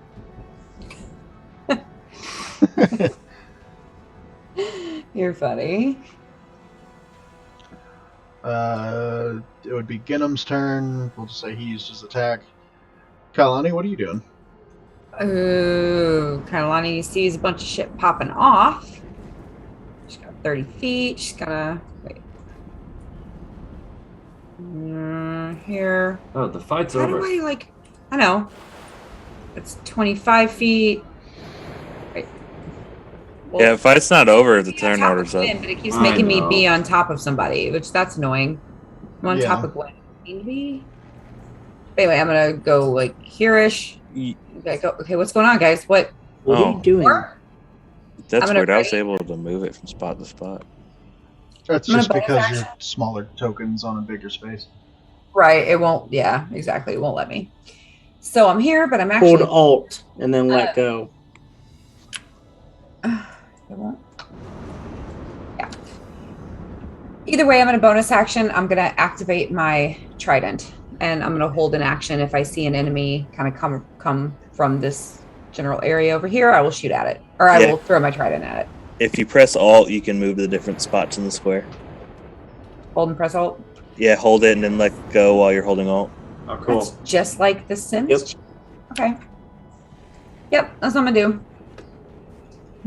it. You're funny. It would be Ginnam's turn. We'll just say he used his attack. Kalani, what are you doing? Ooh, Kailani sees a bunch of shit popping off. She's got 30 feet. She's gonna wait. Here. Oh, the fight's How over. do I I know. It's 25 feet. Wait. Well, Yeah, if it's not over, the I'm turn on top order's of up. Gwen, but it keeps I making me know. be on top of somebody, which that's annoying. I'm on Yeah. top of Gwen. Maybe. Anyway, I'm gonna go here-ish. Okay, okay, what's going on, guys? What? What are Oh. you doing? More? That's I'm gonna weird. I was ready. able to move it from spot to spot. That's I'm gonna just bonus because action. you're smaller tokens on a bigger space. Right, it won't. Yeah, exactly. It won't let me. So I'm here, but I'm Hold actually. Alt and then let go. It won't. Yeah. Either way, I'm going to bonus action. I'm going to activate my trident, and I'm going to hold an action. If I see an enemy kind of come from this general area over here, I will shoot at it, or I will throw my trident at it. If you press Alt, you can move to the different spots in the square. Hold and press Alt. Yeah, hold it and then let go while you're holding Alt. Oh, cool. That's just like the Sims. Yep. Okay. Yep, that's what I'm gonna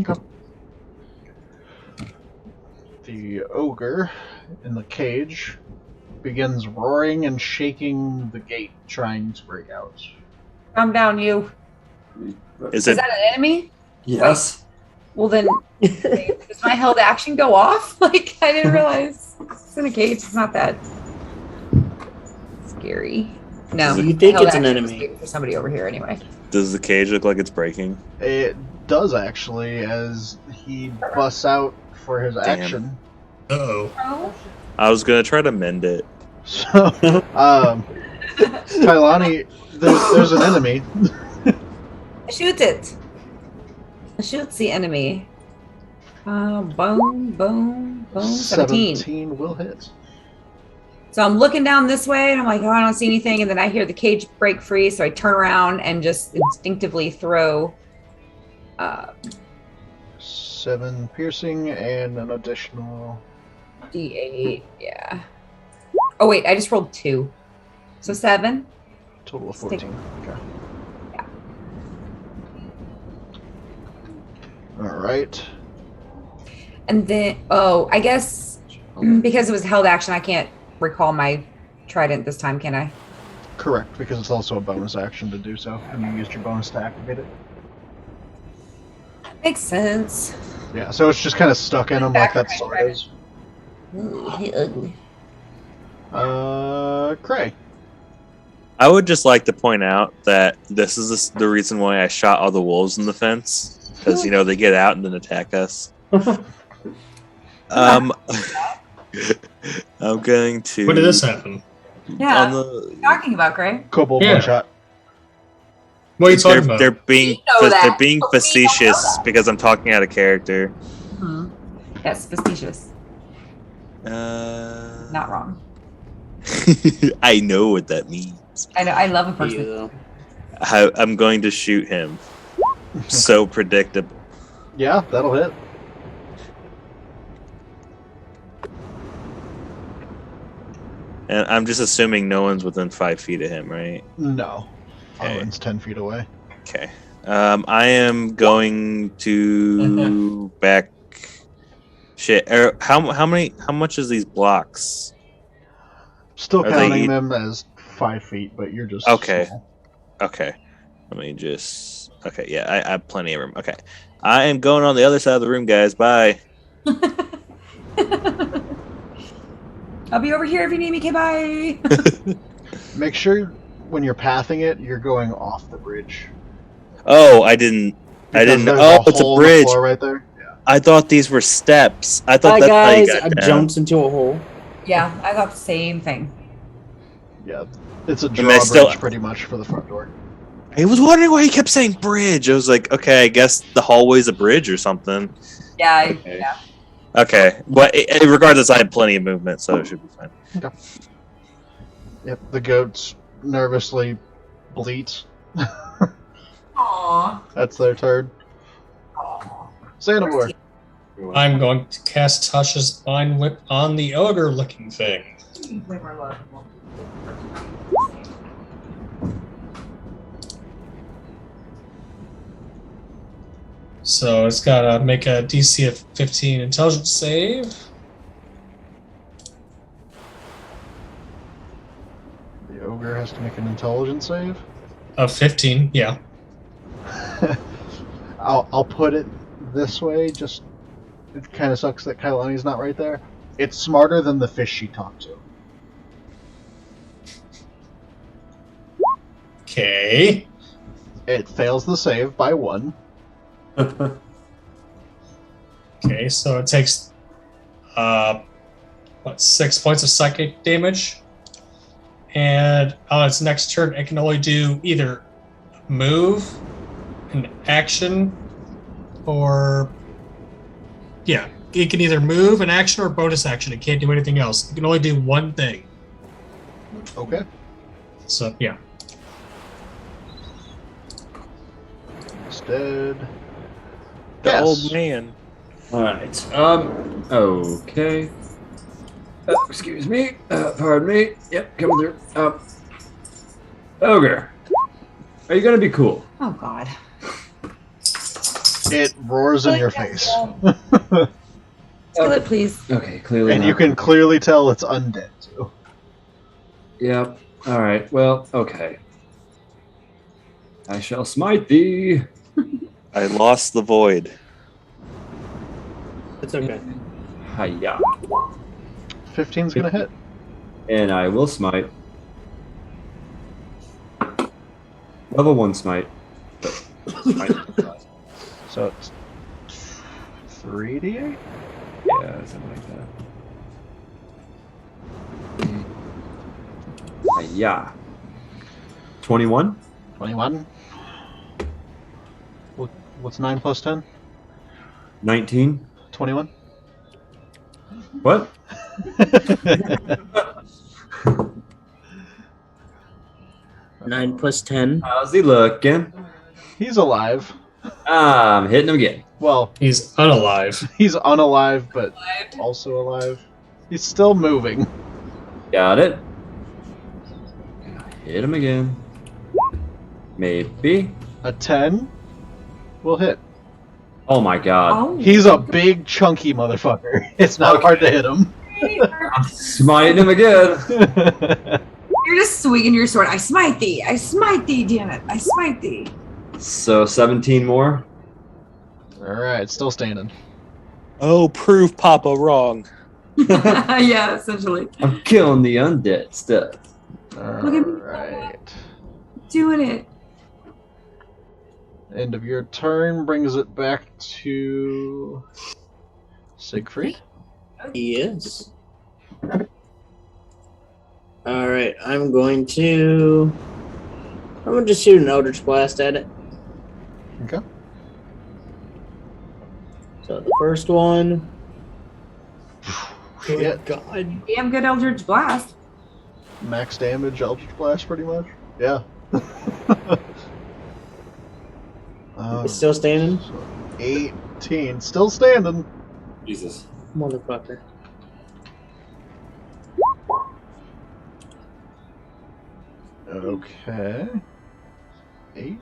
do. Okay. The ogre in the cage begins roaring and shaking the gate, trying to break out. Calm down, you. Is that an enemy? Yes. Well then, does my held action go off? Like, I didn't realize it's in a cage. It's not that scary. No, You think held it's an action was enemy. waiting for somebody over here anyway. Does the cage look like it's breaking? It does actually, as he busts out for his Damn. action. Uh-oh. I was gonna try to mend it. So, Kailani, there's an enemy. Shoot it. Shoots the enemy. Boom. 17. 17 will hit. So I'm looking down this way and I'm like, oh, I don't see anything. And then I hear the cage break free. So I turn around and just instinctively throw 7 piercing and an additional. D8. Yeah. Oh, wait. I just rolled 2. So 7. Total of 14. Okay. Yeah. Alright. And then, I guess because it was held action, I can't recall my trident this time, can I? Correct, because it's also a bonus action to do so, and you used your bonus to activate it. Makes sense. Yeah, so it's just kind of stuck in him like that sword is. Ugly. Cray. I would just like to point out that this is the reason why I shot all the wolves in the fence, because they get out and then attack us. I'm going to. When did this happen? Yeah. What are you talking about, Gray? Kobold Yeah. one shot. What are you talking about? They're being that, they're being but we don't know facetious that. because I'm talking out of character. That's facetious. Not Not wrong. I know what that means. I know. I love a person. Yeah. I'm going to shoot him. So predictable. Yeah, that'll hit. And I'm just assuming no one's within 5 feet of him, right? No. Okay. Owen's 10 feet away. Okay. I am going to back. Shit. How much is these blocks? Still Are counting they- them as 5 feet, but you're just Okay. small. Okay. Let me just. Okay. Yeah, I have plenty of room. Okay. I am going on the other side of the room, guys. Bye. I'll be over here if you need me. Okay, bye. Make sure when you're pathing it, you're going off the bridge. Oh, I didn't. Because know. there's Oh, it's a hole in the bridge. floor right there. Yeah. I thought these were steps. I thought Hi that's how you guys, got I down. jumped into a hole. Yeah, I thought the same thing. Yeah. It's a I drawbridge still- pretty much for the front door. I was wondering why he kept saying bridge. I was like, okay, I guess the hallway's a bridge or something. Yeah, Okay. yeah. Okay, but regardless, I had plenty of movement, so it should be fine. Yep, the goats nervously bleat. Aww. That's their turn. Sanivore. I'm going to cast Tasha's Mind Whip on the ogre-looking thing. So it's got to make a DC of 15 intelligence save. The ogre has to make an intelligence save. Of 15, yeah. I'll put it this way, just it kind of sucks that Kailani's not right there. It's smarter than the fish she talked to. Okay. It fails the save by 1. Okay, so it takes 6 points of psychic damage. And on its next turn, it can only do either move, an action, or it can either move, an action, or bonus action. It can't do anything else. It can only do one thing. Okay. So yeah. It's dead. The Yes. old man. All right. Okay. Excuse me. Pardon me. Yep, coming through. Ogre, are you gonna be cool? Oh God. It roars in your face. Kill it, please. Okay, clearly. And not. you can clearly tell it's undead, too. Yep. All right. Well. Okay. I shall smite thee. I lost the void. It's okay. Hiya. 15's gonna hit. And I will smite. Level 1 smite. Smite. So it's 3d8? Yeah, something like that. Hiya. 21? 21. What's 9 plus 10? 19? 21. What? 9 plus 10. How's he looking? He's alive. I'm hitting him again. Well, He's unalive. he's unalive, but also alive. He's still moving. Got it. Hit him again. Maybe. A 10 will hit. Oh my god. Oh. He's a big, chunky motherfucker. It's not hard to hit him. I'm smiting him again. You're just swinging your sword. I smite thee. I smite thee, damn it. I smite thee. So 17 more. Alright, still standing. Oh, prove Papa wrong. Yeah, essentially. I'm killing the undead stuff. Look at me. Alright. Doing it. End of your turn brings it back to Siegfried. Yes. Alright, I'm going to just shoot an Eldritch Blast at it. Okay. So the first one. Shit. God. Damn good Eldritch Blast. Max damage, Eldritch Blast, pretty much. Yeah. It's still standing? 18. Still standing. Jesus. Motherfucker. Okay. 8.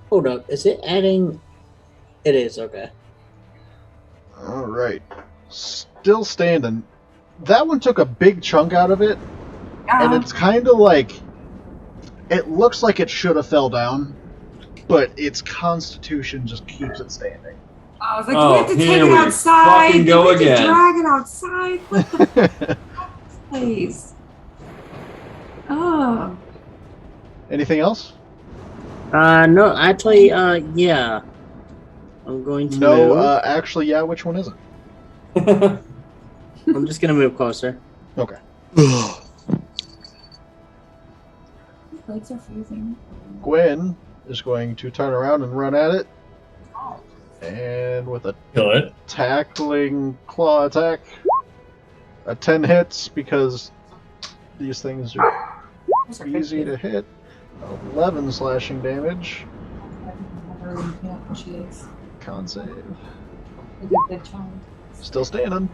Hold up. Is it adding? It is, okay. Alright. Still standing. That one took a big chunk out of it, and it's kind of like... It looks like it should have fell down, but its constitution just keeps it standing. I was like, do we have to take here it we outside? fucking Do go we have again. to drag it outside? What the please? Oh. Anything else? No, actually, yeah. I'm going to No, move. actually, yeah, which one is it? I'm just gonna move closer. Okay. Legs are freezing. Gwen is going to turn around and run at it. And with a Kill it. tackling claw attack, a 10 hits because these things are easy to hit. 11 slashing damage. Con save. Still standing.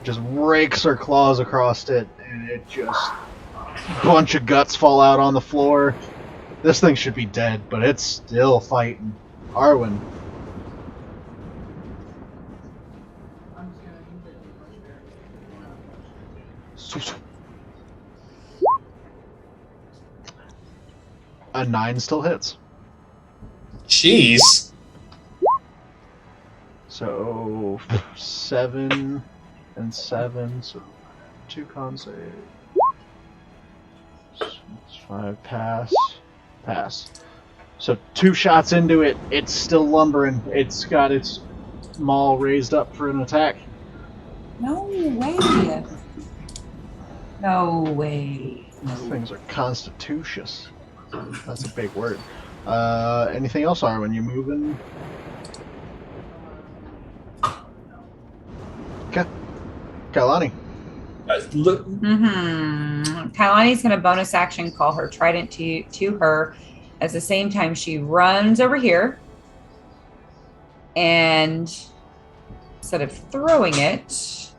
Just rakes her claws across it, and it just... bunch of guts fall out on the floor. This thing should be dead, but it's still fighting. Arwen. A 9 still hits. Jeez. So 7 and 7, so 2 con save. 5 pass. Pass. So 2 shots into it, it's still lumbering. It's got its maul raised up for an attack. No way. No way. These things are constitutious. That's a big word. Anything else, Arwen? You moving? Okay. Kalani. Look, Kalani's going to bonus action call her trident to her. At the same time, she runs over here. And instead of throwing it, so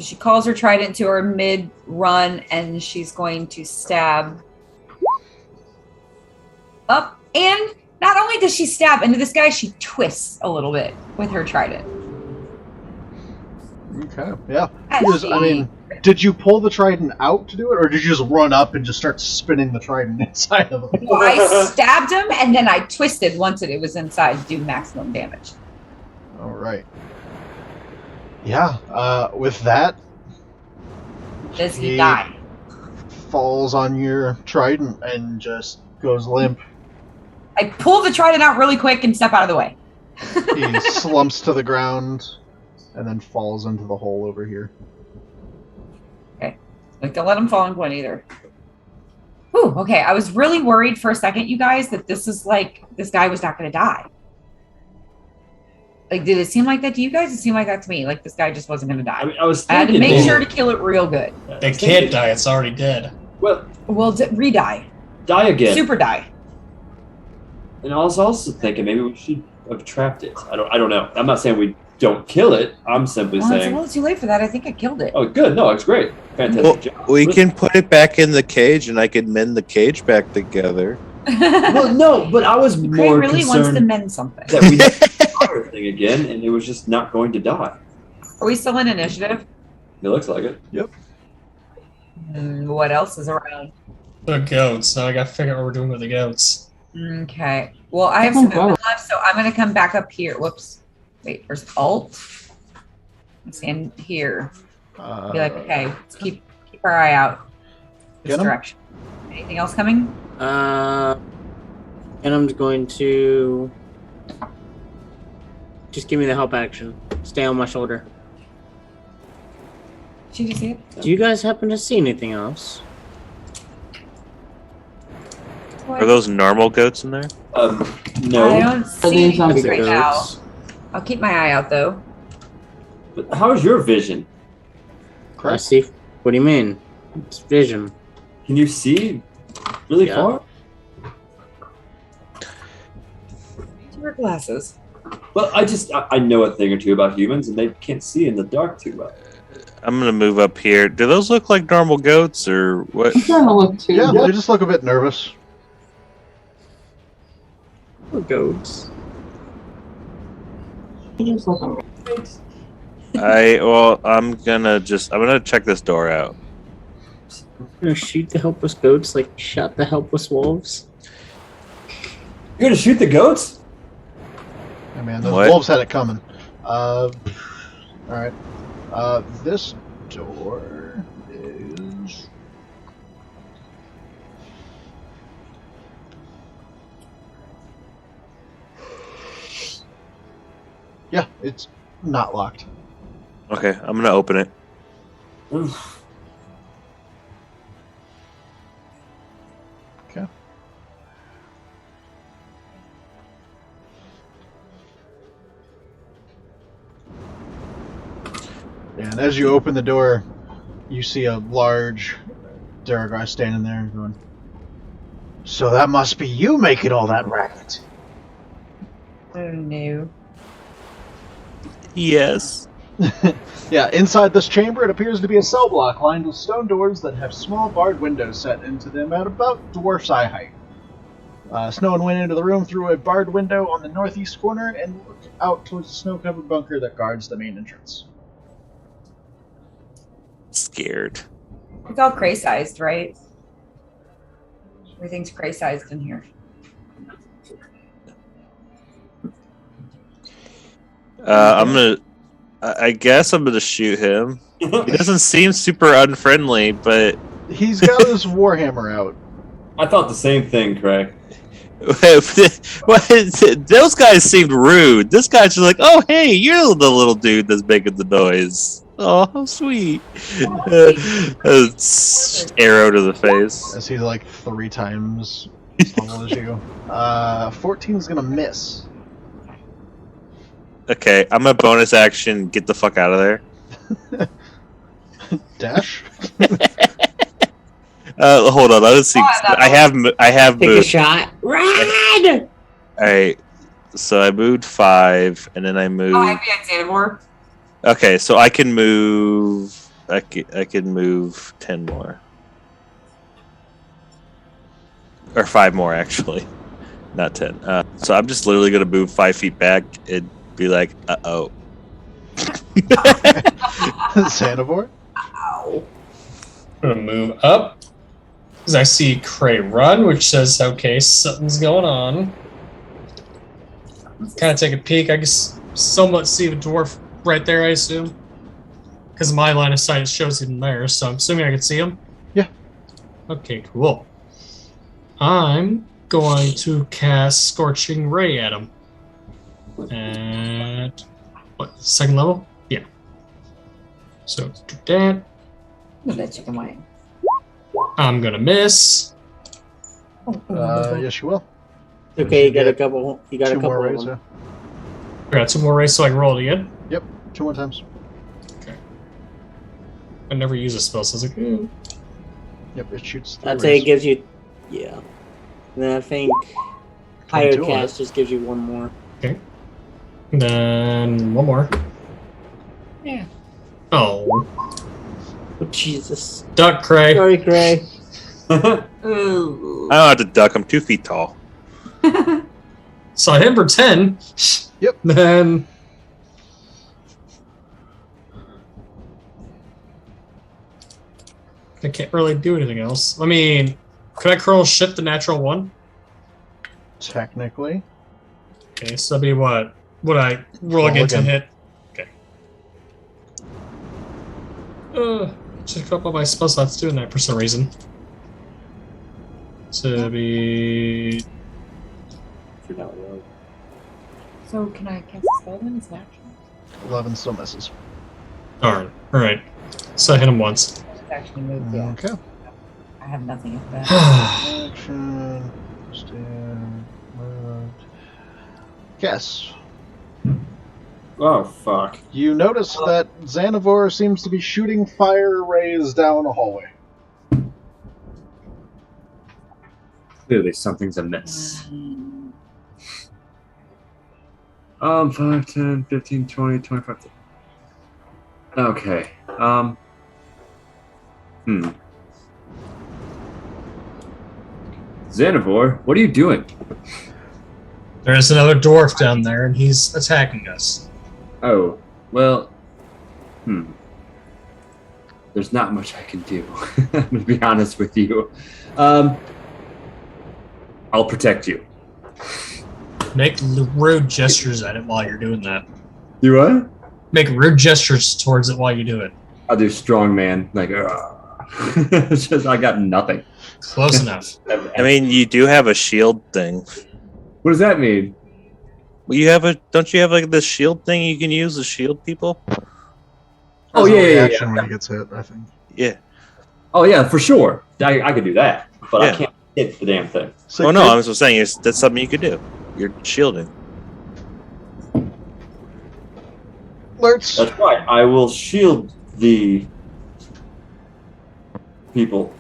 she calls her trident to her mid-run, and she's going to stab up. And not only does she stab into this guy, she twists a little bit with her trident. Okay, yeah. I mean, did you pull the trident out to do it, or did you just run up and just start spinning the trident inside of him? Well, I stabbed him, and then I twisted once it was inside to do maximum damage. All right. Yeah, with that... Does he die? Falls on your trident and just goes limp. I pull the trident out really quick and step out of the way. He slumps to the ground and then falls into the hole over here. Okay. Like, don't let him fall into one either. Whew, okay. I was really worried for a second, you guys, that this guy was not going to die. Like, did it seem like that to you guys? It seemed like that to me. Like, this guy just wasn't going to die. I had to make sure to kill it real good. It can't die. It's already dead. Well, re-die. Die again. Super die. And I was also thinking maybe we should have trapped it. I don't know. I'm not saying we don't kill it. I'm simply saying. It's a little too late for that. I think I killed it. Oh, good. No, it's great. Fantastic job. We can put it back in the cage, and I can mend the cage back together. Well, no, but I was Craig more really concerned wants to mend something. that we did the fire thing again, and it was just not going to die. Are we still in initiative? It looks like it. Yep. What else is around? The goats. Now I gotta figure out what we're doing with the goats. Okay. Well, I have some movement left, so I'm going to come back up here. Whoops. Wait, where's Alt? Let's stand here. Be like, okay, let's keep our eye out this direction. Anything else coming? And I'm going to just give me the help action. Stay on my shoulder. Did you see it? Do you guys happen to see anything else? Are those normal goats in there? No. I don't see anything right now. I'll keep my eye out though. But how's your vision? I see. What do you mean? It's vision. Can you see really far? Wear glasses. Well, I know a thing or two about humans, and they can't see in the dark too well. I'm gonna move up here. Do those look like normal goats, or what? I'm trying to look too. Yeah, they just look a bit nervous. Goats. I'm gonna check this door out. I'm gonna shoot the helpless goats like shot the helpless wolves. You're gonna shoot the goats? I mean, those wolves had it coming. All right. This door is. Yeah, it's not locked. Okay, I'm gonna open it. Oof. Okay. And as you open the door, you see a large Duragar standing there going, "So that must be you making all that racket." Oh no. Yes. Yeah, inside this chamber, it appears to be a cell block lined with stone doors that have small barred windows set into them at about dwarf's eye height. Snow went into the room through a barred window on the northeast corner and looked out towards the snow-covered bunker that guards the main entrance. Scared. It's all cray-sized, right? Everything's cray-sized in here. I guess I'm gonna shoot him. He doesn't seem super unfriendly, but he's got his warhammer out. I thought the same thing, Craig. Those guys seemed rude. This guy's just like, oh, hey, you're the little dude that's making the noise. Oh, how sweet. Arrow to the face. As he's like 3 times as tall as you. 14 is gonna miss. Okay, I'm a bonus action. Get the fuck out of there. Dash. Hold on. Let's see. I have Take a moved. shot. Run! All right. So I moved 5, and then I moved. Oh, I'd be at Xanamore. Okay, so I can move. I can move 10 more, or 5 more actually, not 10. So I'm just literally gonna move 5 feet back and be like, uh oh. Xanamore? I'm gonna move up because I see Cray run, which says, okay, something's going on. Kind of take a peek. I guess somewhat see the dwarf right there, I assume. Because my line of sight shows him there, so I'm assuming I can see him? Yeah. Okay, cool. I'm going to cast Scorching Ray at him. At what, 2nd level? Yeah. So do that. Look at that chicken wing. I'm gonna miss. Yes, you will. Okay, you got a couple. You got a 2 couple more of rays. them. I got 2 more rays, so I can roll it again. Yep, 2 more times. I never use a spell, so I was like, ooh. Yep, it shoots 3 I'd say rays. it gives you, yeah. And then I think higher 22 on cast just gives you 1 more. Okay. And then 1 more. Yeah. Oh. Oh, Jesus. Duck Cray. Sorry, Cray. Ooh. I don't have to duck. I'm 2 feet tall. So I hit him for 10. Yep. Then I can't really do anything else. I mean, could I curl shift the natural 1? Technically. Okay, so that'd be what? Would I roll Roll again to again. hit? Okay. Check up on my spell slots doing that for some reason. To be So can I cast a spell then? Is it action? 11 still misses. darn. Alright. So I hit him once. It's actually moved, yeah. Okay. I have nothing at that. Action. Stand. Moved. Guess. Oh, fuck. You notice that Xanavor seems to be shooting fire rays down a hallway. Clearly something's amiss. 5, 10, 15, 20, 25. 30. Okay. Xanavor, what are you doing? There's another dwarf down there, and he's attacking us. Oh, well, there's not much I can do, to be honest with you. I'll protect you. Make rude gestures at it while you're doing that. You what? Make rude gestures towards it while you do it. I'll do strong man, like, it's just, I got nothing. Close enough. I mean, you do have a shield thing. What does that mean? Well, you have a. Don't you have like this shield thing you can use to shield people? Oh, As a yeah, yeah, reaction yeah. when he gets hit, I think. Yeah. Oh, yeah, for sure. I could do that, but I Yeah. can't hit the damn thing. So Oh no, I was just saying that's something you could do. You're shielding. alerts. That's right. I will shield the people.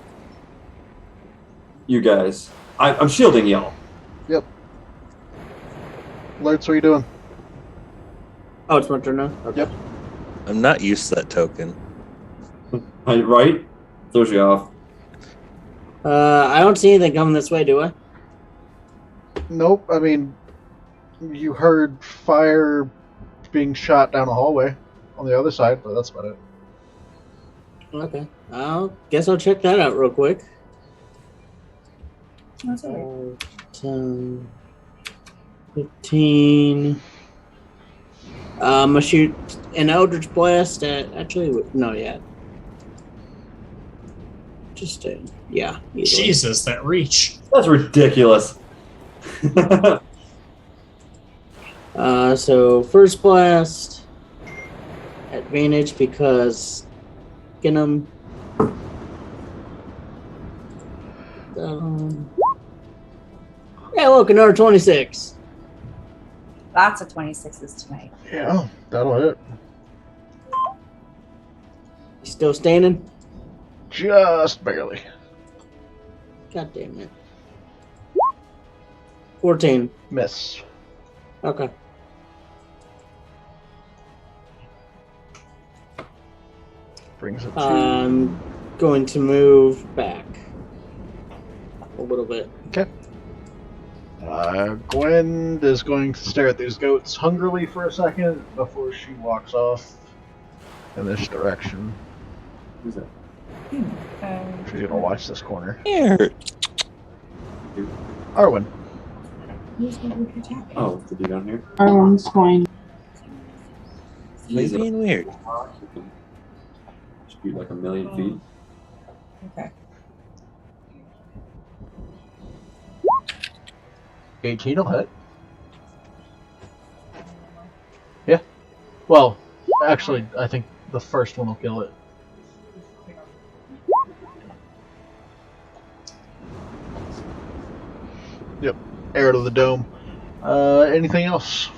You guys. I'm shielding y'all. Alerts, what are you doing? Oh, it's my turn now? Okay. Yep. I'm not used to that token. Right? Throws you off. I don't see anything coming this way, do I? Nope. I mean, you heard fire being shot down a hallway on the other side, but that's about it. Okay. Guess I'll check that out real quick. That's all right. 10, 15. I'm gonna shoot an Eldritch Blast at. Actually, no, yeah. Just yeah. easily. Jesus, that reach. That's ridiculous. So first blast, advantage because get him. Yeah, look, another 26. Lots of 26s tonight. Yeah, that'll hit. You still standing? Just barely. God damn it. 14. Miss. Okay. Brings it to... I'm going to move back a little bit. Okay. Gwen is going to stare at these goats hungrily for a second before she walks off in this direction. Who's that? She's gonna watch this corner. Here. Arwen. Who's going to be attacking? Oh, the dude down here. Arwen's going. He's being weird. Shoot like a million feet. Okay. 18 will hit. Yeah. Well, actually, I think the first one will kill it. Yep. Arrow to the dome. Anything else?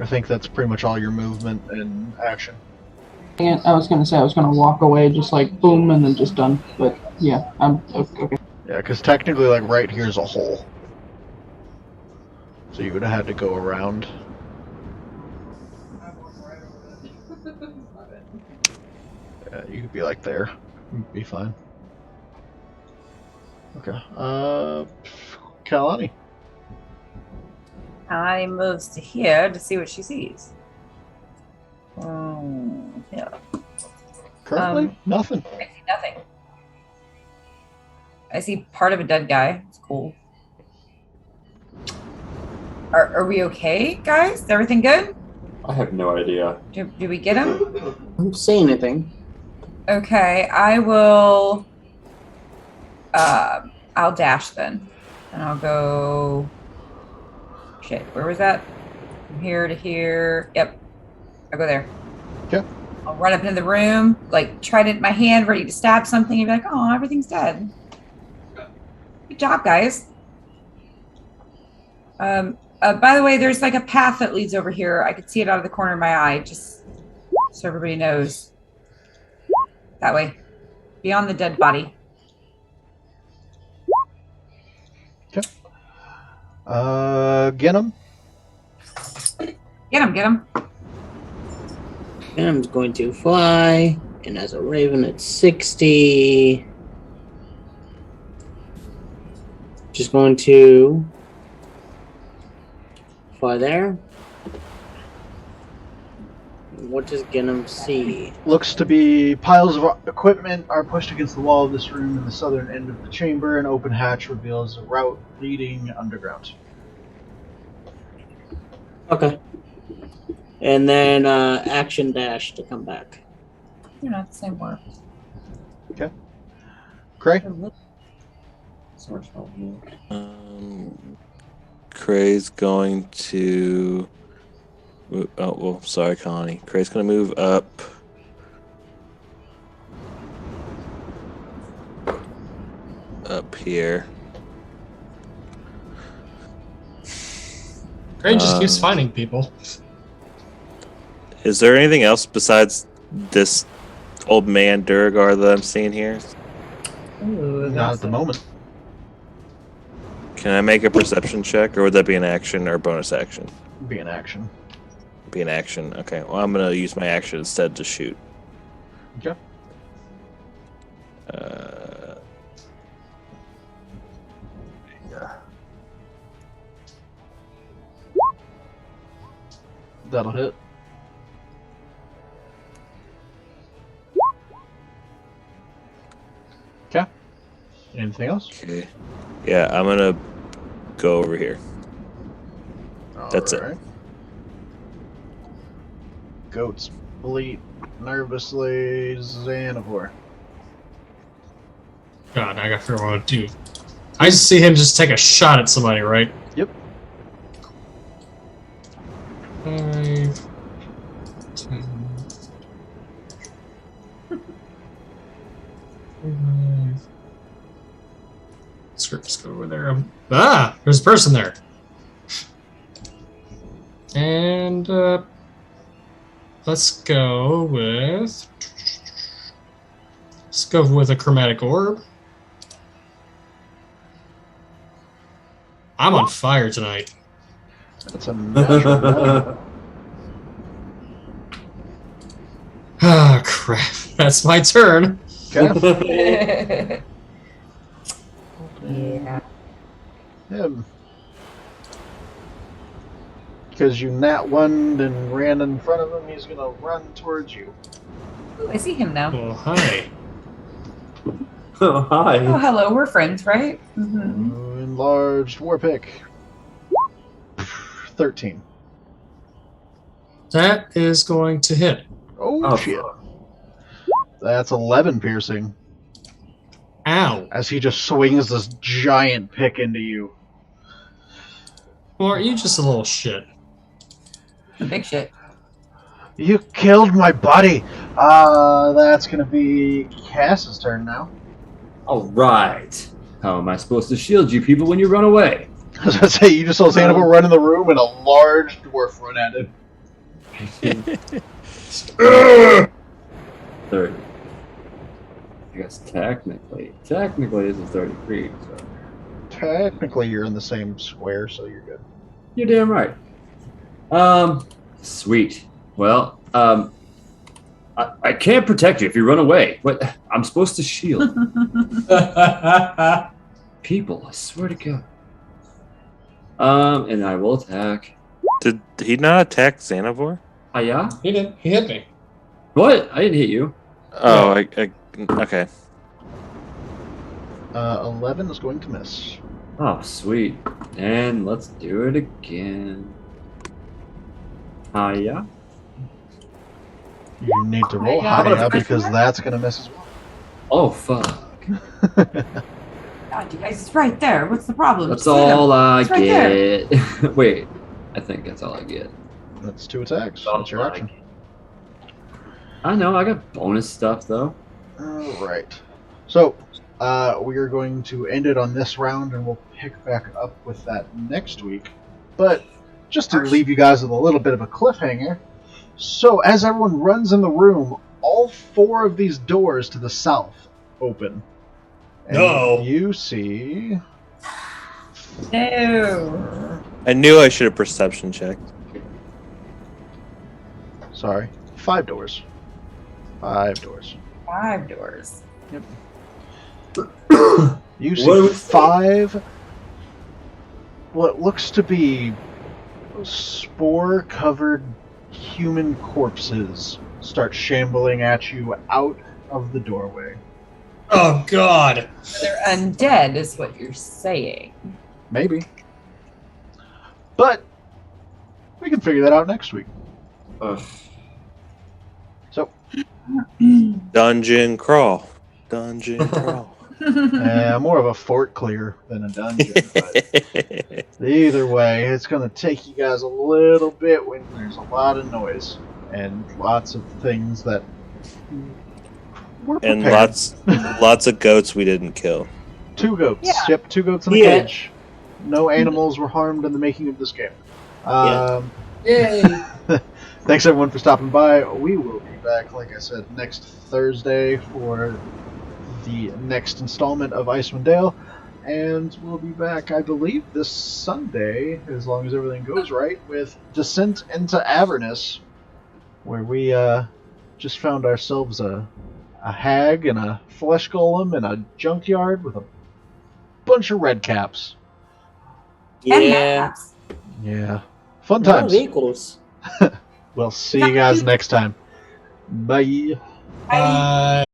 I think that's pretty much all your movement and action. I was gonna say I was gonna walk away, just like boom, and then just done. But yeah, I'm okay. Yeah, because technically, like, right here's a hole. So you would have had to go around. Yeah, you could be like there. You'd be fine. Okay. Kalani. Kalani moves to here to see what she sees. Yeah. Currently, nothing. I see nothing. I see part of a dead guy. It's cool. Are we okay, guys? Is everything good? I have no idea. Do we get him? I don't say anything. Okay, I will. I'll dash then, and I'll go. Shit, where was that? From here to here. Yep, I'll go there. Okay. I'll run up into the room, like try to my hand ready to stab something, and be like, "Oh, everything's dead." Good job, guys. By the way, there's like a path that leads over here. I could see it out of the corner of my eye, just so everybody knows. That way, beyond the dead body. Okay. Get him. Get him. And I'm going to fly, and as a raven at 60. Just going to fly there. What does Genom see? Looks to be piles of equipment are pushed against the wall of this room in the southern end of the chamber. An open hatch reveals a route leading underground. Okay. And then action dash to come back. You're not the same word. Okay. Cray? Cray's going to. Oh, well, sorry, Connie. Cray's going to move up. Up here. Gray just keeps finding people. Is there anything else besides this old man Duragar that I'm seeing here? Ooh, Not at the moment. Can I make a perception check, or would that be an action or bonus action? Be an action. Be an action. Okay. Well, I'm gonna use my action instead to shoot. Okay. Yeah. That'll hit. Okay. Anything else? Okay. Yeah, I'm gonna go over here. That's it. Goats bleat nervously. Xanavor. God, I gotta figure out what to do. I see him just take a shot at somebody, right? Yep. 5, 10. 5. Let's go over there. There's a person there. And let's go with a chromatic orb. I'm on fire tonight. That's a natural one. Ah, crap. That's my turn. Okay. Yeah. Him. Because you nat one and ran in front of him, he's gonna run towards you. Ooh, I see him now. Oh, hi. Oh, hi. Oh, hello. We're friends, right? Mm-hmm. Enlarged war pick. 13. That is going to hit. Oh, shit. That's 11 piercing. Ow. As he just swings this giant pick into you. Well, aren't you just a little shit? Big shit. You killed my buddy! That's gonna be Cass's turn now. All right. How am I supposed to shield you people when you run away? I was gonna say, you just saw Sandoval run in the room and a large dwarf run at him. 30. I guess technically it's a 33. So. Technically, you're in the same square, so you're good. You're damn right. Sweet. Well, I can't protect you if you run away. What? I'm supposed to shield people. I swear to God. And I will attack. Did he not attack Xanavor? Yeah? He did. He hit me. What? I didn't hit you. Oh, okay. 11 is going to miss. Oh, sweet. And let's do it again. Yeah. You need to roll high because that's going to miss as well. Oh, fuck. God, you guys, it's right there. What's the problem? That's Just hit him. all I It's right there. get. Wait, I think that's all I get. That's 2 attacks. All That's your I action. get. I know, I got bonus stuff though. Alright. So, we are going to end it on this round and we'll pick back up with that next week. But, just to leave you guys with a little bit of a cliffhanger. So, as everyone runs in the room, all 4 of these doors to the south open. And you see... No. I knew I should have perception checked. Sorry. 5 doors. 5 doors. 5 doors. Yep. You see 5 what looks to be spore-covered human corpses start shambling at you out of the doorway. Oh, God. They're undead, is what you're saying. Maybe. But we can figure that out next week. So, Dungeon crawl. Dungeon crawl. more of a fort clear than a dungeon. But either way, it's going to take you guys a little bit when there's a lot of noise and lots of things that were prepared. And lots of goats we didn't kill. 2 goats. Yeah. Yep, 2 goats in a cage. No animals were harmed in the making of this game. Yay. Thanks everyone for stopping by. We will be back, like I said, next Thursday for the next installment of Icewind Dale. And we'll be back, I believe, this Sunday, as long as everything goes right, with Descent into Avernus, where we just found ourselves a hag and a flesh golem in a junkyard with a bunch of red caps. Yeah. Yeah. Fun Not times. equals. We'll see you guys next time. Bye. Bye.